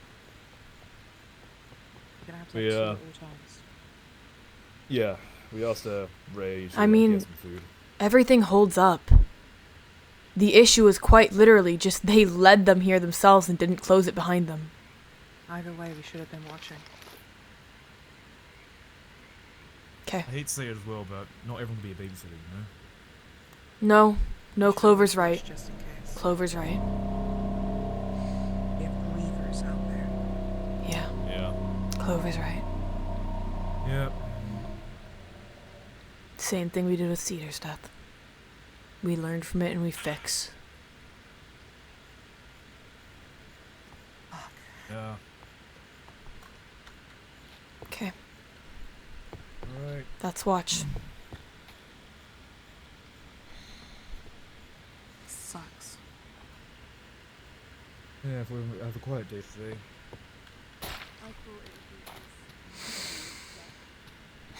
You're gonna have to
We,
like, see
uh,
at all times.
Yeah, we asked Ray to
I mean-
get some food.
Everything holds up. The issue is quite literally just they led them here themselves and didn't close it behind them.
Either way, we should have been watching.
Okay.
I hate to say it as well, but not everyone can be a babysitter, you know?
No. No,
We should
Clover's
have
right.
watched just in case.
Clover's right.
We have grievers out there.
Yeah.
Yeah.
Clover's right.
Yeah.
Same thing we did with Cedar's death. We learned from it and we fix.
Yeah.
Okay.
Alright.
That's watch.
Sucks.
Yeah, if we have a quiet day today.
How cool it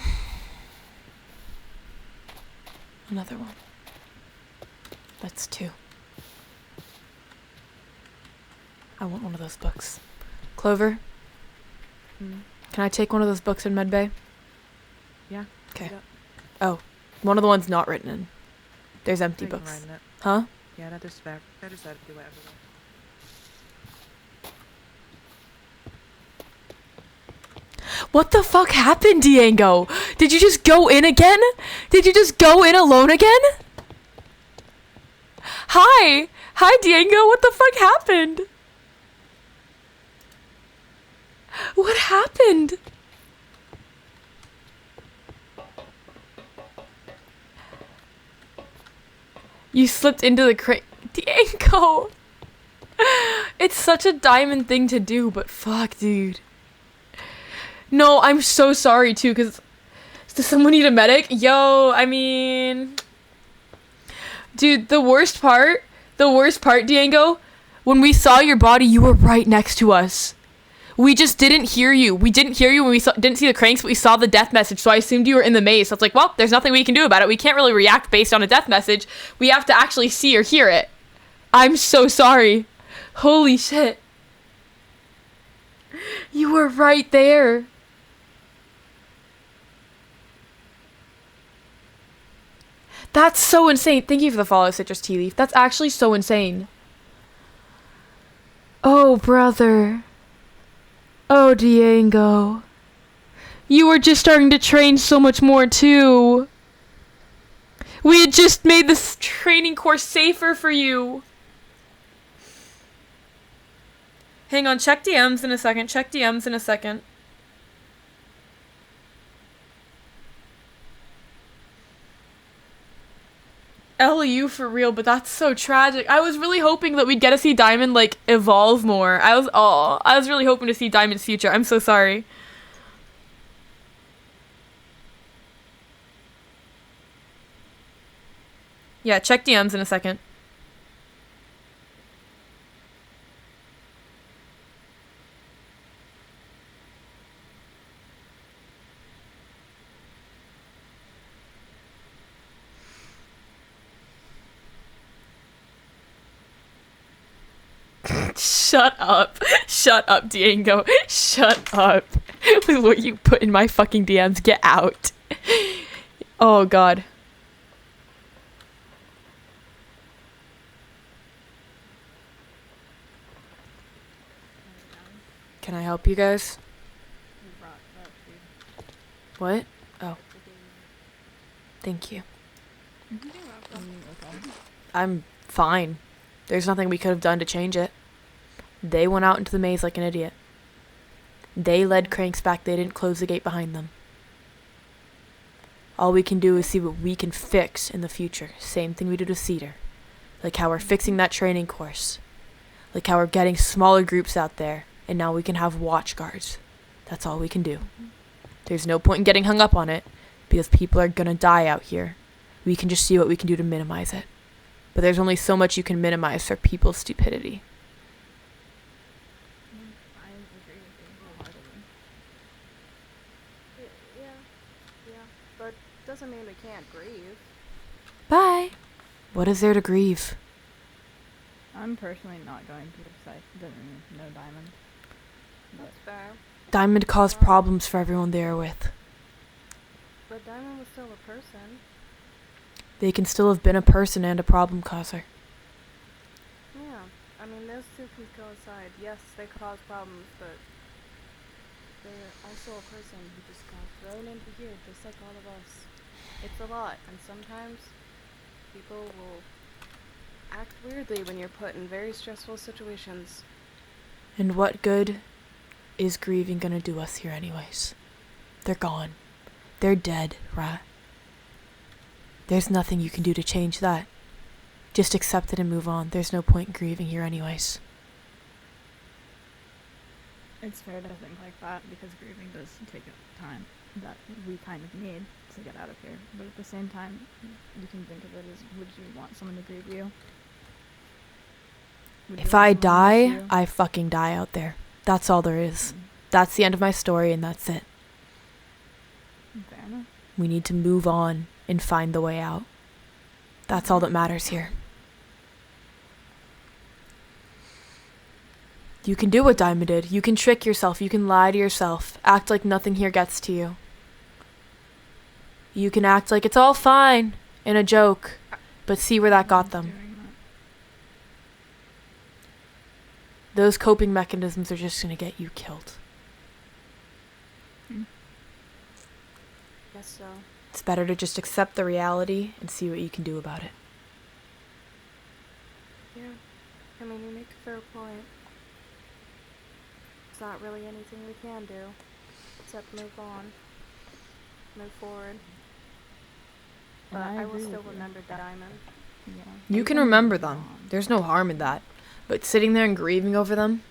is.
Another one. That's two. I want one of those books. Clover,
Hmm.
can I take one of those books in Medbay?
Yeah.
Okay.
Yep.
Oh, one of the ones not written in. There's empty
You can
books.
write in it.
Huh?
Yeah, that is fair. That is that. Do whatever.
What the fuck happened, Diego? Did you just go in again? Did you just go in alone again? Hi! Hi, Diego, what the fuck happened? What happened? You slipped into the crate. Diego! It's such a diamond thing to do, but fuck, dude. No, I'm so sorry too, because does someone need a medic? Yo, I mean, dude, the worst part, Diego, when we saw your body, you were right next to us. We just didn't hear you. We didn't hear you when we didn't see the cranks, but we saw the death message, so I assumed you were in the maze. So it's like, well, there's nothing we can do about it. We can't really react based on a death message. We have to actually see or hear it. I'm so sorry. Holy shit. You were right there. That's so insane. Thank you for the follow, Citrus Tea Leaf. That's actually so insane. Oh, brother. Oh, Diego. You were just starting to train so much more, too. We had just made this training course safer for you. Hang on, check DMs in a second. Check DMs in a second. LU for real, but that's so tragic. I was really hoping that we'd get to see Diamond, like, evolve more. I was really hoping to see Diamond's future. I'm so sorry. Yeah, check DMs in a second. Shut up. Shut up, Diego. Shut up. With what you put in my fucking DMs. Get out. Oh, God. Can I help you guys? What? Oh. Thank you. I'm fine. There's nothing we could have done to change it. They went out into the maze like an idiot. They led cranks back. They didn't close the gate behind them. All we can do is see what we can fix in the future. Same thing we did with Cedar. Like how we're fixing that training course. Like how we're getting smaller groups out there. And now we can have watch guards. That's all we can do. There's no point in getting hung up on it. Because people are gonna die out here. We can just see what we can do to minimize it. But there's only so much you can minimize for people's stupidity.
I agree with you wholeheartedly. Yeah, but doesn't mean we can't grieve.
Bye. What is there to grieve?
I'm personally not going to decide. No Diamond.
That's fair.
Diamond caused problems for everyone they are with.
But Diamond was still a person.
They can still have been a person and a problem causer.
Yeah, I mean, those two can coincide. Yes, they cause problems, but they're also a person who just got thrown into here, just like all of us. It's a lot, and sometimes people will act weirdly when you're put in very stressful situations.
And what good is grieving gonna do us here anyways? They're gone. They're dead, right? There's nothing you can do to change that. Just accept it and move on. There's no point in grieving here anyways.
It's fair to think like that because grieving does take time that we kind of need to get out of here. But at the same time, you can think of it as, would you want someone to grieve you? Would you
If
want
I
someone to
die,
miss you?
I fucking die out there. That's all there is. That's the end of my story and that's it.
Fair enough.
We need to move on and find the way out. That's all that matters here. You can do what Diamond did. You can trick yourself. You can lie to yourself. Act like nothing here gets to you. You can act like it's all fine in a joke, but see where that got them.
Doing that.
Those coping mechanisms are just going to get you killed.
Guess so.
It's better to just accept the reality and see what you can do about it.
Yeah, I mean, you make a fair point. There's not really anything we can do except move on, move forward.
And
But I will
agree
still
with you.
remember Diamond.
Yeah.
You can remember them. There's no harm in that. But sitting there and grieving over them,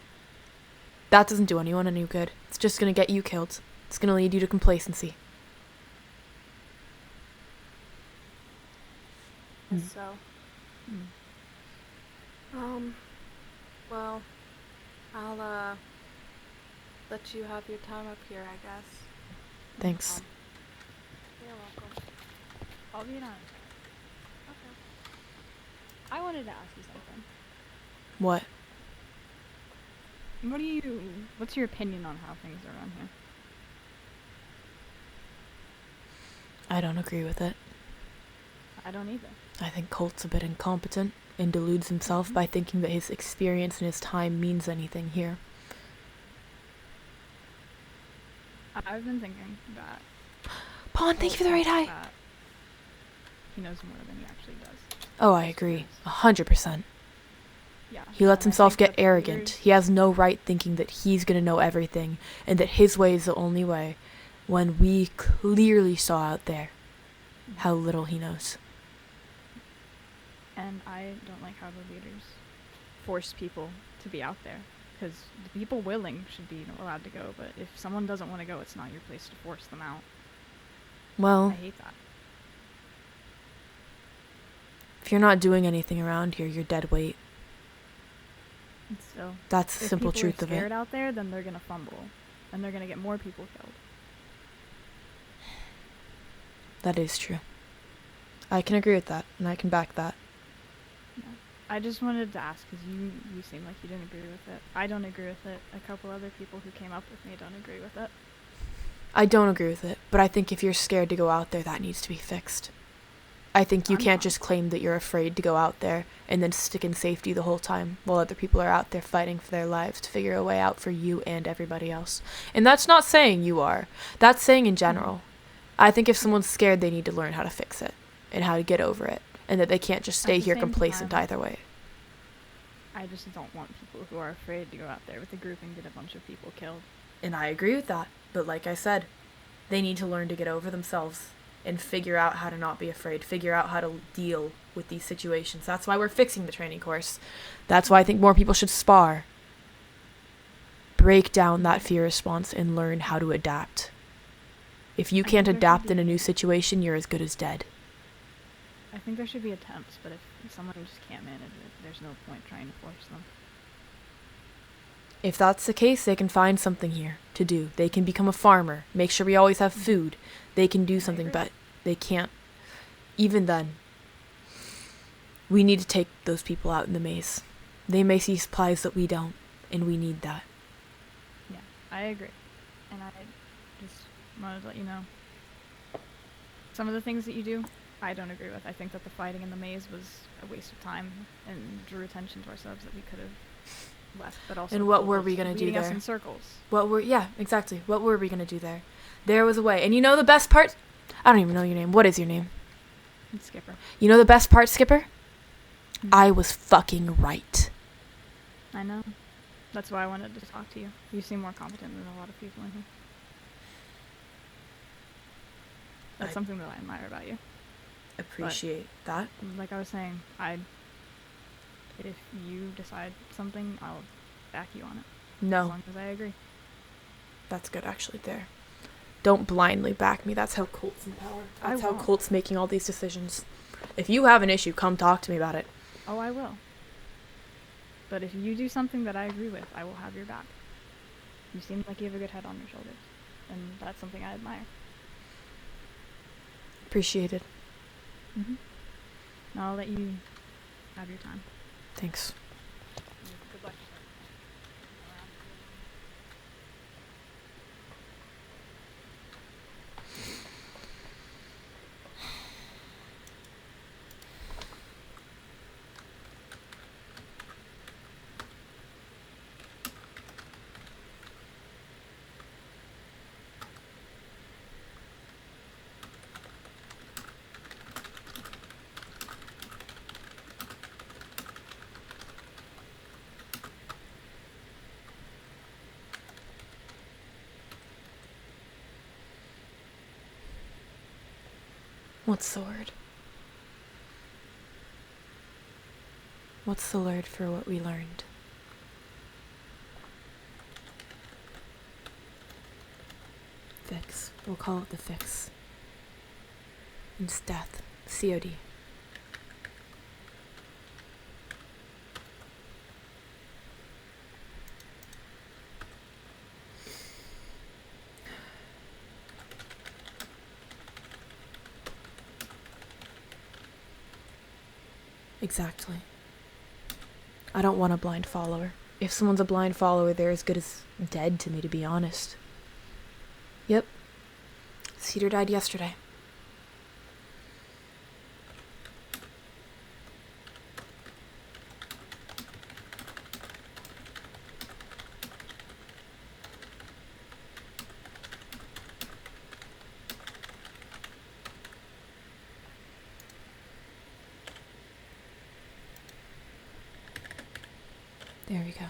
that doesn't do anyone any good. It's just going to get you killed. It's going to lead you to complacency.
Guess so. Well, I'll let you have your time up here, I guess.
Thanks.
You're welcome.
I'll be honest.
Okay.
I wanted to ask you something.
What?
What's your opinion on how things are around here?
I don't agree with it.
I don't either.
I think Colt's a bit incompetent and deludes himself by thinking that his experience and his time means anything here.
I've been thinking that
Pawn, thank you for the right eye.
that he knows more than he actually does.
Oh, I agree. 100%.
Yeah.
He lets
and I
himself
think
get
that the
arrogant.
leaders-
He has no right thinking that he's gonna know everything and that his way is the only way, when we clearly saw out there how little he knows.
And I don't like how the leaders force people to be out there. Because the people willing should be allowed to go, but if someone doesn't want to go, it's not your place to force them out. I
Well,
hate that.
if you're not doing anything around here, you're dead weight.
And so,
That's the
if
simple
people
truth
are
of it.
scared out there, then they're gonna fumble, and they're gonna get more people killed.
That is true. I can agree with that, and I can back that.
I just wanted to ask because you seem like you didn't agree with it. I don't agree with it. A couple other people who came up with me don't agree with it.
I don't agree with it, but I think if you're scared to go out there, that needs to be fixed. I think you
I'm
can't
not.
just claim that you're afraid to go out there and then stick in safety the whole time while other people are out there fighting for their lives to figure a way out for you and everybody else. And that's not saying you are. That's saying in general. I think if someone's scared, they need to learn how to fix it and how to get over it, and that they can't just stay
At the
here
same
complacent
time,
either way.
I just don't want people who are afraid to go out there with a group and get a bunch of people killed.
And I agree with that. But like I said, they need to learn to get over themselves and figure out how to not be afraid, figure out how to deal with these situations. That's why we're fixing the training course. That's why I think more people should spar. Break down that fear response and learn how to adapt. If you
I
can't
think there should
adapt in a
be-
new situation, you're as good as dead.
I think there should be attempts, but if someone just can't manage it, there's no point trying to force them.
If that's the case, they can find something here to do. They can become a farmer, make sure we always have food. They can do something,
agree.
but they can't. Even then, we need to take those people out in the maze. They may see supplies that we don't, and we need that.
Yeah, I agree. And I just wanted to let you know. Some of the things that you do, I don't agree with. I think that the fighting in the maze was a waste of time and drew attention to ourselves that we could have left. But also,
And what
Cole
were
was
we gonna do
leading us
there?
in circles.
Yeah, exactly. What were we gonna do there? There was a way. And you know the best part? I don't even know your name. What is your name?
And Skipper.
You know the best part, Skipper?
Mhm.
I was fucking right.
I know. That's why I wanted to talk to you. You seem more competent than a lot of people in here. That's
I-
something that I admire about you.
Appreciate that.
Like I was saying, if you decide something, I'll back you on it. As
No,
long as I agree.
that's good actually there. Don't blindly back me. That's how Colt's in power.
I
That's how
won't.
Colt's making all these decisions. If you have an issue, come talk to me about it.
Oh, I will. But if you do something that I agree with, I will have your back. You seem like you have a good head on your shoulders. And that's something I admire.
Appreciated.
Mm-hmm. Now I'll let you have your time.
Thanks.
Good luck.
What's the word? What's the word for what we learned? Fix. We'll call it the fix. It's death. COD. Exactly. I don't want a blind follower. If someone's a blind follower, they're as good as dead to me, to be honest. Yep. Cedar died yesterday. There we go.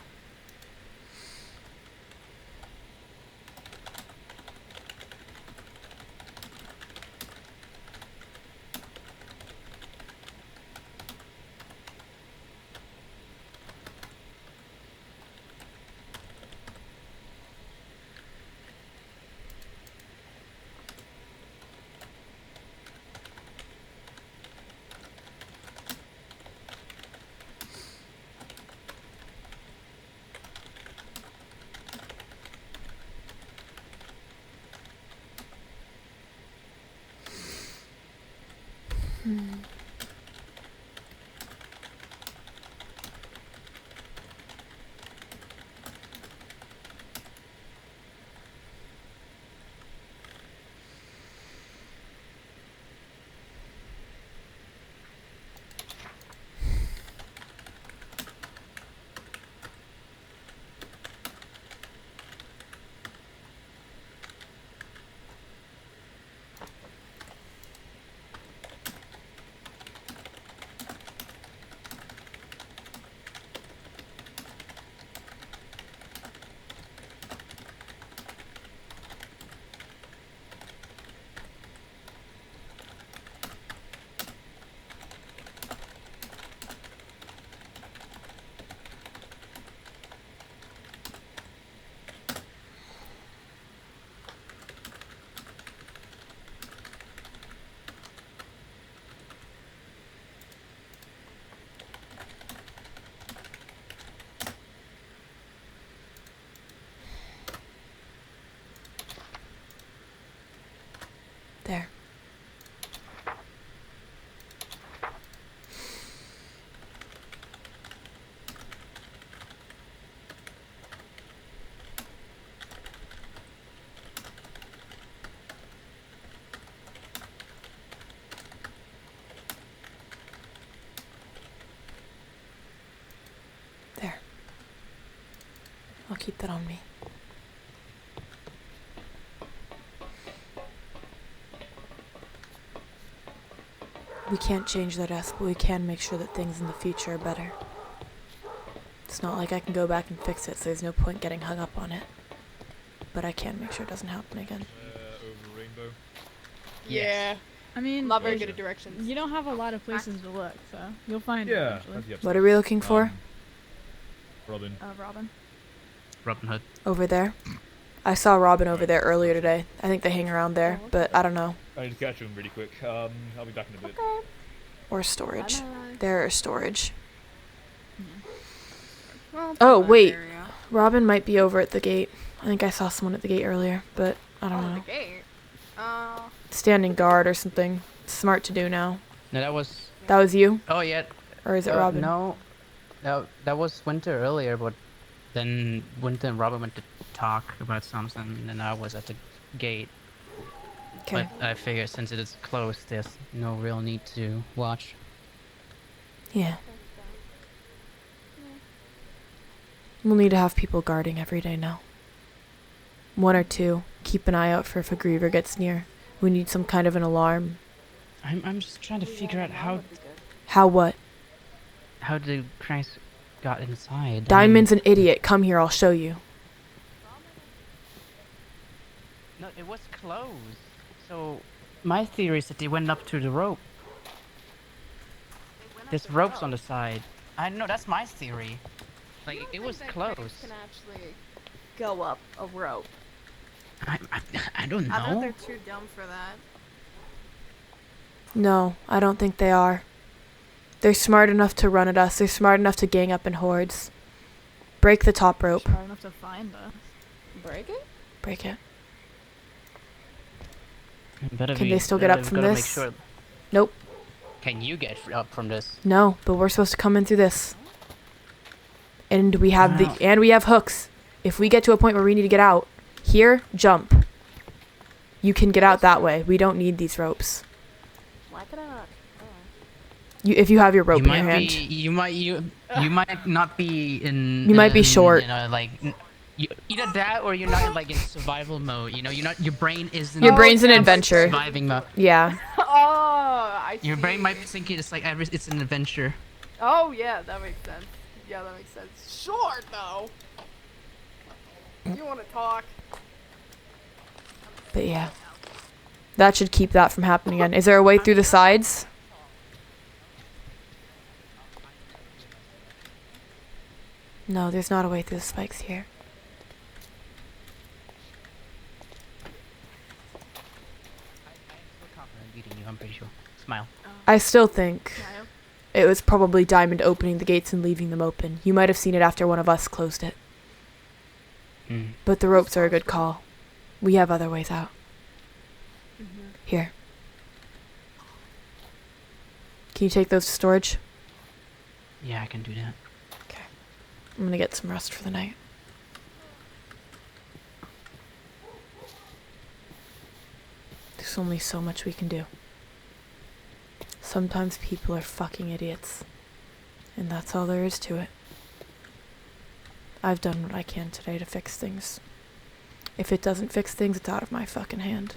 I'll keep that on me. We can't change their death, but we can make sure that things in the future are better. It's not like I can go back and fix it, so there's no point getting hung up on it. But I can make sure it doesn't happen again.
Over Rainbow.
Yeah. I mean,
Not very good at directions.
you don't have a lot of places to look, so you'll find it
Yeah.
eventually.
That's the upside.
What are we looking for?
Robin.
Robin.
Robin Hood.
Over there? I saw Robin over there earlier today. I think they hang around there, but I don't know.
I need to catch him really quick. I'll be back in a bit.
Or storage.
Bye-bye.
There is storage.
Well,
Oh,
that
wait.
area.
Robin might be over at the gate. I think I saw someone at the gate earlier, but I don't
Oh,
know.
the gate.
Standing guard or something. Smart to do now.
No, that was.
That was you?
Oh yeah.
Or is it Robin?
No, that was Winter earlier, but then Winter and Robin went to talk about something, and I was at the gate.
Okay.
But I figured since it is closed, there's no real need to watch.
Yeah. We'll need to have people guarding every day now. 1 or 2. Keep an eye out for if a griever gets near. We need some kind of an alarm.
I'm just trying to figure out how
How what?
the Christ got inside.
Diamond's an idiot. Come here, I'll show you.
No, it was closed. So my theory is that they went up to the rope. There's ropes on the side. I know that's my theory. Like it was closed.
Can actually go up a rope.
I don't know.
I bet they're too dumb for that.
No, I don't think they are. They're smart enough to run at us. They're smart enough to gang up in hordes. Break the top rope.
Smart enough to find us.
Break it?
Break it.
Can
they still get up from this? Nope.
Can you get up from this?
No, but we're supposed to come in through this. And we have we have hooks. If we get to a point where we need to get out, here, jump. You can get out that way. We don't need these ropes.
Why could I not?
If you have your rope in your hand.
You might not be in.
You might be short.
You know, like either that or you're not like in survival mode. You know, you're not. Your brain isn't.
Your brain's an adventure.
Surviving mode.
Yeah.
Oh, I see.
Your brain might be thinking it's like it's an adventure.
Oh, yeah, that makes sense. Yeah, that makes sense. Short, though. You want to talk?
But yeah. That should keep that from happening again. Is there a way through the sides? No, there's not a way through the spikes here.
I'm pretty sure. Smile.
I still think it was probably Diamond opening the gates and leaving them open. You might have seen it after one of us closed it. But the ropes are a good call. We have other ways out. Here. Can you take those to storage?
Yeah, I can do that.
Okay. I'm gonna get some rest for the night. There's only so much we can do. Sometimes people are fucking idiots. And that's all there is to it. I've done what I can today to fix things. If it doesn't fix things, it's out of my fucking hand.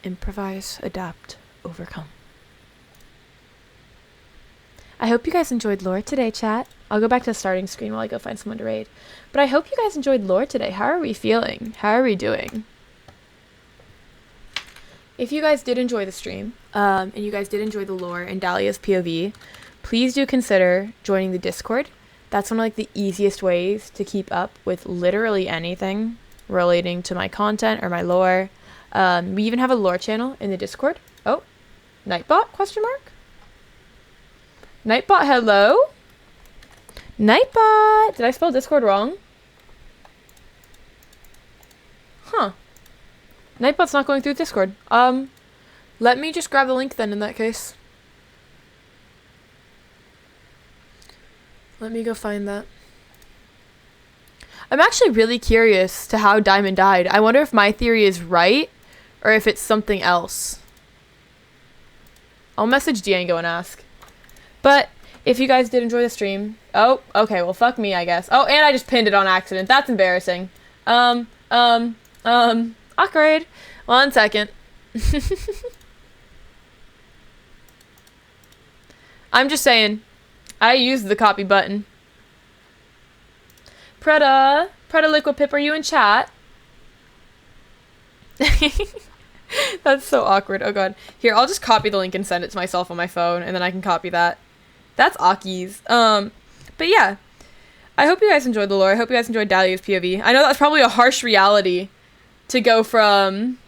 Improvise, adapt, overcome. I hope you guys enjoyed lore today, chat. I'll go back to the starting screen while I go find someone to raid. But I hope you guys enjoyed lore today. How are we feeling? How are we doing? If you guys did enjoy the stream, and you guys did enjoy the lore and Dahlia's POV, please do consider joining the Discord. That's one of like the easiest ways to keep up with literally anything relating to my content or my lore. We even have a lore channel in the Discord. Oh, Nightbot, question mark? Nightbot, hello? Nightbot! Did I spell Discord wrong? Huh. Nightbot's not going through Discord. Let me just grab the link then in that case. Let me go find that. I'm actually really curious to how Diamond died. I wonder if my theory is right or if it's something else. I'll message Diego and ask. But if you guys did enjoy the stream... Oh, okay, well, fuck me, I guess. Oh, and I just pinned it on accident. That's embarrassing. Awkward. 1 second. I'm just saying, I used the copy button. Preda Liquid Pip, are you in chat? That's so awkward. Oh god. Here, I'll just copy the link and send it to myself on my phone, and then I can copy that. That's Aki's. But yeah. I hope you guys enjoyed the lore. I hope you guys enjoyed Dahlia's POV. I know that's probably a harsh reality to go from...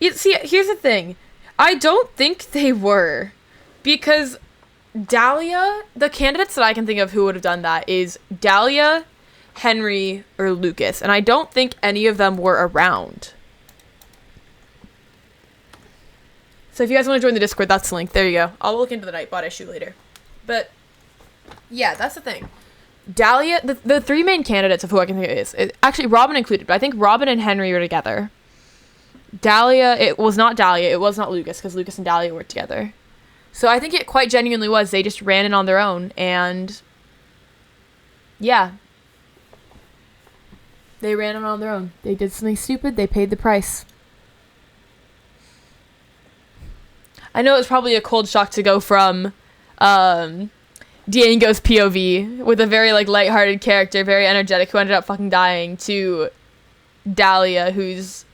See, here's the thing. I don't think they were. Because Dahlia, the candidates that I can think of who would have done that is Dahlia, Henry, or Lucas. And I don't think any of them were around. So if you guys want to join the Discord, that's the link. There you go. I'll look into the Nightbot issue later. But, yeah, that's the thing. Dahlia, the three main candidates of who I can think of is actually Robin included, but I think Robin and Henry were together. Dahlia, it was not Dahlia, it was not Lucas, because Lucas and Dahlia were together. So I think it quite genuinely was. They just ran in on their own, and yeah. They ran in on their own. They did something stupid, they paid the price. I know it's probably a cold shock to go from, Diego's POV with a very like lighthearted character, very energetic, who ended up fucking dying, to Dahlia, who's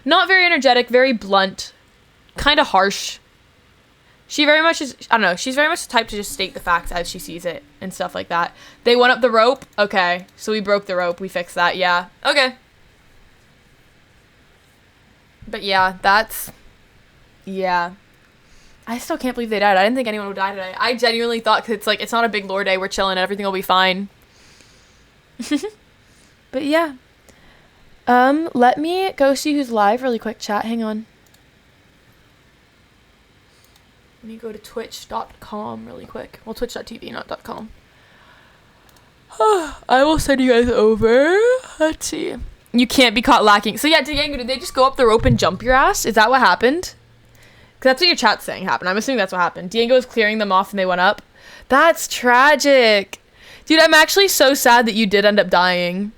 not very energetic, very blunt, kind of harsh. She very much is, I don't know, she's very much the type to just state the facts as she sees it and stuff like that. They went up the rope, okay, so we broke the rope, we fixed that, yeah, okay. But yeah, that's, yeah. I still can't believe they died. I didn't think anyone would die today. I genuinely thought, cause it's not a big lore day, we're chilling, everything will be fine. But yeah. Let me go see who's live really quick, chat. Hang on. Let me go to twitch.com really quick. Well, twitch.tv, not .com. I will send you guys over. Let's see. You can't be caught lacking. So yeah, Diego, did they just go up the rope and jump your ass? Is that what happened? Because that's what your chat's saying happened. I'm assuming that's what happened. Diego was clearing them off and they went up. That's tragic. Dude, I'm actually so sad that you did end up dying.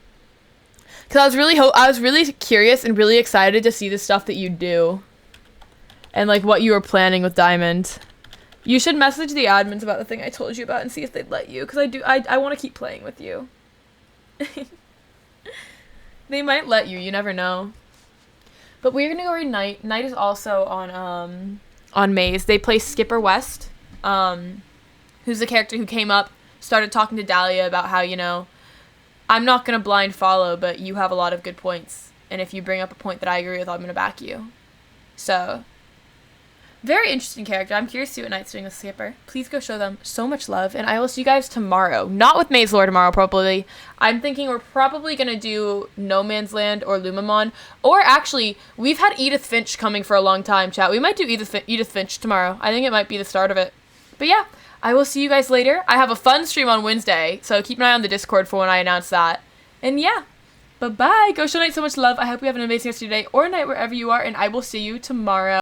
Because I was really curious and really excited to see the stuff that you do. And like what you were planning with Diamond. You should message the admins about the thing I told you about and see if they'd let you. Because I want to keep playing with you. They might let you. You never know. But we're gonna go read Knight. Knight is also on Maze. They play Skipper West, who's the character who came up, started talking to Dahlia about how, you know, I'm not gonna blind follow, but you have a lot of good points, and if you bring up a point that I agree with, I'm gonna back you. So, very interesting character. I'm curious to see what Knight's doing with Skipper. Please go show them so much love, and I will see you guys tomorrow. Not with Maze Lore tomorrow, probably. I'm thinking we're probably going to do No Man's Land or Lumamon. Or actually, we've had Edith Finch coming for a long time, chat. We might do Edith Finch tomorrow. I think it might be the start of it. But yeah, I will see you guys later. I have a fun stream on Wednesday, so keep an eye on the Discord for when I announce that. And yeah, bye-bye. Go show Knight so much love. I hope you have an amazing rest of your day or night wherever you are, and I will see you tomorrow.